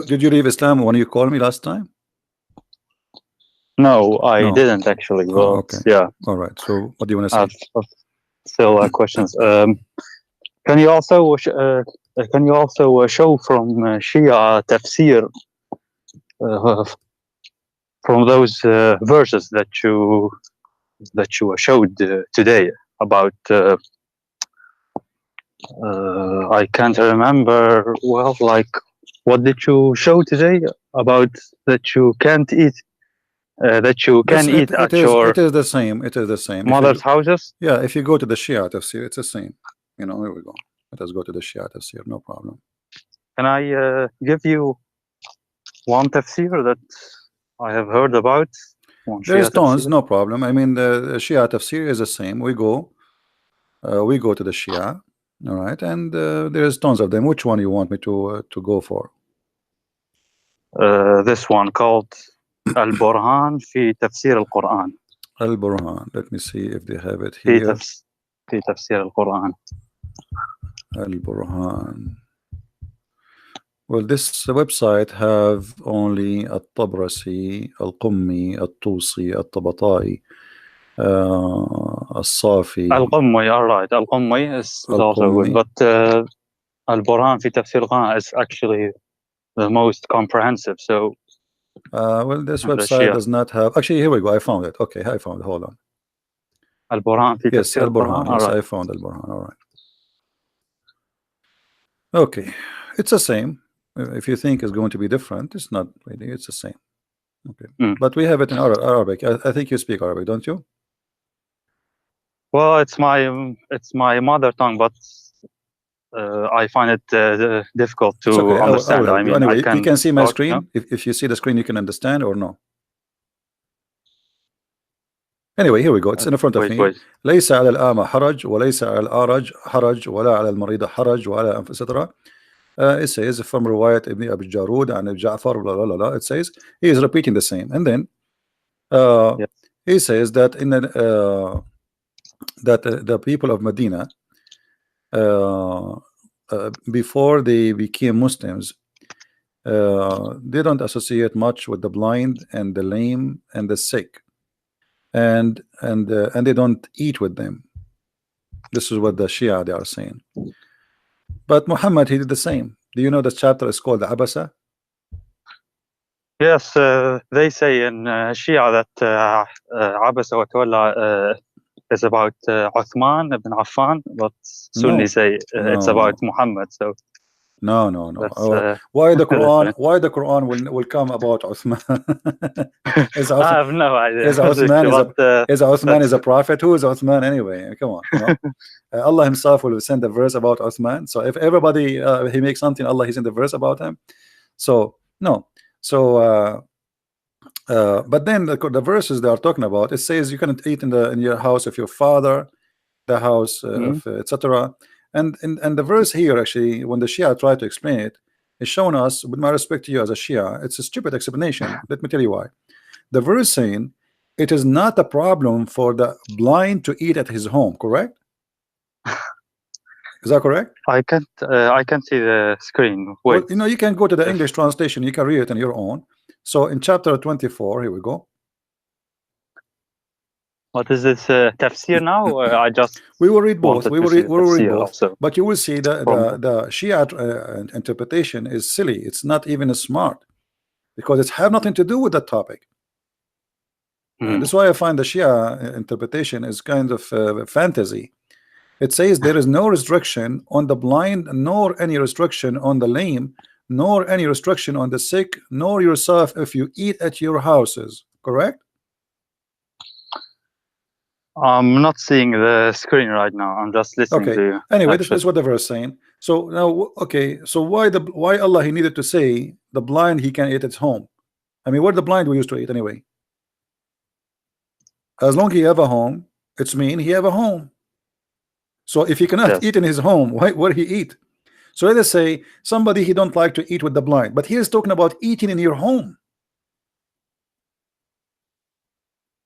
Did you leave Islam when you called me last time? No, I No. didn't actually. But Oh, okay. yeah, All right. So what do you want to I've, say? I've still questions. Can you also show from Shia tafsir from those verses that you showed today about? I can't remember well. Like, what did you show today about that you can't eat? That you can eat It at is your the same. It is the same. mother's houses? Yeah, if you go to the Shia tafsir, it's the same. You know, here we go. Let us go to the Shia tafsir. No problem. Can I give you one tafsir that I have heard about? One There is Shia tons, tafsir? no problem. I mean, the Shia tafsir is the same. We go to the Shia, all right, and there is tons of them. Which one you want me to go for? This one called Al-Burhan fi Tafsir al-Quran. Al-Burhan. Let me see if they have it في here. في تفسير القرآن. Al-Burhan. Well, this website have only Al-Tabrasi, Al-Qummi, Al-Tusi, Al-Tabata'i, Al-Safi, Al-Qummi, all right. Al-Qummi is also good, Al-Qummi. but Al-Burhan fi Tafsir al-Quran is actually the most comprehensive. So, Well, this the website Shia. does not have. Actually, here we go. I found it. Okay, I found it. Hold on. Al-Burhan fi Yes, Tafsir al-Quran. Al-Burhan. All Yes, right. I found Al-Burhan. All right. Okay, it's the same. If you think it's going to be different, it's not really. It's the same. Okay, but we have it in Arabic. I think you speak Arabic, don't you? Well, it's my mother tongue, but I find it difficult to It's okay. understand. I will I help you. mean, I Anyway, you can can see my talk, screen. no? If you see the screen, you can understand or no. Anyway, here we go. It's in front of Wait, me. wait. ليس على الأعمى حرج وليس على الأعرج حرج ولا على المريض حرج ولا etc. It says from رواية ابن أبي الجارود عن جعفر blah, blah, blah, blah. It says he is repeating the same, and then Yes. he says that in the people of Medina before they became Muslims, they don't associate much with the blind and the lame and the sick, and they don't eat with them. This is what the Shia they are saying. But Muhammad, he did the same. Do you know the chapter is called Abasa? Yes, they say in Shia that Abasa wa Tawalla is about Uthman ibn Affan, but Sunni No, say it's no, about no. Muhammad. So No, no, no. that's Why the Quran? different. Why the Quran will come about Uthman? is I Uthman have no idea. is Uthman But is a prophet? Who is Uthman anyway? Come on, you know. Allah Himself will send a verse about Uthman. So if everybody he makes something, Allah he send a verse about him. So no. So but then the verses they are talking about, it says you cannot eat in your house of your father, the house of etc. And the verse here actually, when the Shia try to explain it, is showing us, with my respect to you as a Shia, it's a stupid explanation. Let me tell you why. The verse saying it is not a problem for the blind to eat at his home, correct? Is that correct? I can't see the screen. Wait. Well, you know, you can go to the English translation, you can read it on your own. So in chapter 24, here we go. What is this tafsir now? Or I just we will read both. wanted We to will see read, the we will read tafsir both. also. But you will see that From the Shia interpretation is silly. It's not even smart because it have nothing to do with that topic. That's why I find the Shia interpretation is kind of fantasy. It says there is no restriction on the blind, nor any restriction on the lame, nor any restriction on the sick, nor yourself if you eat at your houses. Correct? I'm not seeing the screen right now. I'm just listening to you. Anyway, this is what the verse is saying. So now, okay, so why Allah he needed to say the blind he can eat at home? I mean, what the blind we used to eat anyway? As long as he have a home, it's mean he have a home. So if he cannot eat in his home, where he eat? So let us say somebody he don't like to eat with the blind, but he is talking about eating in your home.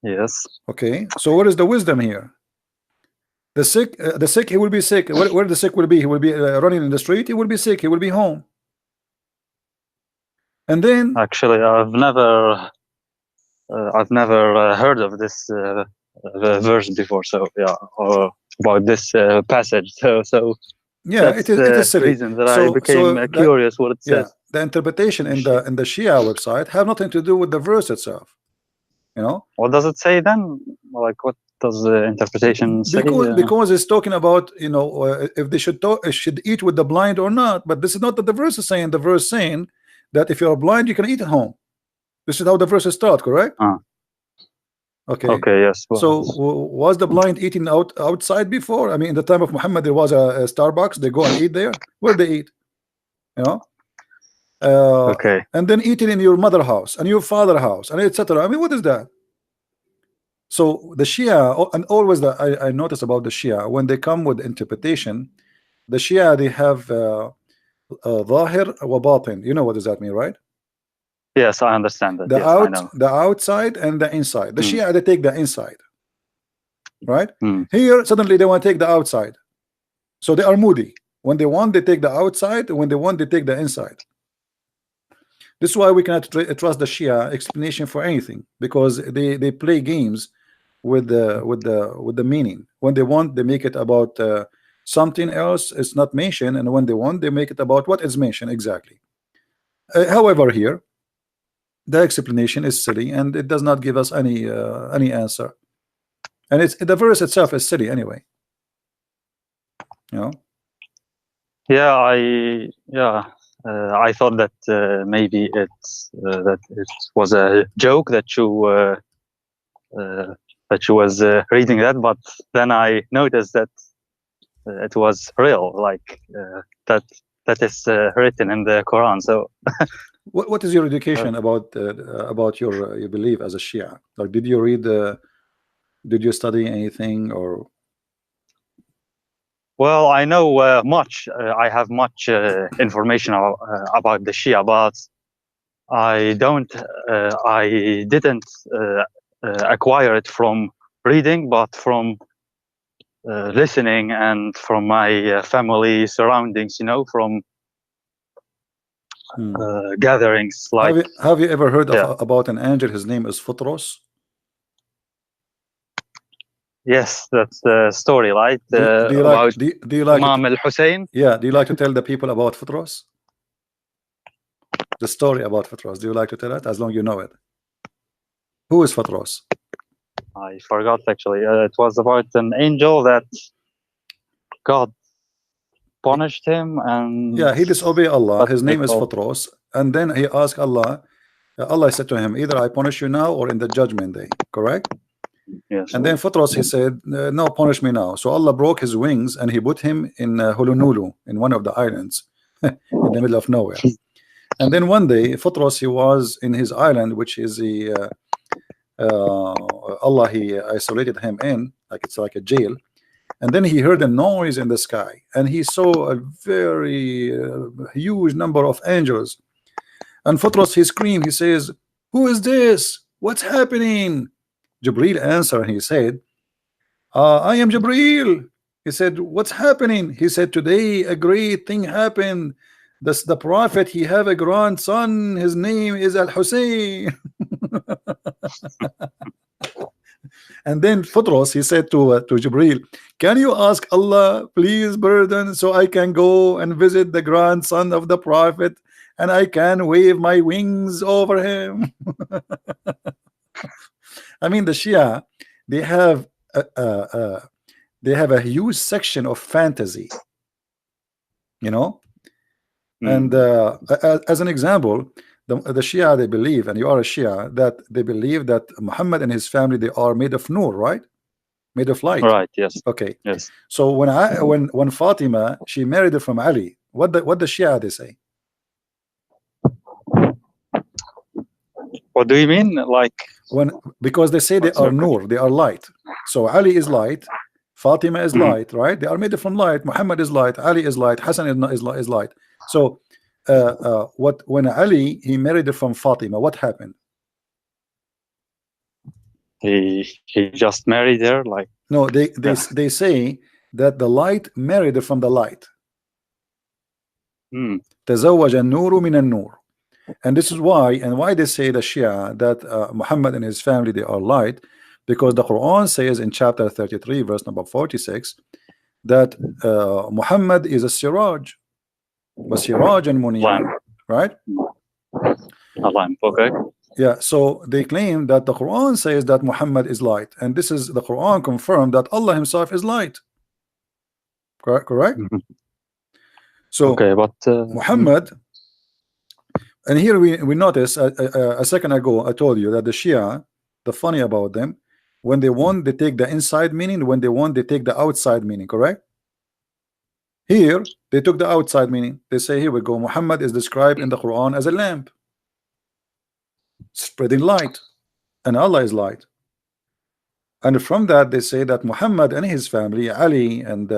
Yes. Okay, so what is the wisdom here? The sick, he will be sick. Where the sick will be? He will be running in the street. He will be sick. He will be home. And then Actually, I've never heard of this verse before. So yeah, or about this passage. So yeah, that's it the is silly. reason that I So became that, curious what it yeah, says. the interpretation in the Shia website have nothing to do with the verse itself. You know, What does it say then? Like, what does the interpretation say? because it's talking about, you know, if they should eat with the blind or not. But this is not what the verse is saying. The verse saying that if you are blind, you can eat at home. This is how the verse is taught, correct? Okay. Okay. Yes. So was the blind eating outside before? I mean, in the time of Muhammad, there was a Starbucks. They go and eat there. Where they eat? You know. Okay. And then eating in your mother house and your father house and etc. I mean, what is that? So the Shia, and always I notice about the Shia, when they come with interpretation, the Shia, they have Zahir wa Batin. You know what does that mean, right? Yes, I understand that. Yes, I know. The outside and the inside. The Shia, they take the inside, right? Mm. Here suddenly they want to take the outside, so they are moody. When they want, they take the outside. When they want, they take the inside. This is why we cannot trust the Shia explanation for anything, because they play games with the meaning. When they want, they make it about something else. It's not mentioned, and when they want, they make it about what is mentioned exactly. However, here the explanation is silly, and it does not give us any answer. And it's the verse itself is silly anyway. You know. Yeah, I thought that maybe it's that it was a joke that you was reading that, but then I noticed that it was real, like that is written in the Quran. So, what is your education about your belief as a Shia? Like, did you read? Did you study anything or? Well, I know much. I have much information about the Shia, but I didn't acquire it from reading, but from listening and from my family surroundings. You know, from gatherings. Like, have you ever heard about an angel? His name is Futros. Yes, that's the story, right? Do you like Imam al-Hussein? Yeah. Do you like to tell the people about Futros? The story about Futros. Do you like to tell it? As long as you know it. Who is Futros? I forgot actually. It was about an angel that God punished him, and he disobeyed Allah. His name is Futros, and then he asked Allah. Allah said to him, either I punish you now or in the judgment day. Correct? Yes. And then Futros, he said, no, punish me now. So Allah broke his wings and he put him in Hulunulu, in one of the islands in the middle of nowhere. And then one day Futros, he was in his island, which is the Allah, he isolated him in, like it's like a jail. And then he heard a noise in the sky, and he saw a very huge number of angels. And Futros, he screamed, he says, who is this? What's happening? Jibril answered, he said, I am Jibril. He said, what's happening? He said, today a great thing happened. The prophet, he have a grandson, his name is Al-Hussein. And then Futros, he said to Jibril, can you ask Allah, please burden, so I can go and visit the grandson of the prophet and I can wave my wings over him. I mean, the Shia, they have a huge section of fantasy, you know. And as an example, the Shia, they believe, and you are a Shia, that they believe that Muhammad and his family, they are made of nur, right? Made of light. Right. Yes. Okay. Yes. So when Fatima, she married from Ali, what the Shia they say? What do you mean? Like, because they say they are nur, they are light. So Ali is light, Fatima is light, right? They are made from light. Muhammad is light, Ali is light, Hassan is light. So when Ali, he married from Fatima, what happened? He just married her, like. No, Yeah. they say that the light married from the light. تزوج النور من النور. And this is why they say the Shia that Muhammad and his family, they are light, because the Quran says in chapter 33 verse number 46 that Muhammad is a siraj, was siraj and Lamp. munir, right? A lamp, okay. Yeah, so they claim that the Quran says that Muhammad is light, and this is the Quran confirmed that Allah himself is light. Correct? So okay, but Muhammad, and here we notice a second ago I told you that the Shia, the funny about them, when they want they take the inside meaning, when they want they take the outside meaning, correct? Here they took the outside meaning. They say, here we go, Muhammad is described in the Quran as a lamp spreading light, and Allah is light. And from that they say that Muhammad and his family, Ali, and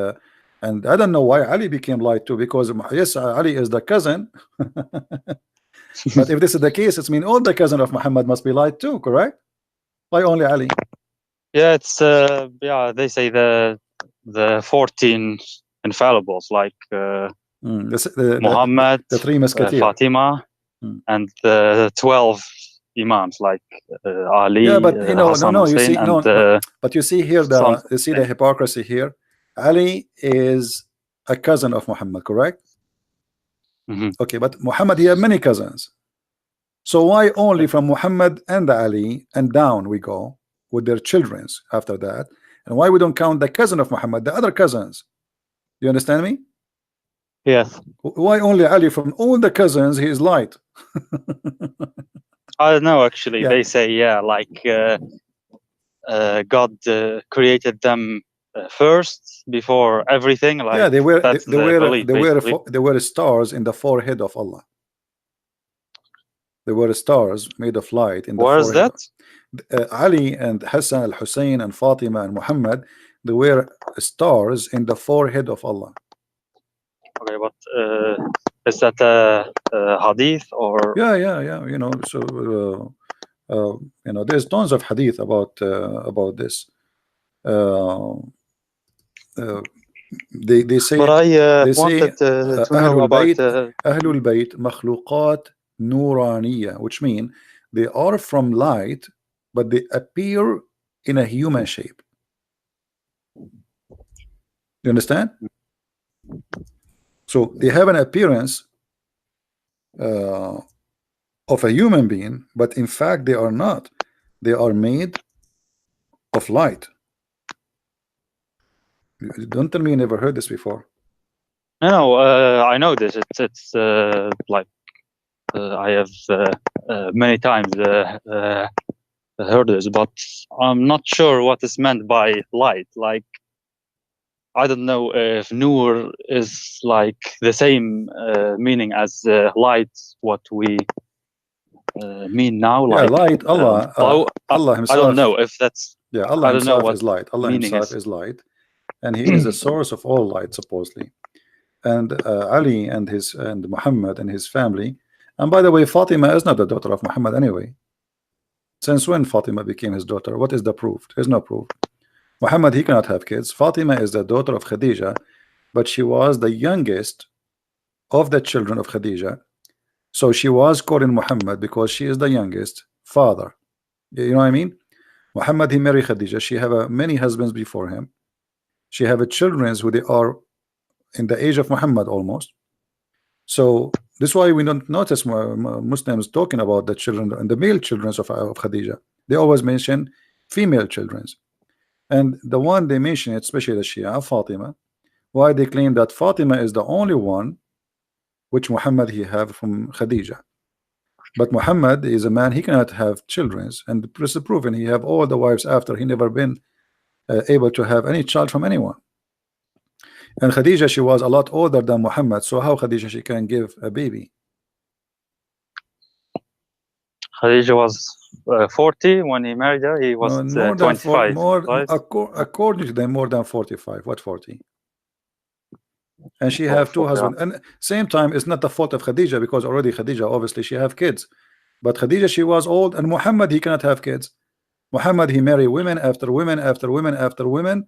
I don't know why Ali became light too, because yes, Ali is the cousin. But if this is the case, it means all the cousin of Muhammad must be light too, correct? Why only Ali? yeah, it's yeah, they say the 14 infallibles, like Muhammad, the three musketeers, Fatima, and the 12 imams, like Ali, yeah, but you know, Hassan, no, you Hussein, see, and no, but you see here you see the hypocrisy here. Ali is a cousin of Muhammad, correct? Okay, but Muhammad, he had many cousins. So why only from Muhammad and Ali and down we go with their childrens after that? And why we don't count the cousin of Muhammad, the other cousins? You understand me? Yes. Why only Ali? From all the cousins he is light. I don't know, actually. Yeah. They say, yeah, like God created them first before everything. Like, yeah, they were stars in the forehead of Allah. There were stars made of light in the forehead. Where is that? Ali and Hassan al-Hussein and Fatima and Muhammad, they were stars in the forehead of Allah. Okay, but is that a hadith or? Yeah. You know, so you know, there's tons of hadith about this. They say. But I they wanted say, to know about Ahlul Bayt makhluqat nuraniya, which mean they are from light, but they appear in a human shape. You understand? So they have an appearance of a human being, but in fact they are not. They are made of light. Don't tell me you never heard this before. No, I know this. It's like I have many times heard this, but I'm not sure what is meant by light. Like, I don't know if nur is like the same meaning as light, what we mean now. Yeah, like light. Allah himself. I don't know if that's. Yeah, Allah himself is light. Allah himself is light, and He is the source of all light, supposedly. And Ali and Muhammad and his family. And by the way, Fatima is not the daughter of Muhammad anyway. Since when Fatima became his daughter? What is the proof? There's no proof. Muhammad, he cannot have kids. Fatima is the daughter of Khadija, but she was the youngest of the children of Khadija. So she was called Muhammad because she is the youngest father. You know what I mean? Muhammad, he married Khadija. She have many husbands before him. She have children who they are in the age of Muhammad almost. So this is why we don't notice Muslims talking about the children and the male children of Khadija. They always mention female children. And the one they mention, especially the Shia, Fatima, why they claim that Fatima is the only one which Muhammad he have from Khadija. But Muhammad is a man, he cannot have children, and this is proven. He have all the wives after. He never been able to have any child from anyone. And Khadija, she was a lot older than Muhammad, so how Khadija she can give a baby? Khadija was 40 when he married her. He was 25. Right? According to them, more than 45. What 40? And she have two husbands. And same time, it's not the fault of Khadija, because already Khadija, obviously, she have kids. But Khadija, she was old, and Muhammad, he cannot have kids. Muhammad, he married women after women after women after women,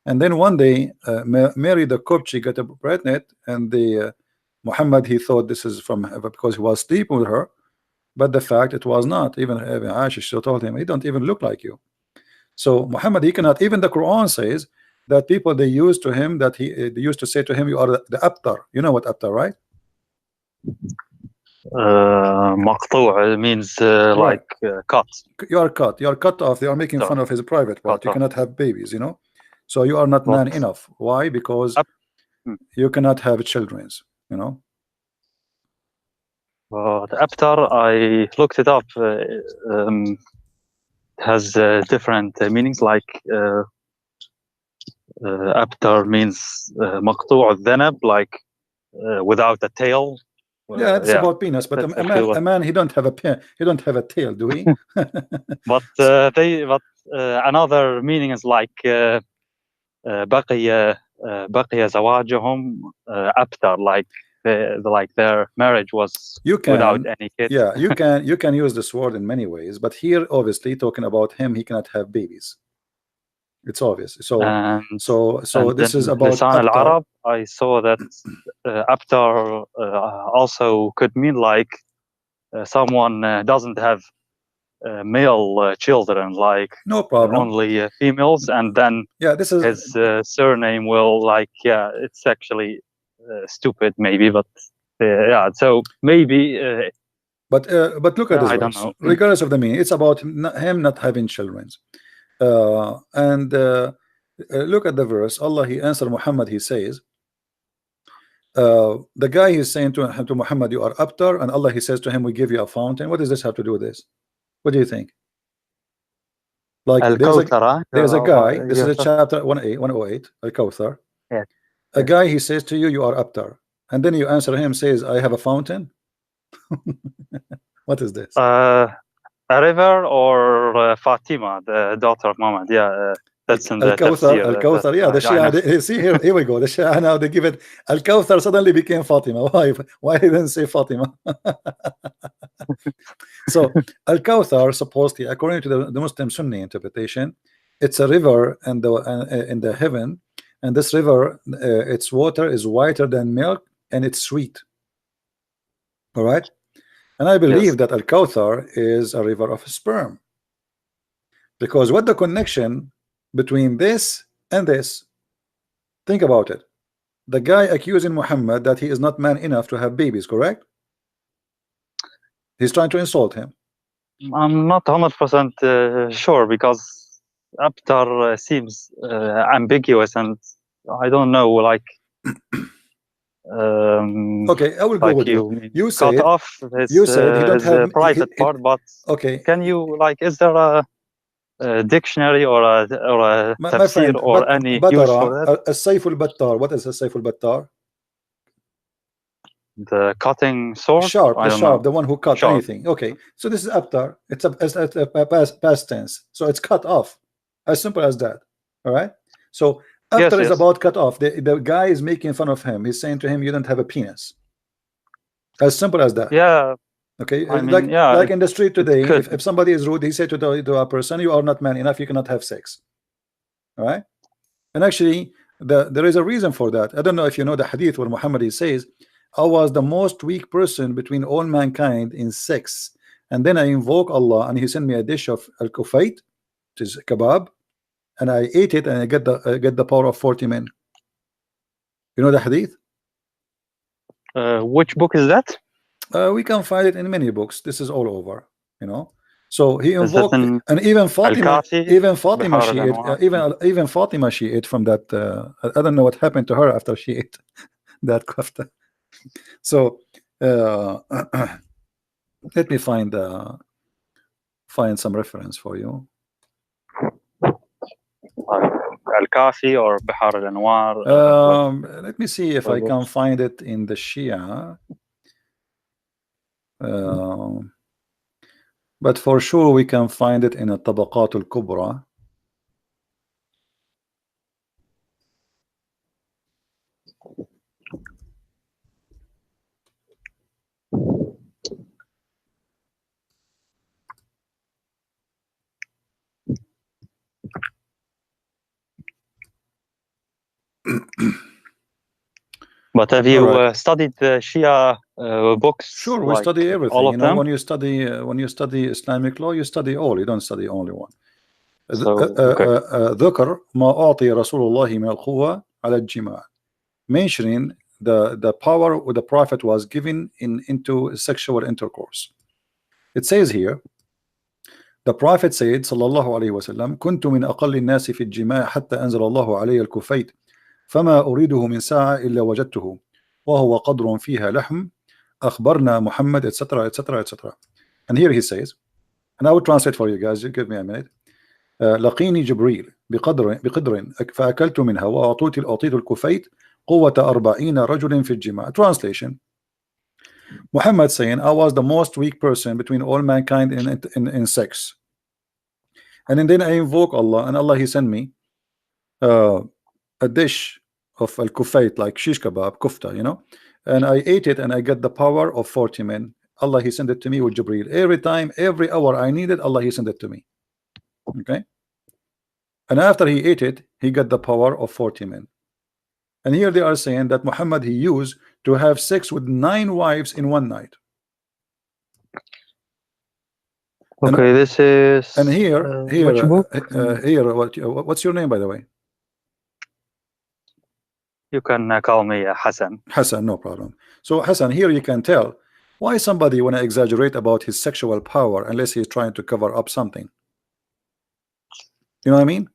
and then one day Mary the Copt, she got pregnant, and the Muhammad, he thought this is from because he was sleeping with her, but the fact it was not. Even Aisha, she told him, he don't even look like you. So Muhammad, he cannot. Even the Quran says that people, they used to him, that they used to say to him, you are the abtar. You know what abtar, right? مقطوع means Right. like cut. You are cut. You are cut off. They are making fun of his private part. Cut You off. cannot have babies, you know. So you are not But- man enough. Why? Because you cannot have childrens, you know. The abtar, I looked it up. Has different meanings. Like abtar means مقطوع الذنب, like without a tail. Yeah, it's about penis, but that's a actually man, he don't have he don't have a tail, do he? But another meaning is like بقي زواجهم abtar, like their marriage was without any kids. Yeah, you can use this word in many ways, but here obviously talking about him, he cannot have babies. It's obvious. So and this is in about Lisan abtar. al-Arab, I saw that abtar also could mean like someone doesn't have male children, like no problem, only females, and then this is his surname will like it's actually stupid maybe, but so maybe but look at this I verse. don't know. Regardless of the meaning, it's about him not having children. And look at the verse. Allah, he answered Muhammad, he says, the guy is saying to Muhammad, you are abtar, and Allah, he says to him, we give you a fountain. What does this have to do with this? What do you think? Like there's a guy, this is a chapter 108, Al-Kawthar. Yes. A guy, he says to you, you are abtar, and then you answer him, says, I have a fountain. What is this? A river, or Fatima, the daughter of Muhammad. That's in the tafsir. Al-Kawthar, yeah, the Shia, see here we go. The Shia, now they give it, Al-Kawthar suddenly became Fatima. Why didn't say Fatima? So Al-Kawthar, supposedly, according to the Muslim Sunni interpretation, it's a river in the heaven, and this river, its water is whiter than milk, and it's sweet. All right, and I believe that Al-Kawthar is a river of sperm, because what the connection between this and this? Think about it. The guy accusing Muhammad that he is not man enough to have babies, correct? He's trying to insult him. I'm not 100% sure, because abtar seems ambiguous, and I don't know, like okay, I will go with you. You said cut off his, he don't have private part, but okay, can you, like, is there a dictionary or a tafsir friend, or any use for that? السيف البتار. What is السيف البتار? The cutting sword? Sharp, I don't sharp, know. the one who cut Sharp. anything. Okay, so this is abtar. It's a past tense, so it's cut off. As simple as that. All right. So abtar is about cut off. The guy is making fun of him. He's saying to him, "You don't have a penis." As simple as that. Yeah. Okay. I mean, like in the street today, if somebody is rude, he said to a person, "You are not man enough. You cannot have sex." All right. And actually, there is a reason for that. I don't know if you know the hadith where Muhammad, he says, I was the most weak person between all mankind in sex, and then I invoke Allah, and he sent me a dish of al-kufayt, which is kebab, and I ate it, and I get the power of 40 men. You know the hadith? Which book is that? We can find it in many books. This is all over, you know. So he invoked, and even Fatima, she ate, even Fatima, she ate from that. I don't know what happened to her after she ate that kofta. So let me find some reference for you. Al-Kafi or Bihar al-Anwar. Let me see if I can find it in the Shia. But for sure we can find it in a Tabaqat al-Kubra. But have you Alright. studied the Shia books? Sure, we like study everything. all of You know, them? when you study Islamic law, you study all. You don't study only one. So, okay. ذكر ما أعطي رسول الله من القوة على الجماع, mentioning the power the Prophet was given into sexual intercourse. It says here, the Prophet said صلى الله عليه وسلم كنت من أقل الناس في الجماع حتى أنزل الله علي الكفيت فما أريده من ساعة إلا وجدته وهو قدر فيها لحم أخبرنا محمد etc etc etc. And here he says, and I will translate for you guys, give me a minute. لقيني جبريل بقدر فأكلت منها وأعطيت الكفيت قوة 40 رجل في الجماع. Translation: Muhammad saying, I was the most weak person between all mankind in sex, and then I invoke Allah, and Allah he sent me a dish of al-kufayt, like shish kebab, kufta, you know, and I ate it and I get the power of 40 men. Allah he sent it to me with Jibreel. Every time, every hour I needed, Allah he sent it to me. Okay, and after he ate it, he got the power of 40 men. And here they are saying that Muhammad he used to have sex with 9 wives in one night. Okay, this is. And here, which book? What's your name, by the way? You can call me Hassan. Hassan, no problem. So Hassan, here you can tell why somebody want to exaggerate about his sexual power unless he's trying to cover up something. You know what I mean?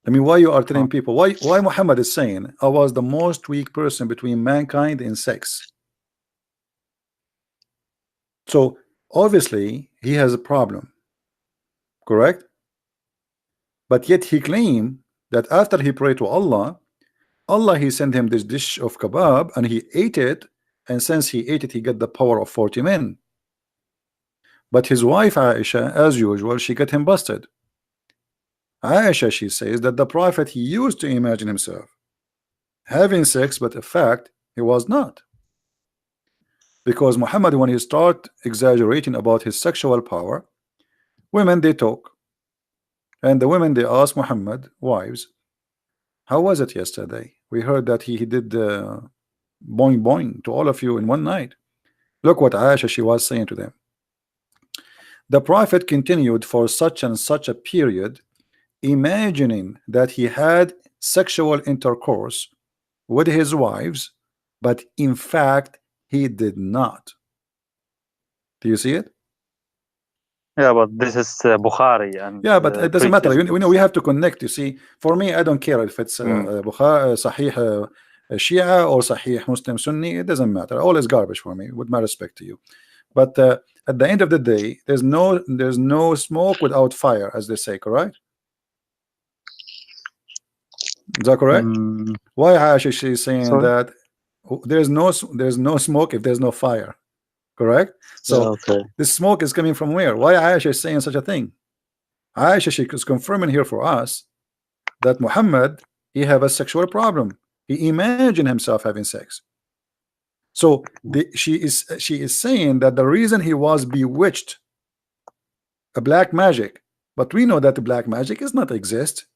I mean, why you are telling people, why Muhammad is saying, I was the most weak person between mankind in sex. So obviously he has a problem, correct? But yet he claimed that after he prayed to Allah, Allah he sent him this dish of kebab and he ate it, and since he ate it he got the power of 40 men. But his wife Aisha, as usual, she got him busted. Aisha, she says that the Prophet he used to imagine himself having sex, but in fact he was not, because Muhammad, when he start exaggerating about his sexual power, women they talk, and the women they ask Muhammad, wives, how was it yesterday? We heard that he did boing boing to all of you in one night. Look what Aisha she was saying to them. The Prophet continued for such and such a period, imagining that he had sexual intercourse with his wives, but in fact he did not. Do you see it? Yeah, but this is Bukhari, and yeah, but it doesn't matter. We have to connect. You see, for me, I don't care if it's Bukhari, Sahih Shia or Sahih Muslim Sunni. It doesn't matter. All is garbage for me, with my respect to you. But at the end of the day, there's no smoke without fire, as they say. Correct? Is that correct? Why Aisha she's saying that there's no smoke if there's no fire? Correct? So this smoke is coming from where? Why Aisha is saying such a thing? Aisha she is confirming here for us that Muhammad he have a sexual problem. He imagined himself having sex. So she is saying that the reason he was bewitched, a black magic, but we know that the black magic is not exist.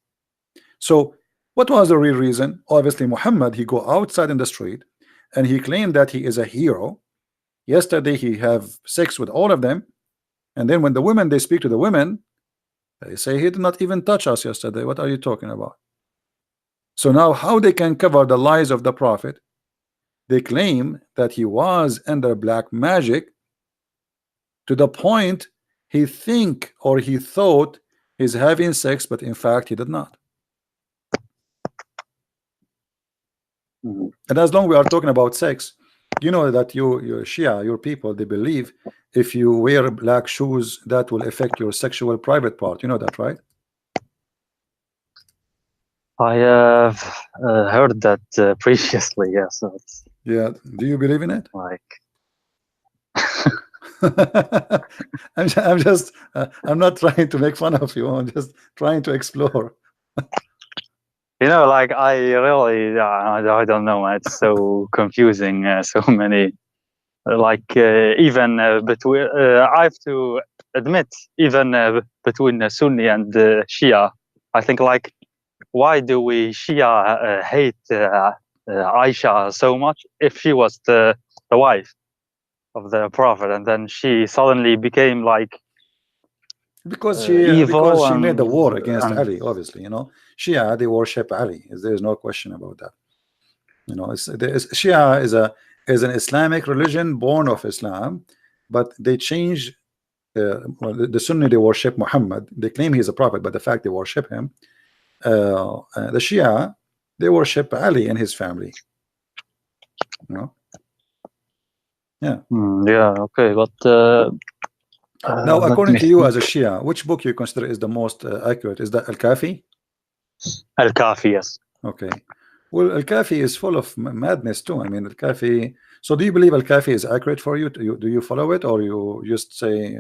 So what was the real reason? Obviously Muhammad he go outside in the street and he claimed that he is a hero. Yesterday he have sex with all of them, and then when the women they speak to the women, they say he did not even touch us yesterday. What are you talking about? So now how they can cover the lies of the Prophet? They claim that he was under black magic to the point he think or he thought he's having sex, but in fact he did not. And as long we are talking about sex, you know that your Shia, your people, they believe if you wear black shoes that will affect your sexual private part. You know that, right? I have heard that previously. Yes. Yeah. Do you believe in it? Like, I'm not trying to make fun of you. I'm just trying to explore. you know, like I really, I don't know. It's so confusing. So many, like even between. I have to admit, even between Sunni and Shia, I think like, why do we Shia hate Aisha so much if she was the wife of the Prophet, and then she suddenly became like because evil she made the war against and Ali. Obviously, Shia, they worship Ali. There's no question about that. Shia is an Islamic religion born of Islam, but they change. Well, the Sunni, they worship Muhammad. They claim he's a prophet, but the fact they worship him. The Shia, they worship Ali and his family. Yeah. yeah, okay, but Now, let according me to you think. as a Shia, which book you consider is the most accurate? Is that Al-Kafi? Al-Kafi, yes. Okay. Well, Al-Kafi is full of madness too. I mean, Al-Kafi. So, do you believe Al-Kafi is accurate for you? Do you follow it, or you just say?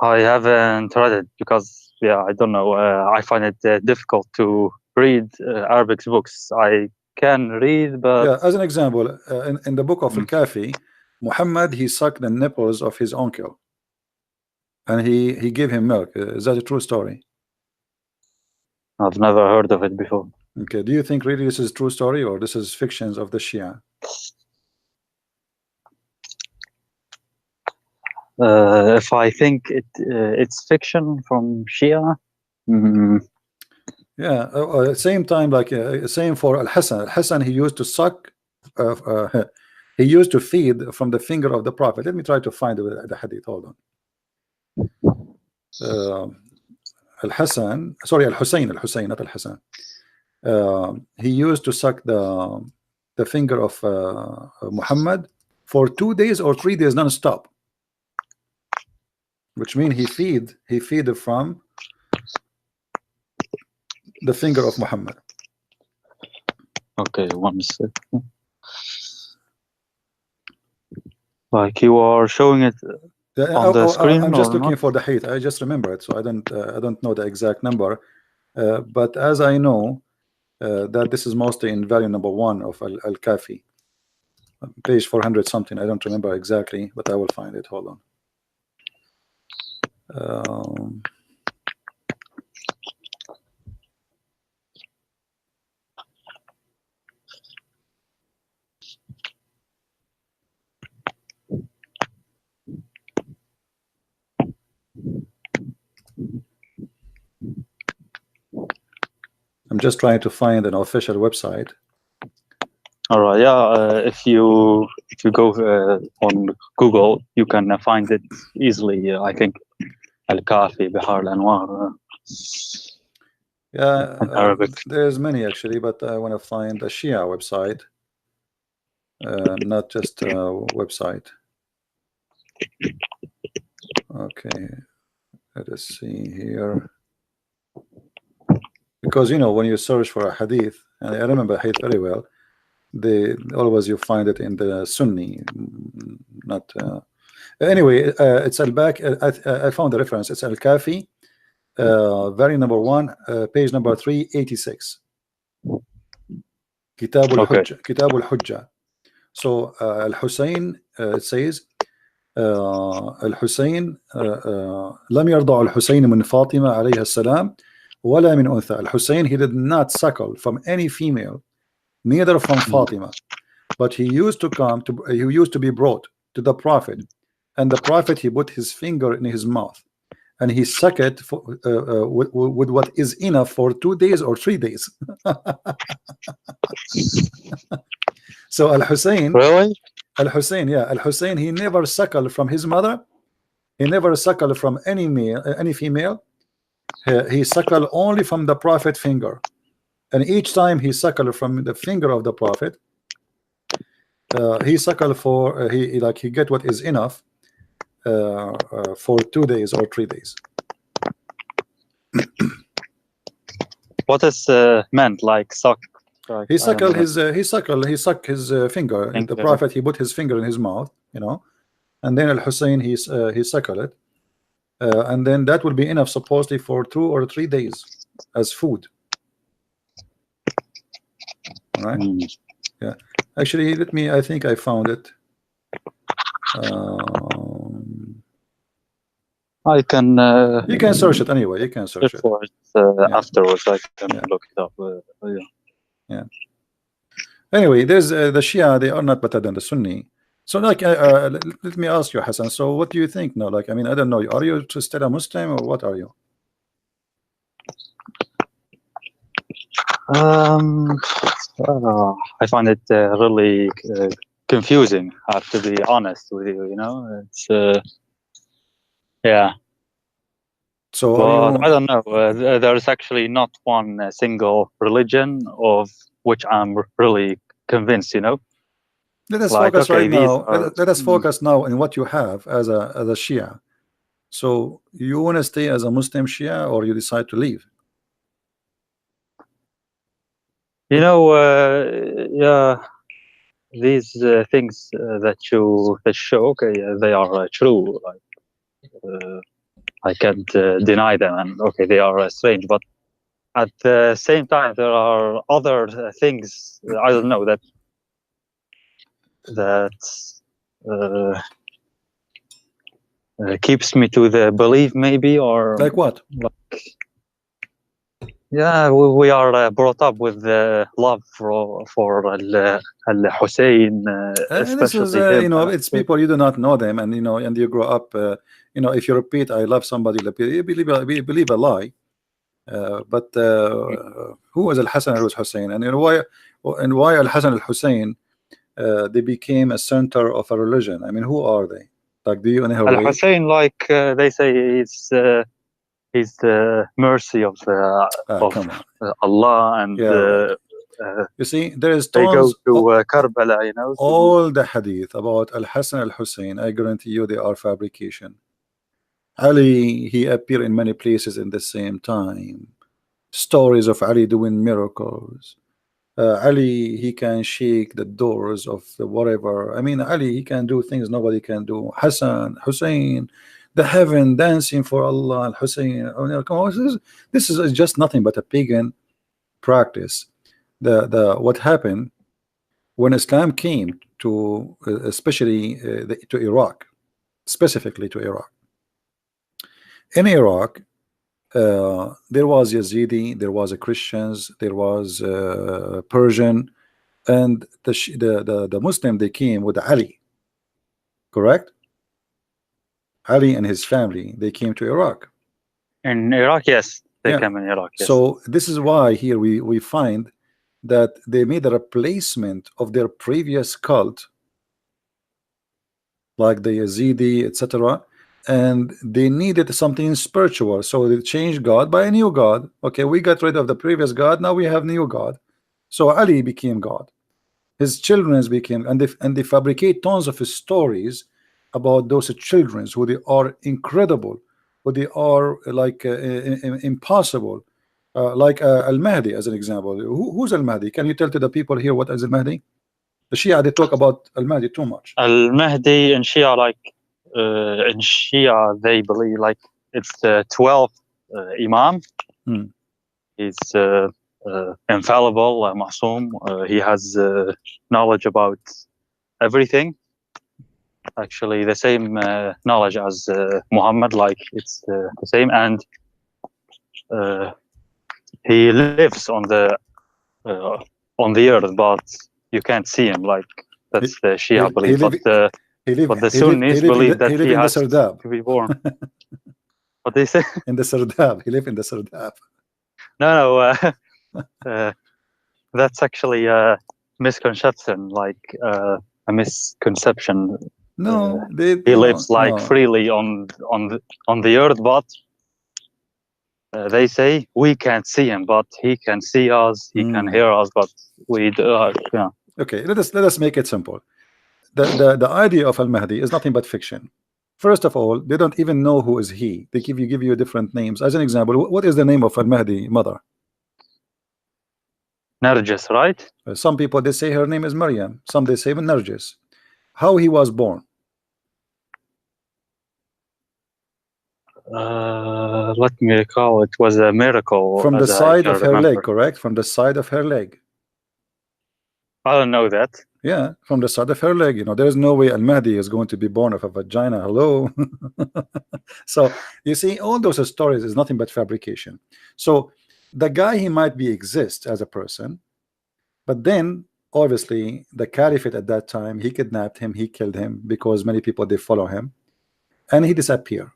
I haven't read it because, yeah, I don't know. I find it difficult to read Arabic books. I can read, but Yeah. As an example, in the book of Mm. Al-Kafi, Muhammad, he sucked the nipples of his uncle, and he gave him milk. Is that a true story? I've never heard of it before. Okay. Do you think really this is a true story, or this is fictions of the Shia? If I think it's fiction from Shia, Yeah. Same time, like same for Al-Hasan. Al-Hasan, he used to suck. He used to feed from the finger of the Prophet. Let me try to find the hadith. Hold on. Al-Hasan, sorry, Al-Hussein, not Al-Hasan. He used to suck the finger of Muhammad for 2 days or 3 days non-stop, which means he feed from the finger of Muhammad. okay, 1 second. Like you are showing it on the screen, I'm just or looking not? for the hadith. I just remember it, so I don't know the exact number. But as I know that this is mostly in volume number 1 of Al-Kafi, page 400 something. I don't remember exactly, but I will find it. Hold on. I'm just trying to find an official website. All right, yeah. If you go on Google, you can find it easily. I think Al-Kafi, Bihar al-Anwar. Yeah, In Arabic. there's many actually, but I want to find a Shia website, not just a website. Okay, let us see here. Because when you search for a hadith, and I remember hadith very well, always you find it in the Sunni, not. Anyway, it's al-Bak. I found the reference. It's Al-Kafi, volume number 1, page number 386. Kitab al-Hujja. Kitab al-Hujja. So Al-Hussein, it says الحسين لم يرضع الحسين من فاطمة عليه السلام ولا من أنثى. Al-Hussein, he did not suckle from any female, neither from Fatima, but he used to be brought to the Prophet, and the Prophet, he put his finger in his mouth and he sucked it with what is enough for 2 days or 3 days. So Al-Hussein, Really? Al-Hussein, yeah, Al-Hussein, he never suckled from his mother. He never suckled from any female. He suckled only from the Prophet finger, and each time he suckled from the finger of the Prophet, he suckled for he get what is enough for 2 days or 3 days. What is meant like suck? Like, He suckled his finger. The Prophet, he put his finger in his mouth, and then Al-Hussein, he suckled it, and then that will be enough supposedly for 2 or 3 days as food. All right. Yeah, actually, I think I found it. I can. You can search it anyway. You can search it for it afterwards. I can look it up. Yeah. Yeah. Anyway, there's the Shia. They are not better than the Sunni. So, like, let me ask you, Hassan. So, what do you think now? Like, I mean, I don't know. Are you still a Muslim or what are you? I find it really confusing. I have to be honest with you. You know, it's yeah. So, But are I you? don't know. There's actually not one single religion of which I'm really convinced. You know, Let us like focus okay, right these now. are. Let us focus now on what you have as a Shia. So, you want to stay as a Muslim Shia, or you decide to leave? You know, yeah, these things that you show, okay, they are true. Like I can't deny them, and okay, they are strange. But at the same time, there are other things. I don't know that uh, keeps me to the belief, maybe, or Like what? like yeah, we are brought up with the love for Al Hussein, This is, especially him. you know, And it's people you do not know them, and you know, and you grow up. You know, if you repeat, "I love somebody," you believe a lie. But who was Al Hassan al Hussein, and you know why Al Hassan al Hussein they became a center of a religion? I mean, who are they? Like, do you know Al way? Hussein, like they say, he's the mercy of Come on, Allah, and yeah, right. You see, there is they go tons. to Karbala, you know, to All the hadith about Al Hassan al Hussein, I guarantee you, they are fabrication. Ali, he appeared in many places in the same time. Stories of Ali doing miracles. Ali, he can shake the doors of the whatever. I mean, Ali, he can do things nobody can do. Hassan, Hussein, the heaven dancing for Allah, Al Hussein. Oh, no, come on, this is just nothing but a pagan practice. The what happened when Islam came to, especially to Iraq, specifically to Iraq. In Iraq, there was Yazidi, there was a Christians, there was Persian, and the Muslim, they came with Ali, correct? Ali and his family, they came to Iraq. in Iraq. Yes, they Yeah. came in Iraq. Yes. So this is why here we find that they made a replacement of their previous cult, like the Yazidi, etc. And they needed something spiritual, so they changed God by a new God. Okay, we got rid of the previous God, now we have new God. So Ali became God. His children became, and they fabricate tons of stories about those children who they are incredible, who they are like impossible. Like Al Mahdi as an example. Who's Al Mahdi? Can you tell to the people here what is Al Mahdi? The Shia, they talk about Al Mahdi too much. Al Mahdi in Shia, like in Shia, they believe like it's the 12th Imam. Hmm. He's infallible, Masoom. He has knowledge about everything. Actually, the same knowledge as Muhammad, like it's the same, and he lives on the earth, but you can't see him. Like that's the Shia belief. But the Sunnis believe that he in the has Sardab. to be born. What they say? In the Sardab. He lived in the Sardab. No, that's actually a misconception, like a misconception. No, He lives like freely on the earth, but they say we can't see him, but he can see us. He can hear us, but we yeah. Okay, let us make it simple. The idea of Al Mahdi is nothing but fiction. First of all, they don't even know who is he. They give you different names. As an example, what is the name of Al Mahdi mother? Nargis, right? Some people, they say her name is Maryam. Some they say Nargis. How he was born? Let me recall. It was a miracle. From the side of her remember. leg, correct? From the side of her leg. I don't know that. Yeah, from the side of her leg. You know, there is no way Al Mahdi is going to be born of a vagina. Hello. So you see, all those stories is nothing but fabrication. So the guy, he might be exist as a person, But then obviously the caliphate at that time, he kidnapped him, he killed him, because many people they follow him, and he disappeared.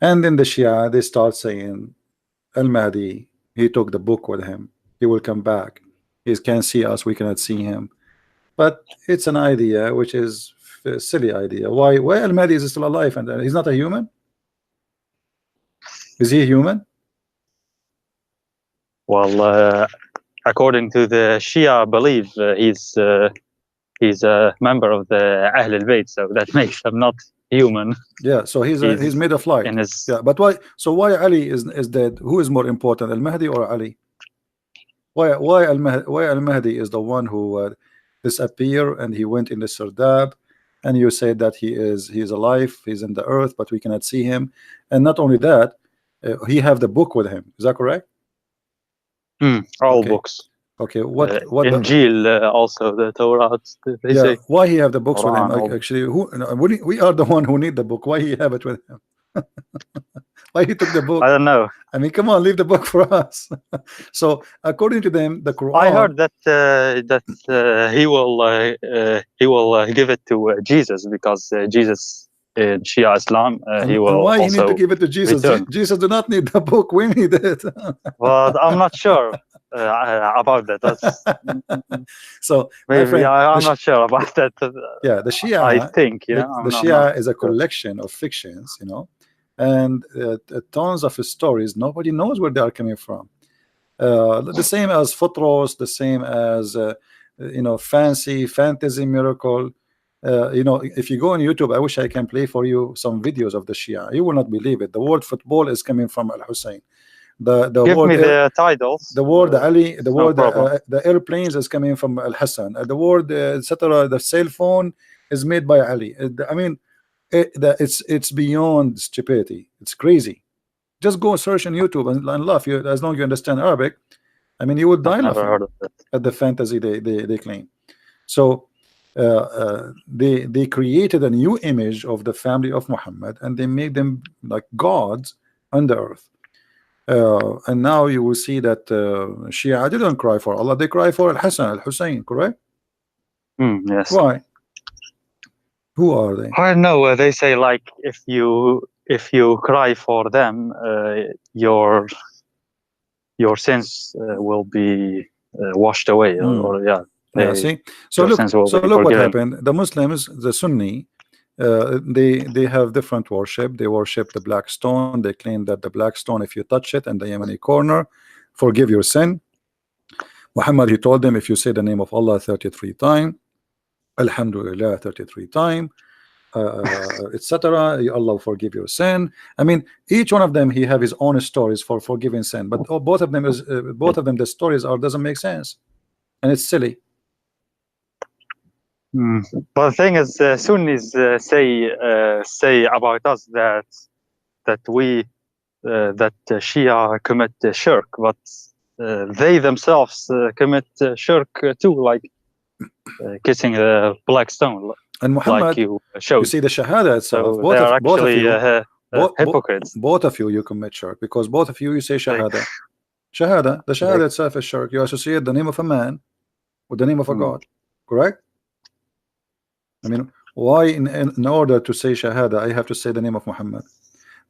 And then the Shia, they start saying Al-Mahdi, he took the book with him, he will come back, he can see us, we cannot see him. But it's an idea which is a silly idea. Why Al-Mahdi is still alive and he's not a human? Is he human? Well, according to the Shia belief, he's a member of the Ahl al-Bayt, so that makes him not human. Yeah, so he's made of light. In his, yeah, but why? So why Ali is dead? Who is more important, Al-Mahdi or Ali? Why Al-Mahdi is the one who disappear and he went in the Sardab, and you say that he is alive, he's in the earth, but we cannot see him. And not only that, he have the book with him. Is that correct? all Okay. books. Okay, what Injil, also the Torah. They yeah, say why he have the books Quran, with him? Actually, we are the one who need the book. Why he have it with him? Why he took the book? I don't know. I mean, come on, leave the book for us. So according to them, the Quran. I heard that he will give it to Jesus, because Jesus in Shia Islam he will and why also he need to give it to Jesus? return. Jesus do not need the book. We need it. But I'm not sure about that. That's, so my maybe friend, I'm not sure about that. Yeah, the Shia. I think the Shia is a collection of fictions, and tons of stories. Nobody knows where they are coming from. The same as Futros, the same as fantasy miracle. If you go on YouTube, I wish I can play for you some videos of the Shia. You will not believe it. The word football is coming from Al Hussein. The Give word me the titles. The word Ali. The word problem. the airplanes is coming from Al Hassan. The word etc. The cell phone is made by Ali. I mean, it's beyond stupidity. It's crazy. Just go search on YouTube and laugh. As long as you understand Arabic, I mean, you would die laughing at the fantasy they claim. So they created a new image of the family of Muhammad, and they made them like gods on the earth. And now you will see that Shia didn't cry for Allah, they cry for Al-Hassan, Al-Hussein, correct? Yes. Why? Who are they? I don't know. They say, like, if you cry for them, your sins will be washed away, or yeah, see. So look what happened. The Muslims, the Sunni, they have different worship. They worship the black stone. They claim that the black stone, if you touch it in the Yemeni corner, forgive your sin. Muhammad, he told them, if you say the name of Allah 33 times, Alhamdulillah 33 times, etc., Allah will forgive your sin. I mean, each one of them, he have his own stories for forgiving sin, but both of them the stories doesn't make sense, and it's silly. But the thing is, Sunnis say about us that we that Shia commit shirk, but they themselves commit shirk too, like kissing a black stone. And Muhammad, like you showed. You see the Shahada itself. So both of you, hypocrites. Both of you commit shirk, because both of you say Shahada. Shahada, the Shahada itself is shirk. You associate the name of a man with the name of a God, correct? I mean, why in order to say Shahada, I have to say the name of Muhammad?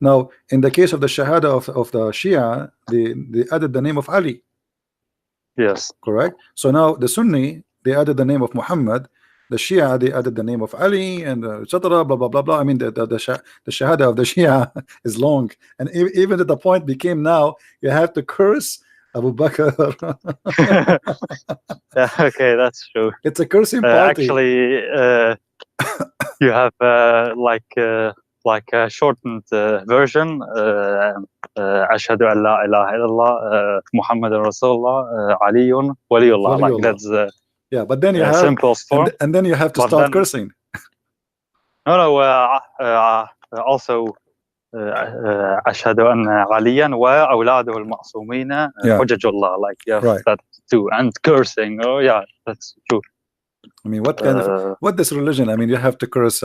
Now, in the case of the Shahada of the Shia, they added the name of Ali. Yes. Correct? So now the Sunni, they added the name of Muhammad. The Shia, they added the name of Ali, and etc. Blah blah blah blah. I mean, the Shahada of the Shia is long, and even at the point became now you have to curse Abu Bakr. Yeah, okay, that's true. It's a cursing party. Actually, you have like a shortened version. Ashhadu an la ilaha illallah, Muhammadan Rasulullah, Aliyun Waliyullah. Like that's yeah, but then you have simplest form, and then you have to start cursing. No, also أشهد أن عليا وأولاده المعصومين حجج الله. Like that too, and cursing. Oh yeah, that's true. I mean, what kind of what this religion? I mean, you have to curse.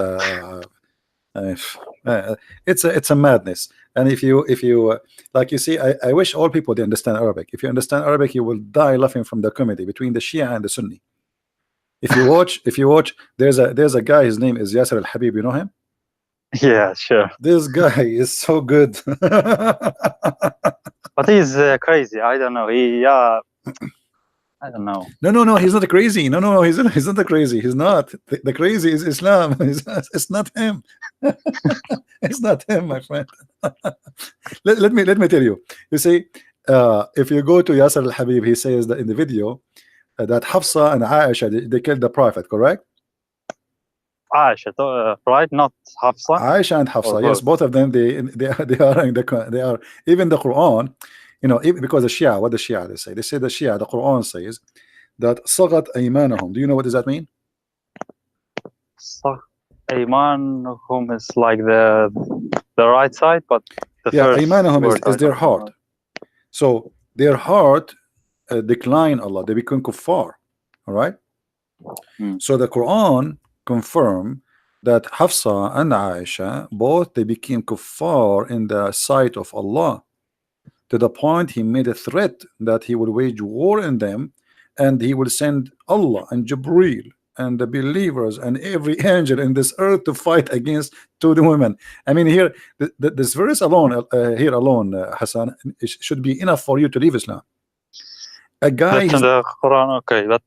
It's a madness. And if you like, you see, I wish all people they understand Arabic. If you understand Arabic, you will die laughing from the comedy between the Shia and the Sunni. If you watch, there's a guy. His name is Yasser Al Habib. You know him? Yeah, sure. This guy is so good. But he's crazy. I don't know. I don't know. No, he's not crazy. No, he's not crazy. He's not. The crazy is Islam. It's not him. It's not him, my friend. let me tell you. You see, if you go to Yasser Al Habib, he says that in the video that Hafsa and Aisha they killed the Prophet, correct? Aisha, right? Not Hafsa. Aisha and Hafsa, Or yes, both? both of them. They are in they are even the Quran. You know, because the Shia, what the Shia they say? They say the Shia, the Quran says that sagat aymanahum. Do you know what does that mean? Ayman, whom is like the right side, but the Yeah, first aymanahum word is I their don't heart. know. So their heart decline Allah. They become kuffar. All right. So the Quran confirm that Hafsa and Aisha both they became kuffar in the sight of Allah, to the point he made a threat that he will wage war in them, and he will send Allah and Jibreel and the believers and every angel in this earth to fight against two women. I mean, here this verse alone, here alone, Hassan, it should be enough for you to leave Islam. A guy That's in the Quran, okay. But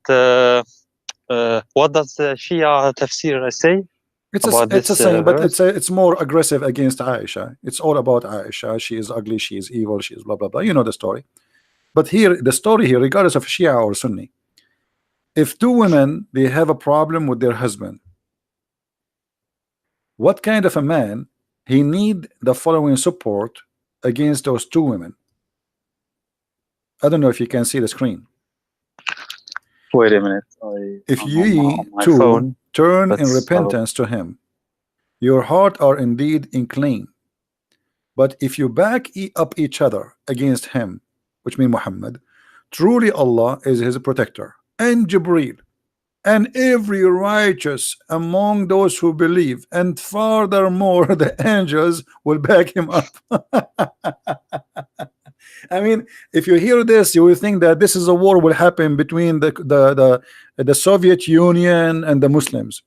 what does the Shia tafsir say? it's about a this saying, but verse? it's more aggressive against Aisha. It's all about Aisha. She is ugly, she is evil, she is blah blah blah. You know the story. But here, the story here, regardless of Shia or Sunni, if two women they have a problem with their husband, what kind of a man he need the following support against those two women? I don't know if you can see the screen. Wait a minute. If I'm ye on my too phone. turn in Let's repentance to him, your heart are indeed inclined. But if you back up each other against him, which means Muhammad, truly Allah is his protector, and Jibreel, and every righteous among those who believe, and furthermore the angels will back him up. I mean, if you hear this, you will think that this is a war will happen between the Soviet Union and the Muslims,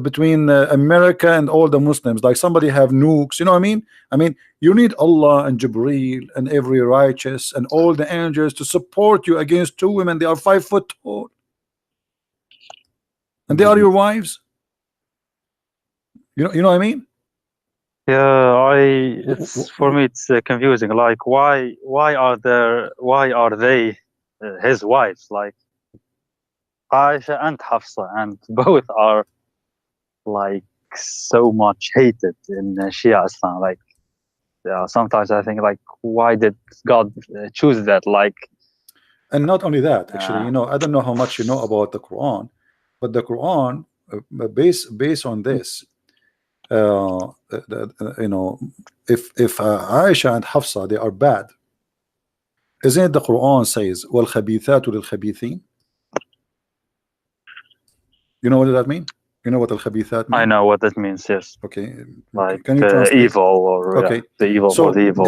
between America and all the Muslims, like somebody have nukes, you know what I mean, you need Allah and Jibreel and every righteous and all the angels to support you against two women. They are 5 foot tall and they are your wives. You know what I mean? Yeah, it's for me it's confusing. Like why are they his wives, like Aisha and Hafsa, and both are like so much hated in Shia Islam. Like sometimes I think like why did God choose that? Like, and not only that, actually, you know, I don't know how much you know about the Quran, but the Quran based on this, you know, if Aisha and Hafsa they are bad, isn't it the Quran says wal khabithatu lil khabithin? You know what does that mean? You know what al khabithat mean? I know what that means. Yes, Okay, like can you translate? evil or Okay, the evil so for the evil.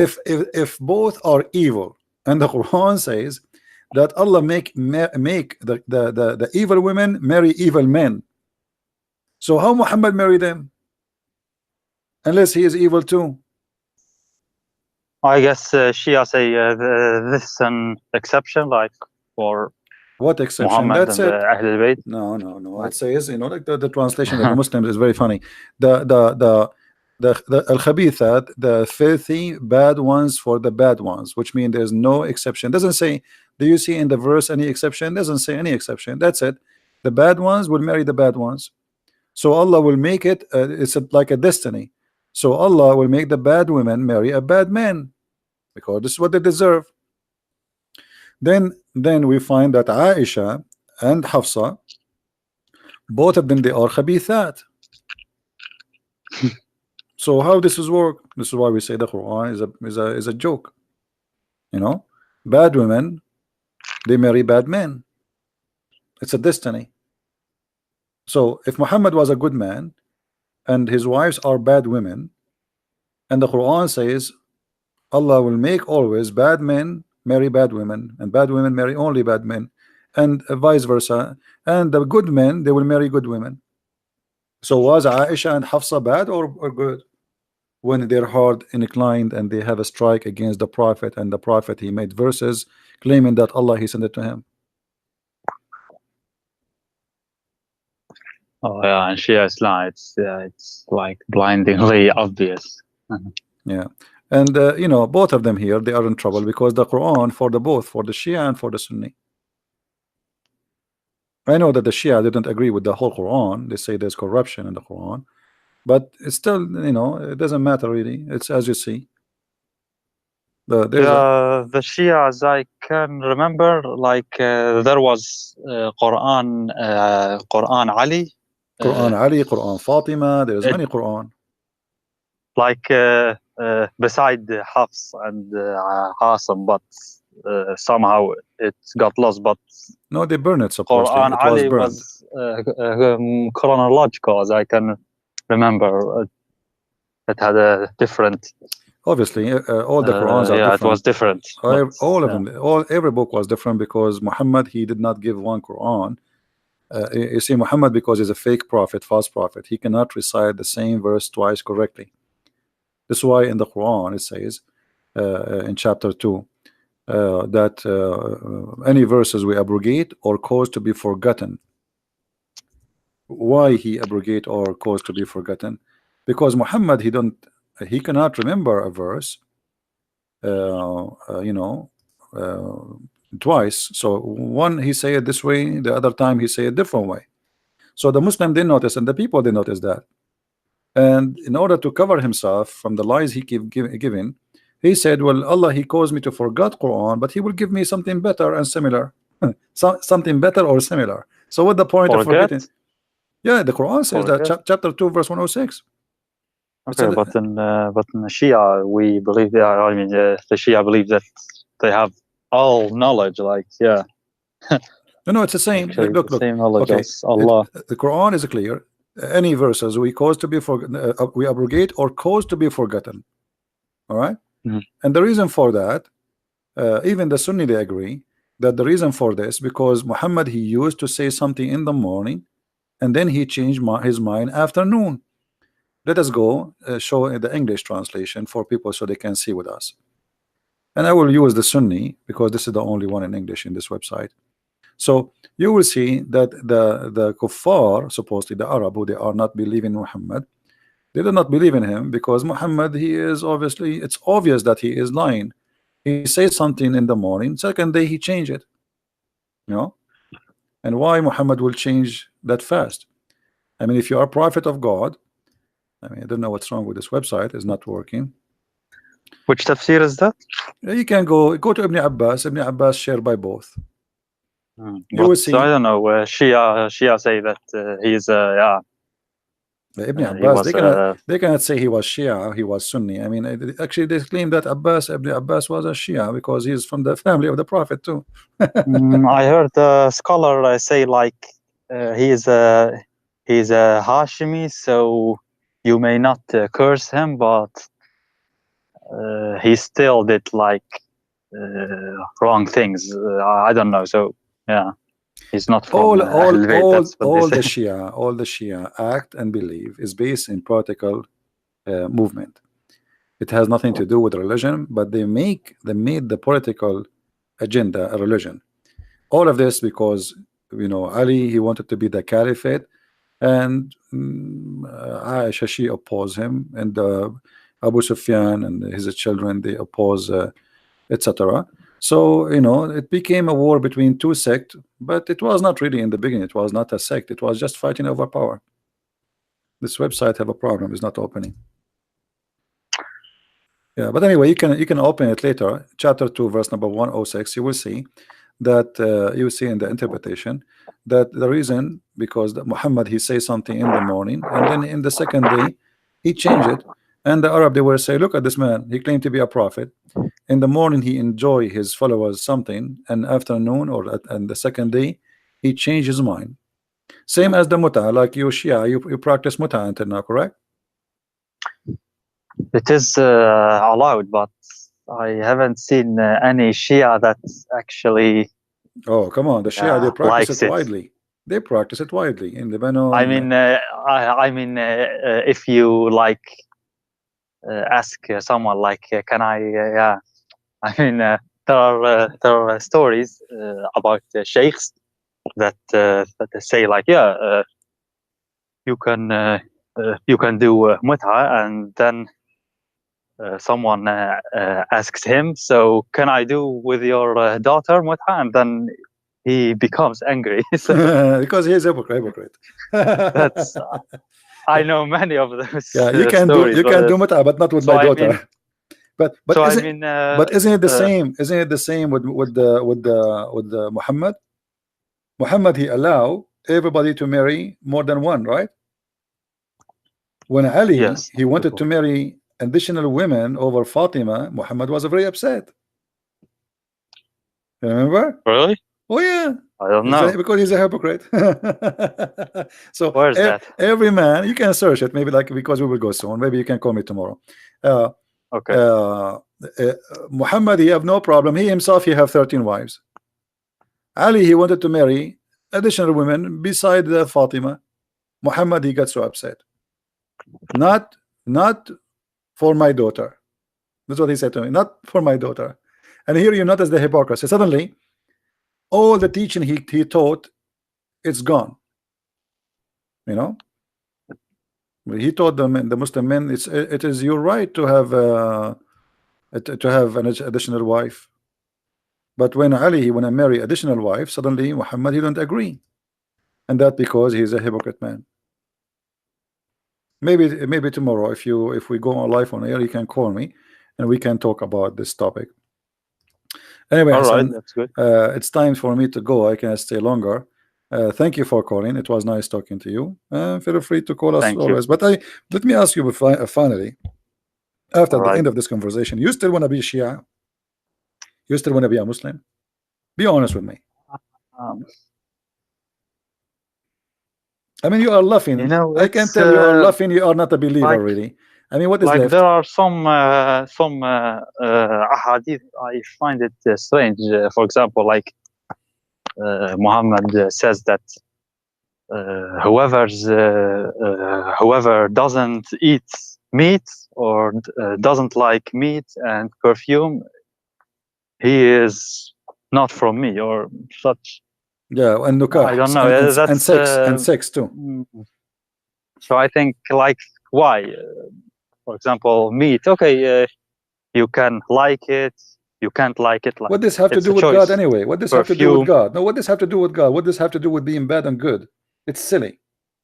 if both are evil, and the Quran says that Allah make the evil women marry evil men, so how Muhammad marry them unless he is evil too? I guess Shia say this is an exception, like for What exception? Muhammad That's and it. Ahl al-Bayt. No. It says, you know, like the translation of the Muslims is very funny. The al-khabithat, the filthy bad ones for the bad ones, which means there's no exception. Doesn't say, do you see in the verse any exception? Doesn't say any exception. That's it. The bad ones will marry the bad ones. So Allah will make it, like a destiny. So Allah will make the bad women marry a bad man because this is what they deserve. Then we find that Aisha and Hafsa, both of them, they are khabithat. So how this is work? This is why we say the Quran is a joke. You know, bad women they marry bad men. It's a destiny. So if Muhammad was a good man, and his wives are bad women, and the Quran says Allah will make always bad men marry bad women, and bad women marry only bad men, and vice versa, and the good men, they will marry good women. So was Aisha and Hafsa bad or good? When their heart inclined and they have a strike against the Prophet, and the Prophet, he made verses claiming that Allah, he sent it to him. Oh yeah, and Shia Islam, it's like blindingly obvious. Yeah, and you know, both of them here, they are in trouble because the Quran for the both, for the Shia and for the Sunni. I know that the Shia didn't agree with the whole Quran. They say there's corruption in the Quran, but it's still, you know, it doesn't matter really. It's as you see. There's a The Shias, I can remember, like there was Quran Ali, Quran Ali, Quran Fatima. There's it, many Quran. like beside Hafs and Qasim, but somehow it got lost. But No, they burn it supposedly. Quran It was Ali burned. was chronological, as I can remember. It had a different. Obviously, all the Qurans are Yeah, different. it was different. But, All of yeah. them, every book was different because Muhammad, he did not give one Quran. You see, Muhammad, because he's a fake prophet, false prophet, he cannot recite the same verse twice correctly. This is why in the Quran it says in chapter 2 that any verses we abrogate or cause to be forgotten. Why he abrogate or cause to be forgotten? Because Muhammad, he cannot remember a verse you know, twice. So one he say it this way, the other time he say a different way. So the Muslim didn't notice, and the people didn't notice that. And in order to cover himself from the lies he keep giving, he said, well, Allah, he caused me to forget Quran, but he will give me something better and similar. Something better or similar. So what the point of forgetting? Yeah, the Quran says that chapter 2 verse 106. Okay, but in the Shia, we believe that. I mean, the Shia believe that they have all knowledge. Like, yeah. No, it's the same. Look, same knowledge okay. as Allah. The Quran is clear. Any verses we cause to be we abrogate or cause to be forgotten. All right. And the reason for that, even the Sunni, they agree that the reason for this, because Muhammad, he used to say something in the morning and then he changed his mind afternoon. Let us go show the English translation for people so they can see with us. And I will use the Sunni because this is the only one in English in this website. So you will see that the kuffar, supposedly the Arab, who they are not believing Muhammad, they do not believe in him because Muhammad, he is obviously, it's obvious that he is lying. He says something in the morning, second day he change it, you know. And why Muhammad will change that fast? I mean, if you are a prophet of God, I mean, I don't know what's wrong with this website, it's not working. Which tafsir is that? You can go to Ibn Abbas. Ibn Abbas shared by both. You will see. I don't know. Shia say that he's yeah. Ibn Abbas, they cannot say he was Shia, he was Sunni. I mean, actually, they claim that Ibn Abbas was a Shia because he's from the family of the Prophet too. I heard a scholar say like he's a Hashimi, so you may not curse him, but he still did like wrong things. I don't know. So yeah, he's not from all the Shia act and believe is based in political movement. It has nothing to do with religion, but they made the political agenda a religion. All of this because, you know, Ali, he wanted to be the caliphate, and Aisha, she opposed him, and Abu Sufyan and his children, they oppose, etc. So, you know, it became a war between two sects, but it was not really in the beginning. It was not a sect. It was just fighting over power. This website have a problem. It's not opening. Yeah, but anyway, you can open it later. Chapter 2, verse number 106. You will see that you will see in the interpretation that the reason because Muhammad, he says something in the morning and then in the second day he changed it, and the Arab, they will say, look at this man, he claimed to be a prophet. In the morning he enjoy his followers something, and afternoon and the second day he changed his mind. Same as the muta, like you Shia, you practice muta until now, correct? It is allowed, but I haven't seen any Shia that actually Oh, come on, the Shia, they practice likes it it. widely. They practice it widely in Lebanon. I mean, if you like ask someone like, can I? Yeah, I mean, there are stories about sheikhs that they say like, yeah, you can do mut'a, and then someone asks him, so can I do with your daughter mut'a? And then he becomes angry. So because he is a hypocrite. that's I know many of those Yeah, you can stories. do muta, but not with So my I daughter. mean, But so I isn't mean, isn't it the same? Isn't it the same with the Muhammad? Muhammad, he allow everybody to marry more than one, right? When Ali, yes. he wanted to marry additional women over Fatima, Muhammad was very upset. Remember? Really? Oh yeah, I don't know. because he's a hypocrite. So Where's that? every man, you can search it, maybe, like, because we will go soon. Maybe you can call me tomorrow. Okay. Muhammad, he have no problem. He himself, he have 13 wives. Ali, he wanted to marry additional women beside Fatima. Muhammad, he got so upset. Not for my daughter. That's what he said to me. Not for my daughter. And here you notice the hypocrisy. Suddenly, all the teaching he taught, it's gone. You know, he taught them, the Muslim men, it is your right to have an additional wife. But when Ali, he want to marry additional wife, suddenly Muhammad, he don't agree, and that because he's a hypocrite man. Maybe tomorrow, if we go on live on air, you can call me and we can talk about this topic. Anyway, All right, Hassan, that's good. it's time for me to go. I can stay longer. Thank you for calling. It was nice talking to you. Feel free to call us Thank you. always. But let me ask you finally, after All the right. end of this conversation, you still want to be Shia? You still want to be a Muslim? Be honest with me. I mean, you are laughing. You know, I can it's tell you are laughing. You are not a believer, like really. I mean, what is like left? there are some ahadith. I find it strange. For example, like Muhammad says that whoever doesn't eat meat or doesn't like meat and perfume, he is not from me, or such. Yeah, and nukah, I don't know. and sex too. So I think, like, why? For example, meat. Okay, you can like it. You can't like it. Like, What does have to it's do a with choice. God anyway? What does have to do with Perfume. God? No, what does have to do with God? What does have to do with being bad and good? It's silly,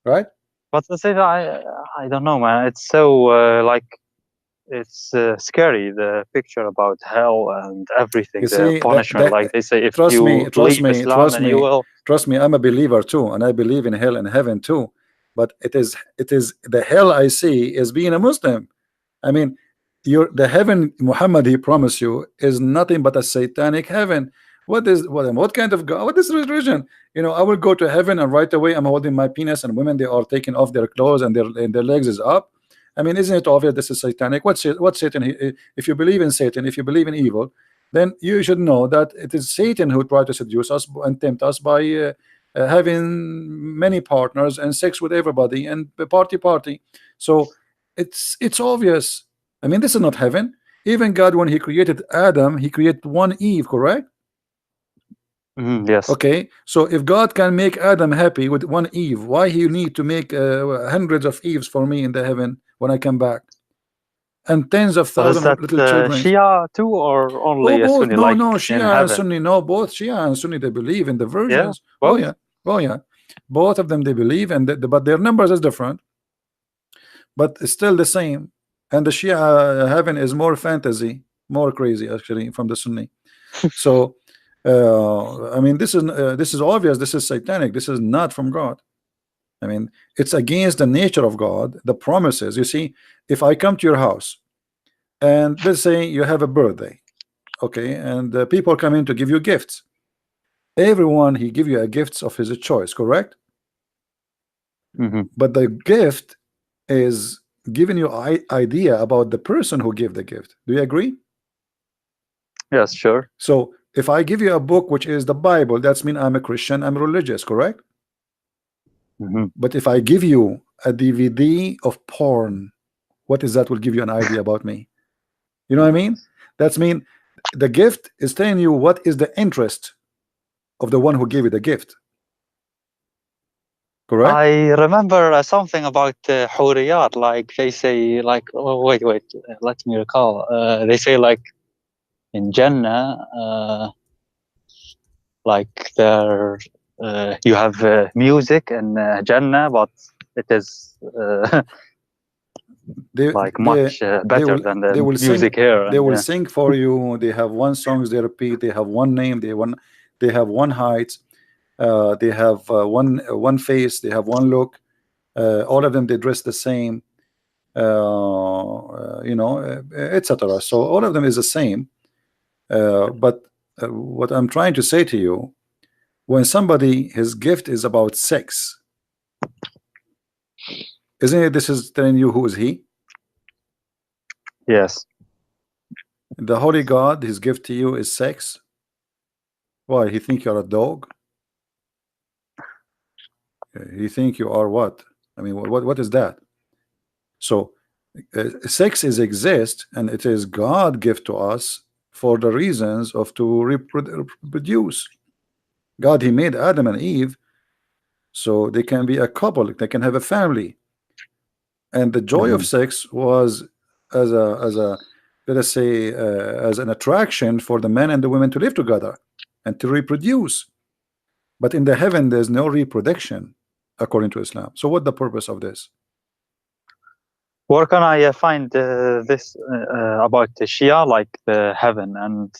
right? But the thing, I don't know, man. It's so like, it's scary, the picture about hell and everything, You the see, punishment. Like they say, if trust you me, leave Islam, then you will. trust me. I'm a believer too, and I believe in hell and heaven too. But it is the hell I see is being a Muslim. I mean, the heaven Muhammad he promised you is nothing but a satanic heaven. What kind of God? What is religion? You know, I will go to heaven and right away I'm holding my penis, and women, they are taking off their clothes and their legs is up. I mean, isn't it obvious this is satanic? What Satan? If you believe in Satan, if you believe in evil, then you should know that it is Satan who tried to seduce us and tempt us by having many partners and sex with everybody and party. So it's obvious. I mean, this is not heaven. Even God, when he created Adam, he created one Eve, correct? Yes. Okay, so if God can make Adam happy with one Eve, why he need to make hundreds of Eves for me in the heaven when I come back, and tens of But is thousands of that little children? Shia too, or only Oh, both. Sunni, No, like no, in Shia and heaven? Sunni. No, both Shia and Sunni, they believe in the Yeah, virgins. Oh both. yeah, oh yeah, both of them they believe, and but their numbers is different, but it's still the same. And the Shia heaven is more fantasy, more crazy actually from the Sunni. So I mean, this is obvious. This is satanic. This is not from God. I mean, it's against the nature of God, the promises. You see, if I come to your house and let's say you have a birthday, okay, and people come in to give you gifts. Everyone he give you a gifts of his choice, correct? but the gift is giving you idea about the person who gave the gift. Do you agree? Yes, sure. So if I give you a book which is the Bible, that's mean I'm a Christian, I'm religious, correct? But if I give you a DVD of porn, what is that will give you an idea about me? You know what I mean? That's mean the gift is telling you what is the interest of the one who gave you the gift. Correct? I remember something about huriyat, like they say, like, oh, wait, let me recall. They say, like, in Jannah, like there, you have music in Jannah, but it is like much better than the music here. They will sing for you. They have one songs they repeat. They have one name. They have one height. They have one face. They have one look. All of them they dress the same. You know, etc. So all of them is the same. But what I'm trying to say to you, when somebody his gift is about sex, isn't it? This is telling you who is he? Yes. The holy God, his gift to you is sex. Why? He think you're a dog? He think you are what? I mean, what is that? So sex is exist, and it is God gift to us for the reasons of to reproduce. God, he made Adam and Eve so they can be a couple, they can have a family, and the joy of sex was as a let us say as an attraction for the men and the women to live together and to reproduce. But in the heaven there's no reproduction according to Islam. So what the purpose of this? Where can I find this about the Shia, like the heaven and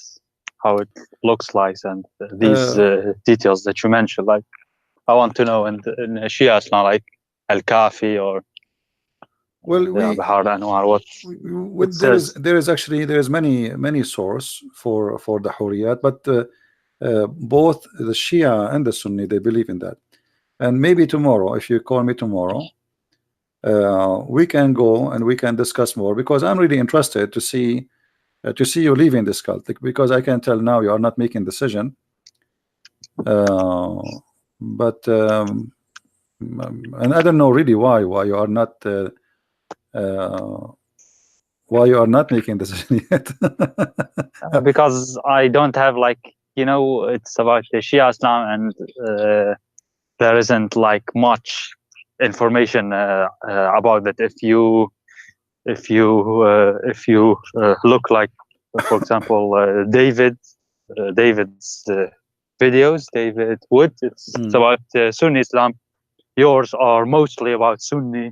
how it looks like, and these details that you mentioned? Like, I want to know in Shia Islam, like Al-Kafi or well, Bahar Anwar, what there is actually many source for the Hurriyat, but both the Shia and the Sunni, they believe in that. And maybe tomorrow, if you call me tomorrow, we can go and we can discuss more, because I'm really interested to see you leaving this cult, because I can tell now you are not making decision. But and I don't know really why you are not making decision yet. because I don't have, like, you know, it's about the Shia Islam, and there isn't like much information about it. If you look, like, for example, David's videos, David Wood, it's about Sunni Islam. Yours are mostly about Sunni.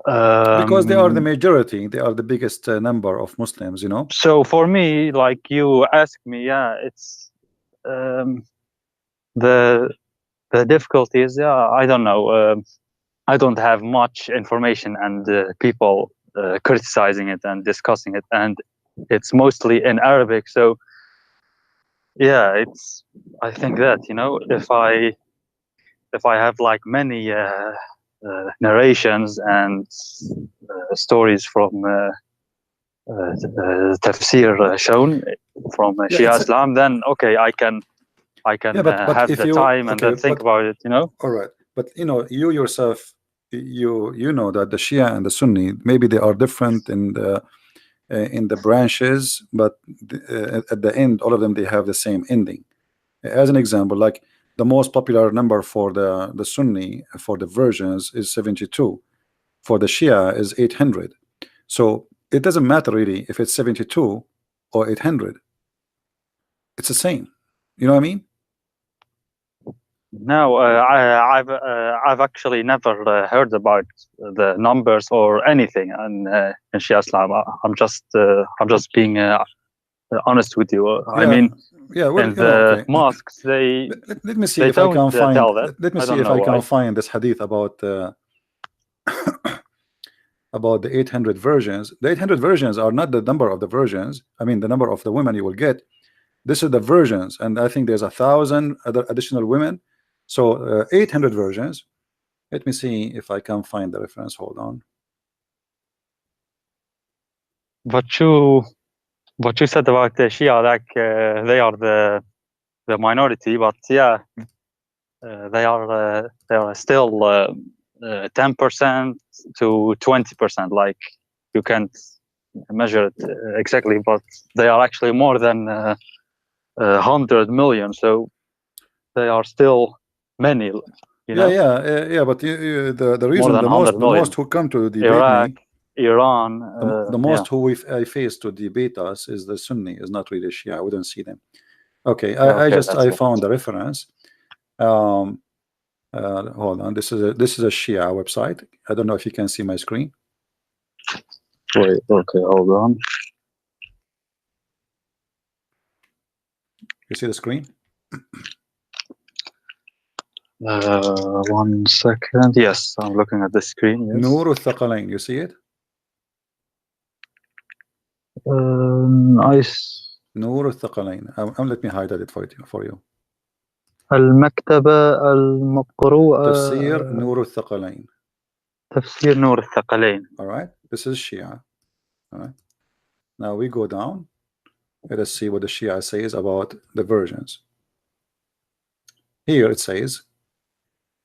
Because they are the majority, they are the biggest number of Muslims, you know. So for me, like you asked me, yeah, it's the difficulty is, I don't know. I don't have much information, and people criticizing it and discussing it, and it's mostly in Arabic. So yeah, I think that, you know, if I have like many narrations and stories from tafsir shown from Shia Islam, then okay, I can but have the time and then think about it, you know. All right, but you know, you yourself, you know that the Shia and the Sunni, maybe they are different in the branches, but at the end, all of them, they have the same ending. As an example, like the most popular number for the Sunni for the versions is 72. For the Shia is 800. So it doesn't matter really if it's 72 or 800. It's the same. You know what I mean? No, I've actually never heard about the numbers or anything in Shia Islam. I'm just being honest with you. I mean, well, in the mosques, let me see if I can find. Let me see if I can find this hadith about about the 800 versions. The 800 versions are not the number of the versions. I mean, the number of the women you will get. This is the versions, and I think there's 1,000 other additional women. So 800 versions, Let me see if I can find the reference. Hold on. But you said about the Shia, like they are the minority, but yeah, they are still 10% to 20%. Like you can't measure it exactly, but they are actually more than 100 million. So they are still many. You know? Yeah. But the reason than the 100 million. most who come to debate Iraq, me, Iran, the most who I face to debate us is the Sunni, is not really Shia. I wouldn't see them. Okay, I found the reference. Hold on. This is a Shia website. I don't know if you can see my screen. Wait, okay, hold on. You see the screen? 1 second. Yes, I'm looking at the screen. Yes. Nur al-Thaqalain. You see it? Nur al-Thaqalain. Let me highlight it for you. المكتبة المقروءة. تفسير نور الثقلين. تفسير نور الثقلين. All right. This is Shia. All right. Now we go down. Let us see what the Shia says about the versions. Here it says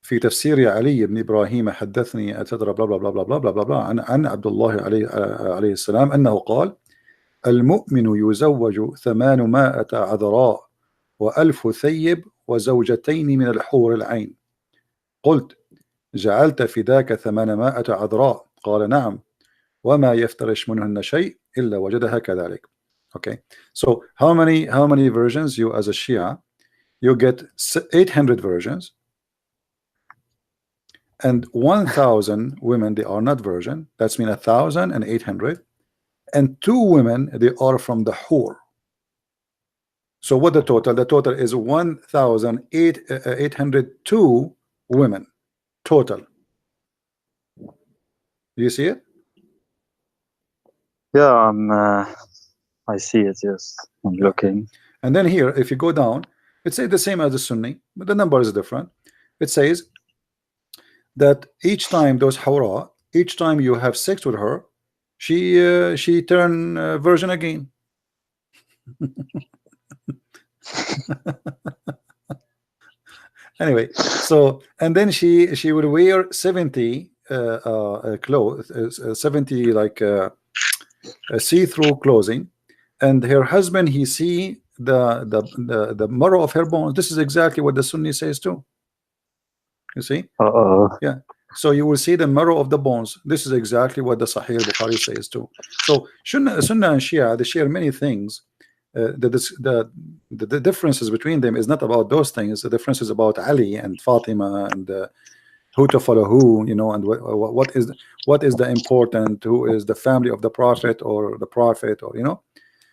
في تفسير علي بن إبراهيم حدثني أتدرى بلا بلا بلا بلا بلا بلا بلا عن عبد الله عليه السلام أنه قال المؤمن يزوج 800 عذراء و1000 ثيب وزوجتين من الحور العين. قلت جعلت فداك 800 عذراء؟ قال نعم وما يفترش منهن شيء إلا وجدها كذلك. Okay, so how many versions you as a Shia? You get 800 versions, and 1,000 women, they are not virgin. That's mean 1,800, and 2 women, they are from the Hur. So what the total? The total is 1,802 women total. Do you see it? Yeah, I see it. Yes, I'm looking. And then here, if you go down, it says the same as the Sunni, but the number is different. It says that each time those Hawra, each time you have sex with her, she turn virgin again. Anyway, so and then she would wear 70 clothes, 70 like see-through clothing, and her husband, he see the marrow of her bones. This is exactly what the Sunni says too. You see? Yeah. So you will see the marrow of the bones. This is exactly what the Sahih Bukhari says too. So Sunnah and Shia, they share many things. The differences between them is not about those things. The difference is about Ali and Fatima and who to follow who, you know, and what is the important, who is the family of the Prophet or the Prophet, or you know.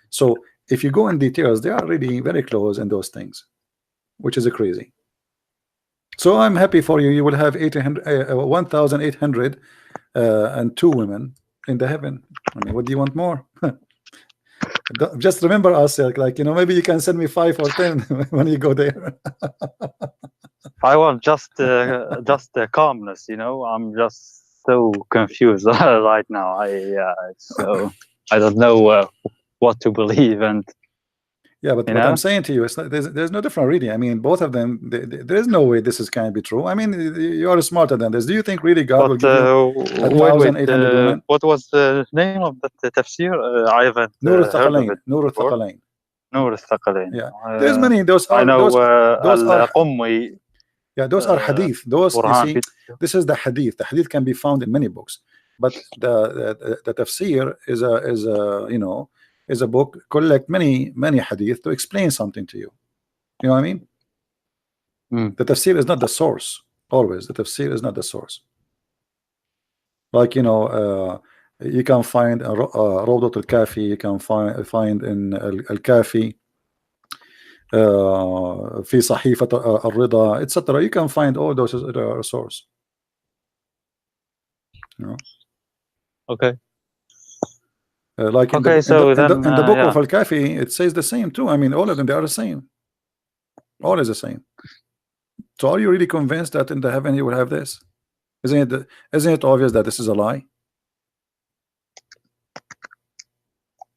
So if you go in details, they are really very close in those things, which is crazy. So I'm happy for you. You will have 1,800 and 2 women in the heaven. I mean, what do you want more? Just remember us, like you know, maybe you can send me 5 or 10 when you go there. I want just calmness, you know. I'm just so confused right now. So I don't know what to believe, and yeah, but what I'm saying to you is there's no different reading. I mean, both of them, there is no way this can be true. I mean, you are smarter than this. Do you think really God will give you 1,800 women? What was the name of that tafsir? I haven't Nur heard of it. Nur al-Thaqalain. Nur al-Thaqalain. Yeah, there's many. Those are Al-Qummi. Yeah, those are hadith. Those you see, this is the hadith. The hadith can be found in many books, but the tafsir is a you know, is a book collect many hadith to explain something to you. You know what I mean? The tafsir is not the source. Always, the tafsir is not the source. Like you know, you can find Rawdat al-Kafi. You can find in al-Kafi. في صحيفة الرضا, etc. You can find all those sources. You know? Okay. Like in the book of Al-Kafi, it says the same too. I mean, all of them, they are the same. All is the same. So are you really convinced that in the heaven you will have this? Isn't it obvious that this is a lie?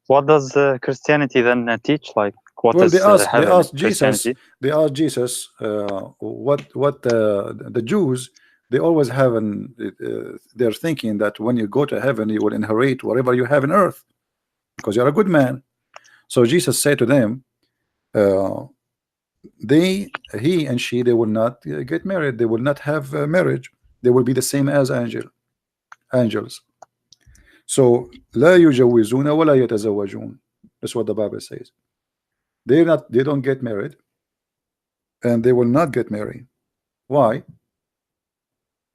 What does Christianity then teach? Like, what Well, is they heaven in asked Jesus. Christianity? They asked Jesus what the Jews, they always have they're thinking that when you go to heaven you will inherit whatever you have in earth because you're a good man. So Jesus said to them, uh, he and she, they will not get married. They will not have marriage. They will be the same as angels. So لا يجوزون ولا يتزوجون. That's what the Bible says. They don't get married, and they will not get married. Why?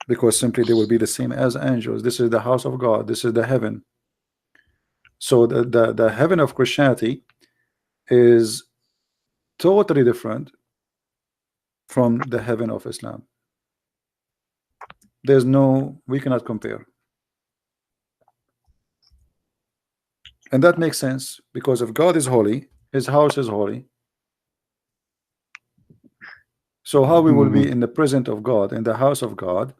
Because simply they will be the same as angels. This is the house of God. This is the heaven. So the heaven of Christianity is totally different from the heaven of Islam. We cannot compare. And that makes sense because if God is holy, his house is holy. So how we will be in the presence of God, in the house of God,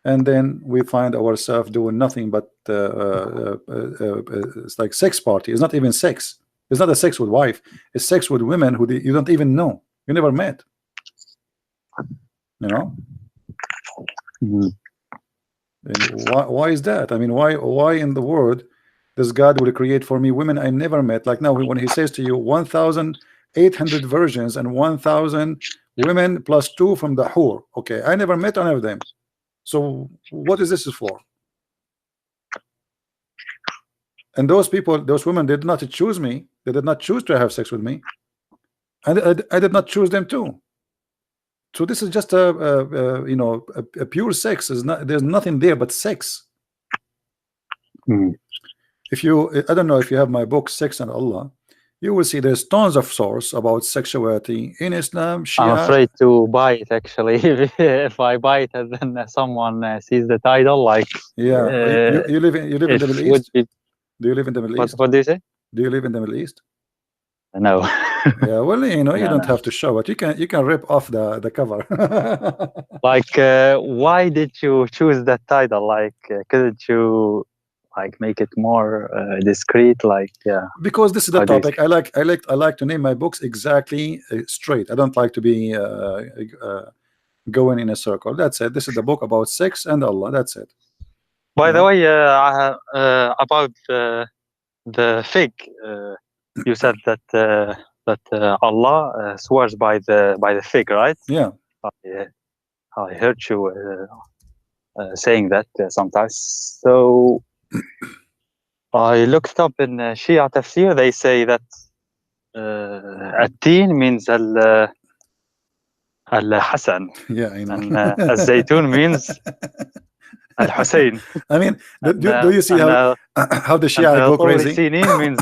and then we find ourselves doing nothing but it's like sex party. It's not even sex. It's not a sex with wife. It's sex with women who you don't even know. You never met. You know. And why is that? I mean, why in the world does God will create for me women I never met? Like now, when he says to you 1,800 virgins and 1,000 women plus 2 from the whore. Okay, I never met any of them. So what is this for? And those people, those women did not choose me. They did not choose to have sex with me. I did not choose them too. So this is just a pure sex. There's nothing there but sex. If you, I don't know if you have my book Sex and Allah, you will see there's tons of source about sexuality in Islam, Shia. I'm afraid to buy it actually. If I buy it and then someone sees the title, like you live in the Middle East. Do you live in the Middle East? What do you say? Do you live in the Middle East? No. Yeah, well, you know, you don't have to show it. You can rip off the cover. Like, why did you choose that title? Like, couldn't you like make it more discreet? Like, yeah. Because this is the topic. I like to name my books exactly straight. I don't like to be going in a circle. That's it. This is the book about sex and Allah. That's it. By the way, about the fig, you said that Allah swears by the fig, right? Yeah. I heard you saying that sometimes. So I looked up in Shia Tafsir. They say that At-Tin means Al-Hasan. Yeah, I know. And Al-Zaytun means Al-Hussein. I mean, do you see how the Shia go crazy? Sinin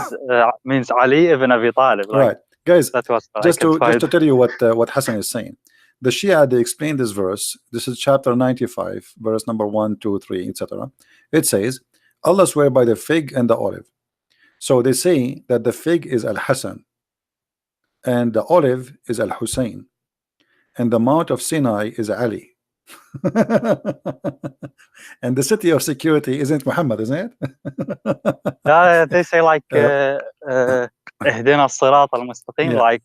means Ali ibn Abi Talib. Like, right, guys. That was just to tell you what Hassan is saying. The Shia, they explain this verse. This is chapter 95, verse number 1, 2, 3, etc. It says, Allah swear by the fig and the olive. So they say that the fig is Al-Hasan and the olive is Al-Hussein and the Mount of Sinai is Ali. And the city of security isn't Muhammad, isn't it? They say like اهدنا الصراط المستقيم, like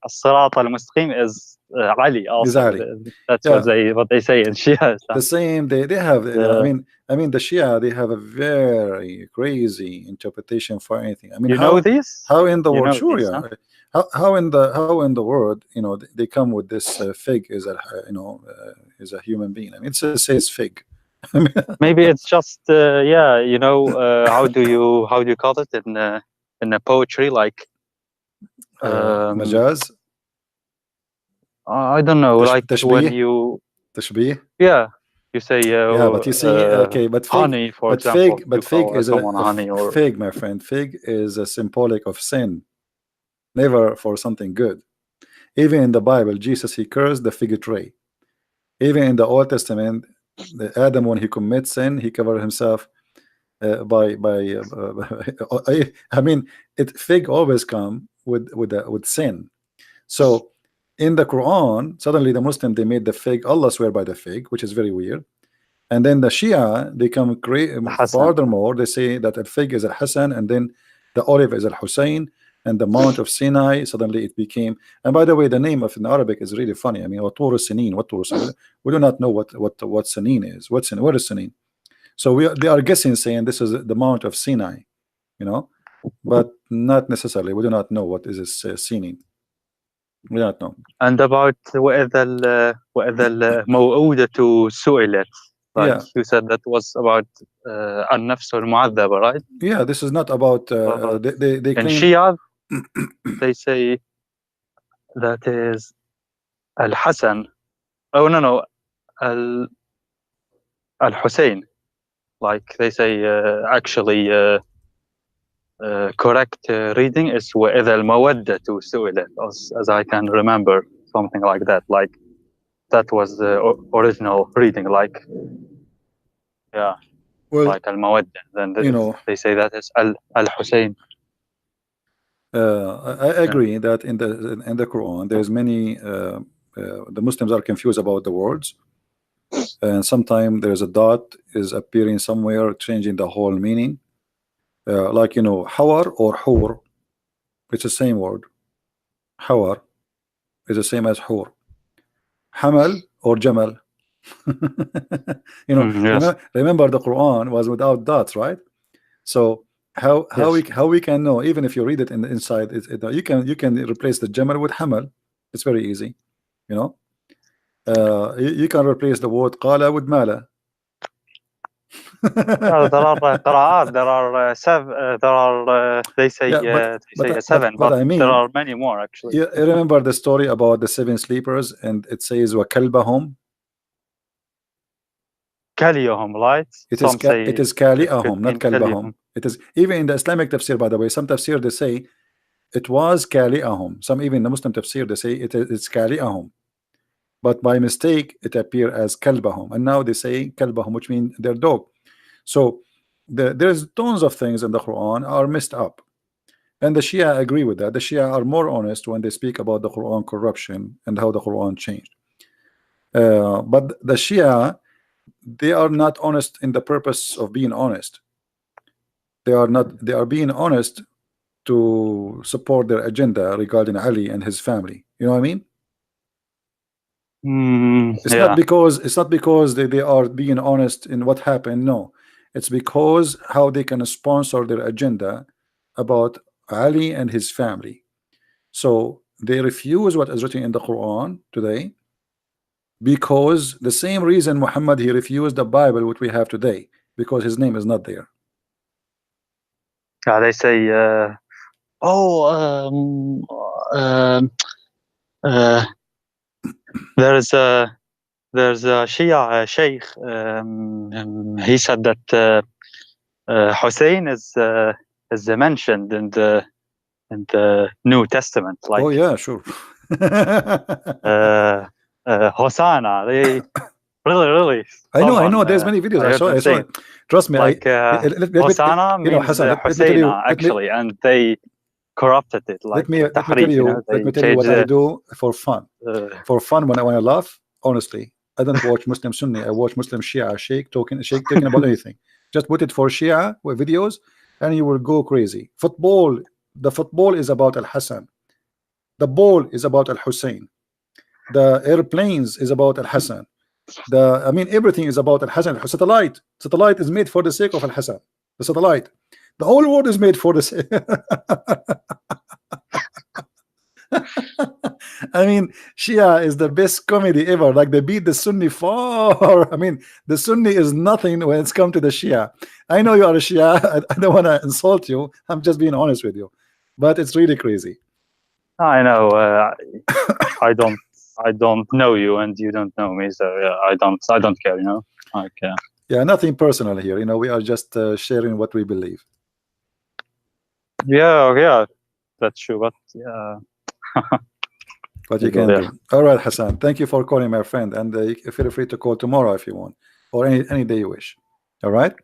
الصراط المستقيم is Ali also. That's what they say in Shia. The same, they have I mean the Shia, they have a very crazy interpretation for anything. I mean, you know this? How in the world? Sure, this, yeah. Huh? How in the world, you know, they come with this fig is a is a human being. I mean, it says fig. Maybe it's just yeah, you know, how do you call it in the poetry, like majaz? I don't know, like when you tashbih. Yeah, you say yeah, but you see, okay, but fig, honey, for example. But fig is honey, or fig, my friend. Fig is a symbolic of sin, never for something good. Even in the Bible, Jesus, he cursed the fig tree. Even in the Old Testament, Adam, when he commits sin, he covered himself by I mean, fig always come with sin. So in the Quran, suddenly the Muslim, they made the fig, Allah swear by the fig, which is very weird. And then the Shia, they come Hassan. furthermore, they say that al fig is al Hassan, and then the olive is al Hussein, and the Mount of Sinai, suddenly it became. And by the way, the name of in Arabic is really funny. I mean, what Sinin, what we do not know what Sinin is. What is Sinin? So they are guessing, saying this is the Mount of Sinai, you know, but not necessarily. We do not know what is this Sinin. We do not know. And about وإذا الموءودة سئلت. Like Yeah. you said, that was about النفس المعذبة, right? Yeah, this is not about they in claim. Shia, they say that is Al-Hassan. Oh no, Al-Hussein. Like they say, actually, correct reading is وإذا المودة سئلت, as I can remember, something like that. Like that was the original reading. Like, yeah, Well, like Al-Mawadda. Then you know, they say that is Al-Hussein. I agree that in the Quran there's many the Muslims are confused about the words, and sometimes there's a dot is appearing somewhere changing the whole meaning, like, you know, hawar or hur, it's the same word. Hawar is the same as hur. Hamal or jamal. You know, Yes. remember the Quran was without dots, right? So how we can know, even if you read it in the inside, you can replace the jamal with hamal. It's very easy, you know. You can replace the word qala with mala. There are qira'at, there are they say, Yeah, seven, but but I mean, there are many more actually. you remember the story about the 7 sleepers, and it says wa kalbahum. Kaliyahum, right? It is kali'ahum, not kalbahum. It is even in the Islamic tafsir, by the way. Some tafsir they say it was kali'ahum. Some even the Muslim tafsir they say it's kali'ahum, but by mistake it appeared as kalbahum, and now they say kalbahum, which means their dog. So there's tons of things in the Quran are messed up, and the Shia agree with that. The Shia are more honest when they speak about the Quran corruption and how the Quran changed. But the Shia, they are not honest in the purpose of being honest. They are being honest to support their agenda regarding Ali and his family. You know what I mean? It's not because they are being honest in what happened. No, it's because how they can sponsor their agenda about Ali and his family. So they refuse what is written in the Quran today, because the same reason Muhammad, he refused the Bible which we have today, because his name is not there. Yeah, they say, there's a Shia sheikh. He said that Hussein is mentioned in the New Testament. Like, oh yeah, sure. Hosanna. They really. I know. There's many videos. I saw it. Trust me. Like, Hosanna means Hassan, Husseina, actually, and they corrupted it. Like, let me tell you what I do for fun. For fun, when I laugh, honestly, I don't watch Muslim Sunni. I watch Muslim Shia Sheikh talking about anything. Just put it for Shia with videos, and you will go crazy. Football. The football is about Al Hassan. The ball is about Al Hussein. The airplanes is about Al Hassan. I mean, everything is about Al Hassan. Satellite is made for the sake of Al Hassan. The satellite, the whole world is made for the sake. I mean, Shia is the best comedy ever. Like, they beat the Sunni far. I mean, the Sunni is nothing when it's come to the Shia. I know you are a Shia. I don't want to insult you. I'm just being honest with you, but it's really crazy. I know. I don't know you, and you don't know me, so yeah, I don't care. You know, like, yeah, nothing personal here. You know, we are just sharing what we believe. Yeah, that's true. But yeah. What you can do. All right, Hassan. Thank you for calling, my friend, and feel free to call tomorrow if you want, or any day you wish. All right.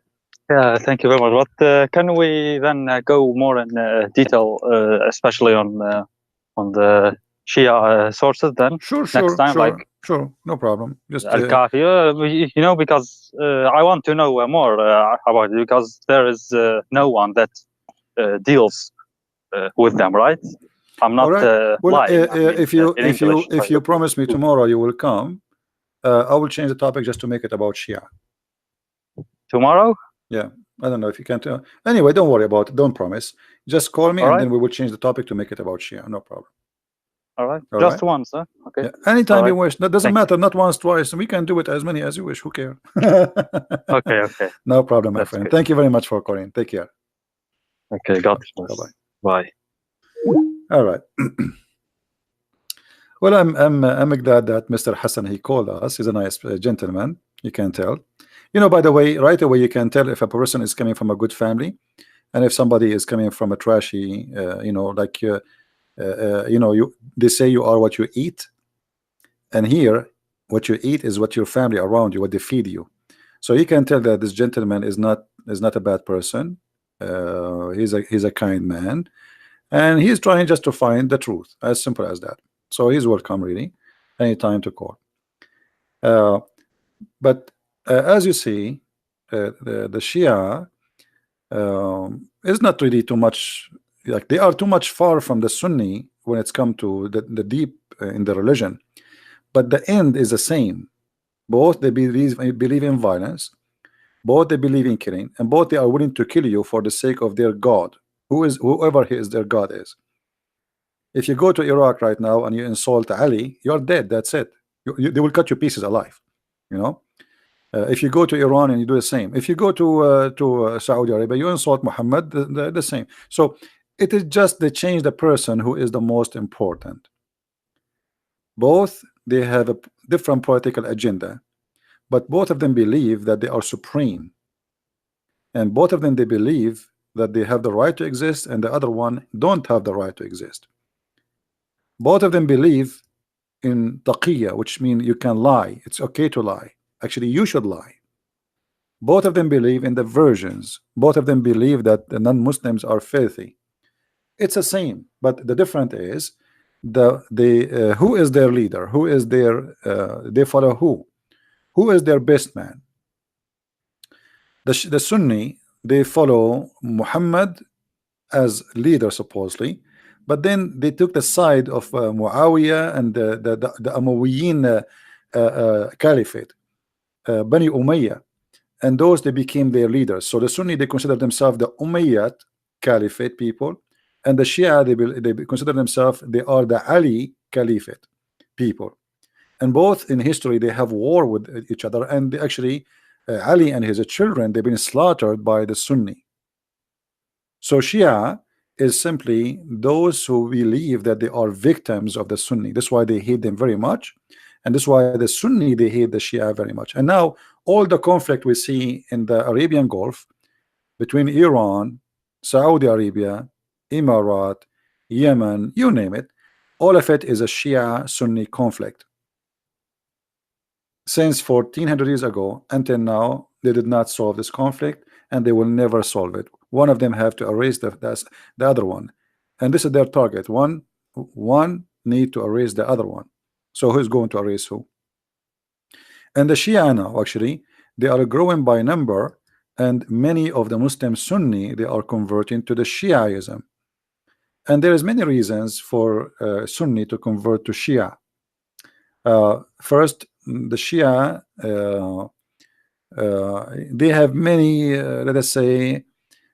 Yeah, thank you very much. But can we then go more in detail, especially on the Shia sources? Then sure. Next time, like Sure, no problem. Just Al-Kafi, you know, because I want to know more about it, because there is no one that deals with them, right? I'm all not right. Well, lying. I mean, in English. if you promise me tomorrow you will come, I will change the topic just to make it about Shia. Tomorrow? Yeah, I don't know if you can tell. Anyway, don't worry about it. Don't promise. Just call me, All and right. then we will change the topic to make it about Shia. No problem. All right. All Just right. once, huh? Okay. Yeah, anytime All you right. wish. That doesn't Thank matter. Not once, twice. We can do it as many as you wish. Who cares? Okay. Okay. No problem, my That's friend. good. Thank you very much for calling. Take care. Okay. God Bye bless. bye. Bye. All right. Well, I'm glad that Mr. Hassan he called us. He's a nice gentleman. You can tell. You know, by the way, right away you can tell if a person is coming from a good family, and if somebody is coming from a trashy, you know, like you know, they say you are what you eat, and here what you eat is what your family around you, what they feed you. So you can tell that this gentleman is not a bad person. He's a kind man, and he's trying just to find the truth, as simple as that. So he's welcome, really, anytime to call. But as you see, the Shia is not really too much, like they are too much far from the Sunni when it's come to the deep in the religion, but the end is the same. Both they believe in violence, both they believe in killing, and both they are willing to kill you for the sake of their God, whoever he is, their God is. If you go to Iraq right now and you insult Ali, you're dead. That's it. They will cut you pieces alive. You know. If you go to Iran and you do the same. If you go to Saudi Arabia, you insult Muhammad, the same. So it is just they change the person who is the most important. Both they have a different political agenda, but both of them believe that they are supreme, and both of them they believe that they have the right to exist, and the other one don't have the right to exist. Both of them believe in taqiyya, which means you can lie. It's okay to lie. Actually, you should lie. Both of them believe in the versions. Both of them believe that the non-Muslims are filthy. It's the same, but the difference is the who is their leader? Who is their they follow who? Who is their best man? The Sunni, they follow Muhammad as leader supposedly, but then they took the side of Muawiyah and the Umayyin caliphate, Bani Umayyah, and those they became their leaders. So the Sunni they consider themselves the Umayyad caliphate people, and the Shia they consider themselves they are the Ali caliphate people. And both in history they have war with each other, and they actually Ali and his children they've been slaughtered by the Sunni. So Shia is simply those who believe that they are victims of the Sunni. That's why they hate them very much, and that's why the Sunni they hate the Shia very much. And now all the conflict we see in the Arabian Gulf between Iran, Saudi Arabia, Emirat, Yemen, you name it, all of it is a Shia Sunni conflict. Since 1400 years ago until now, they did not solve this conflict, and they will never solve it. One of them have to erase the other one, and this is their target. One need to erase the other one. So who's going to erase who? And the Shia now actually they are growing by number, and many of the Muslim Sunni they are converting to the Shiaism. And there is many reasons for Sunni to convert to Shia. First, the Shia they have many let us say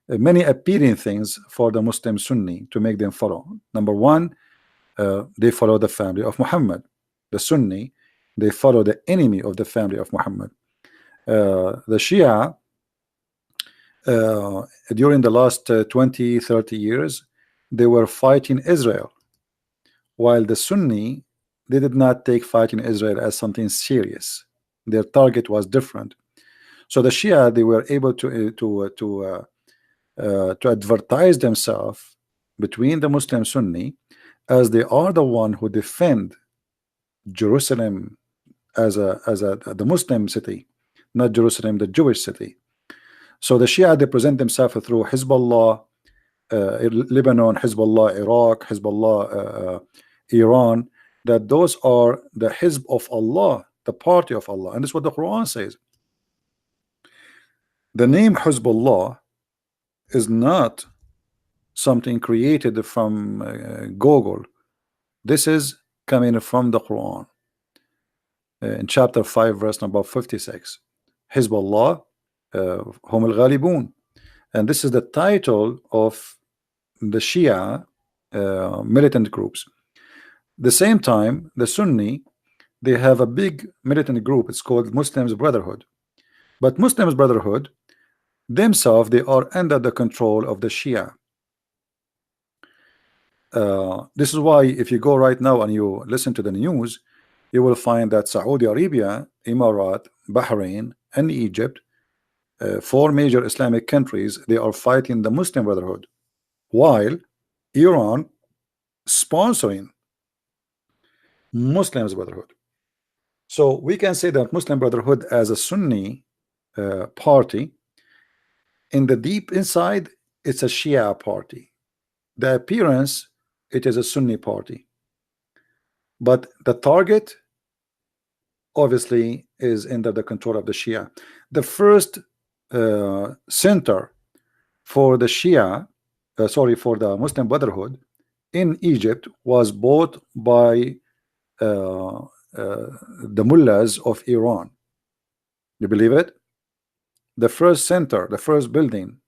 many appealing things for the Muslim Sunni to make them follow. Number one, they follow the family of Muhammad. The Sunni they follow the enemy of the family of Muhammad. The Shia during the last 20-30 years they were fighting Israel, while the Sunni they did not take fighting Israel as something serious. Their target was different. So the Shia they were able to advertise themselves between the Muslim Sunni as they are the one who defend Jerusalem as the Muslim city, not Jerusalem the Jewish city. So the Shia they present themselves through Hezbollah, Lebanon, Hezbollah Iraq, Hezbollah Iran. that those are the Hizb of Allah, the party of Allah, and this is what the Quran says. The name Hizbullah is not something created from Google. This is coming from the Quran in chapter 5 verse number 56. Hizbullah hum al-ghalibun, and this is the title of the Shia militant groups. The same time, the Sunni, they have a big militant group. It's called Muslims Brotherhood. But Muslims Brotherhood themselves, they are under the control of the Shia. This is why if you go right now and you listen to the news, you will find that Saudi Arabia, Emirat, Bahrain, and Egypt, four major Islamic countries, they are fighting the Muslim Brotherhood, while Iran sponsoring Muslims Brotherhood. So we can say that Muslim Brotherhood as a Sunni party, in the deep inside, it's a Shia party. The appearance, it is a Sunni party, but the target obviously is under the control of the Shia. The first center for the Shia, for the Muslim Brotherhood in Egypt was bought by the mullahs of Iran. You believe it? The first center, the first building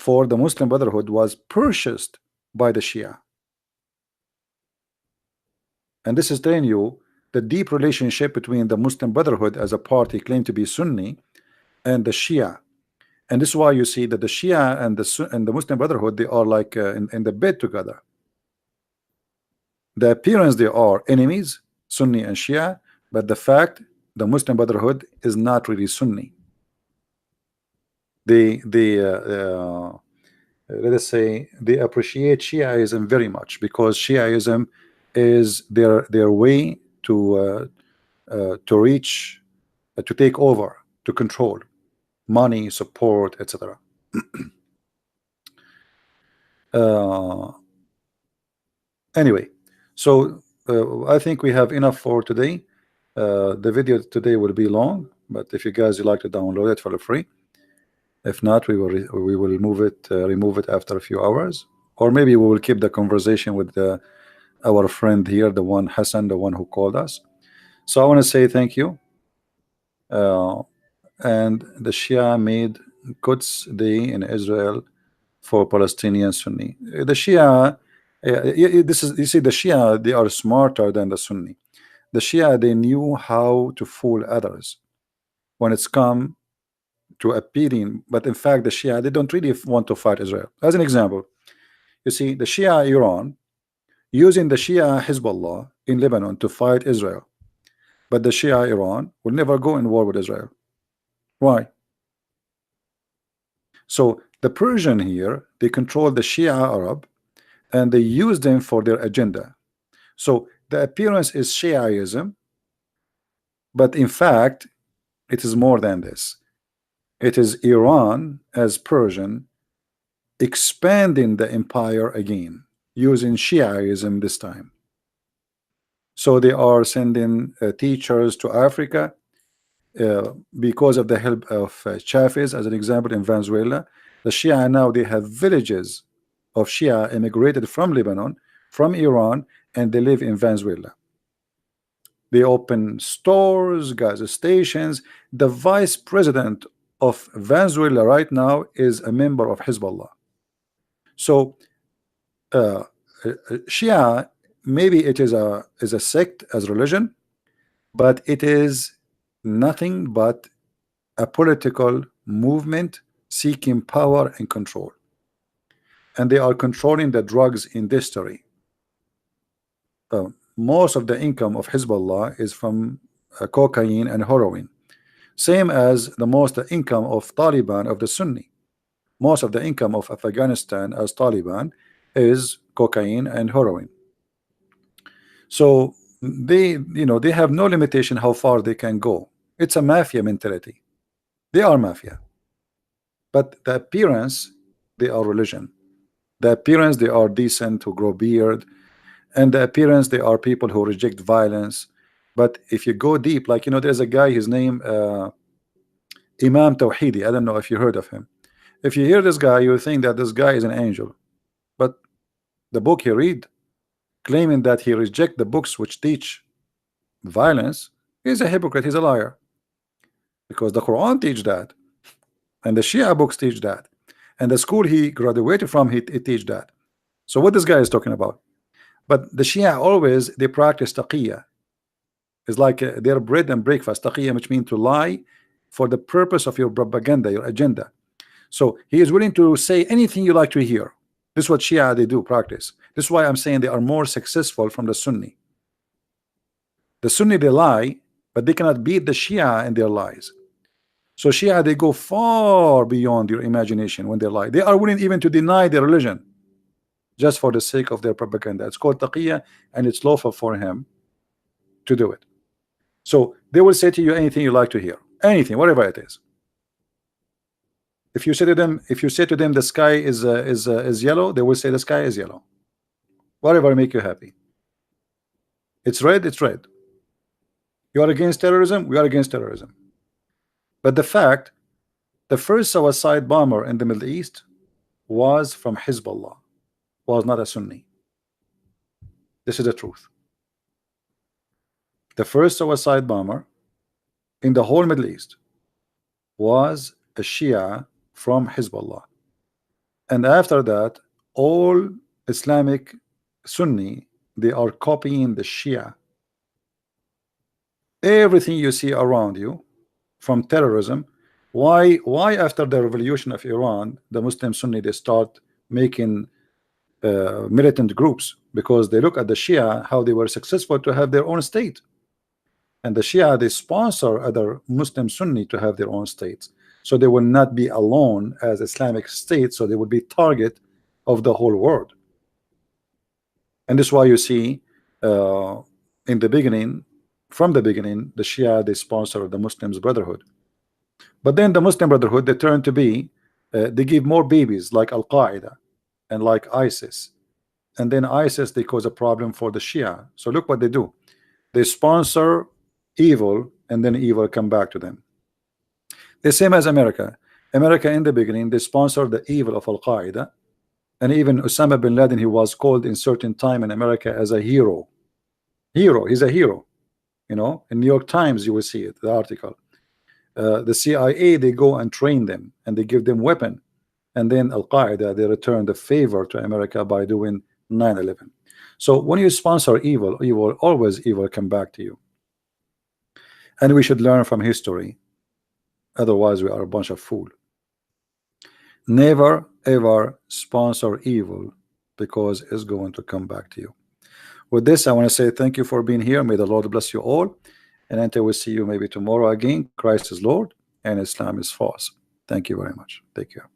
for the Muslim Brotherhood was purchased by the Shia. And this is telling you the deep relationship between the Muslim Brotherhood as a party claimed to be Sunni and the Shia. And this is why you see that the Shia and the Muslim Brotherhood, they are like in the bed together. The appearance, they are enemies, Sunni and Shia, but the fact, the Muslim Brotherhood is not really Sunni. They let us say they appreciate Shiaism very much, because Shiaism is their way to reach, to take over, to control money, support, etc. Anyway, so I think we have enough for today. The video today will be long, but if you guys would like to download it for free, if not, we will remove it after a few hours, or maybe we will keep the conversation with our friend here, the one Hassan, the one who called us. So I want to say thank you. And the Shia made Quds Day in Israel for Palestinian Sunni. The Shia, this is, you see, the Shia, they are smarter than the Sunni. The Shia, they knew how to fool others when it's come to appealing, but in fact the Shia, they don't really want to fight Israel. As an example, you see the Shia Iran using the Shia Hezbollah in Lebanon to fight Israel, but the Shia Iran will never go in war with Israel. Why? So the Persian here, they control the Shia Arab and they use them for their agenda. So the appearance is Shiaism, but in fact it is more than this. It is Iran as Persian expanding the empire again, using Shiaism this time. So they are sending teachers to Africa because of the help of Chavez, as an example, in Venezuela. The Shia now, they have villages of Shia immigrated from Lebanon, from Iran, and they live in Venezuela. They open stores, gas stations. The vice president of Venezuela right now is a member of Hezbollah. So Shia, maybe it is a sect as religion, but it is nothing but a political movement seeking power and control, and they are controlling the drugs industry. Most of the income of Hezbollah is from cocaine and heroin, same as the most income of Taliban, of the Sunni. Most of the income of Afghanistan as Taliban is cocaine and heroin. So they, they have no limitation how far they can go. It's a mafia mentality. They are mafia, but the appearance, they are religion. The appearance, they are decent, to grow beard and the appearance, they are people who reject violence. But if you go deep, like, there's a guy, his name Imam Tawhidi. I don't know if you heard of him. If you hear this guy, you think that this guy is an angel, but the book he read, claiming that he reject the books which teach violence, he's a hypocrite, he's a liar, because the Quran teach that, and the Shia books teach that, and the school he graduated from, it teach that. So what this guy is talking about? But the Shia always, they practice taqiyya. It's like their bread and breakfast. Taqiyya, which means to lie for the purpose of your propaganda, your agenda. So he is willing to say anything you like to hear. This is what Shia they do practice. This is why I'm saying they are more successful from the Sunni. The Sunni, they lie, but they cannot beat the Shia in their lies. So Shia, they go far beyond your imagination when they lie. They are willing even to deny their religion just for the sake of their propaganda. It's called taqiyya, and it's lawful for him to do it. So they will say to you anything you like to hear, anything, whatever it is. If you say to them, the sky is yellow, they will say the sky is yellow. Whatever make you happy. It's red, it's red. You are against terrorism, we are against terrorism. But the fact, the first suicide bomber in the Middle East was from Hezbollah, was not a Sunni. This is the truth. The first suicide bomber in the whole Middle East was a Shia from Hezbollah, and after that all Islamic Sunni, they are copying the Shia. Everything you see around you from terrorism, why after the revolution of Iran, the Muslim Sunni, they start making militant groups? Because they look at the Shia, how they were successful to have their own state, and the Shia, they sponsor other Muslim Sunni to have their own states, so they will not be alone as Islamic state, so they will be target of the whole world. And this is why you see in the beginning, from the beginning, the Shia, they sponsor the Muslims Brotherhood. But then the Muslim Brotherhood, they turn to be they give more babies like Al-Qaeda and like ISIS, and then ISIS, they cause a problem for the Shia. So look what they do. They sponsor evil, and then evil come back to them. The same as America. America in the beginning, they sponsored the evil of Al-Qaeda, and even Osama bin Laden, he was called in certain time in America as a hero. He's a hero. In New York Times you will see it, the article. The CIA, they go and train them, and they give them weapon, and then Al-Qaeda, they return the favor to America by doing 9/11. So when you sponsor evil, always evil come back to you. And we should learn from history, otherwise we are a bunch of fools. Never ever sponsor evil, because it's going to come back to you. With this, I want to say thank you for being here. May the Lord bless you all, and until we see you maybe tomorrow again, Christ is Lord and Islam is false. Thank you very much. Take care.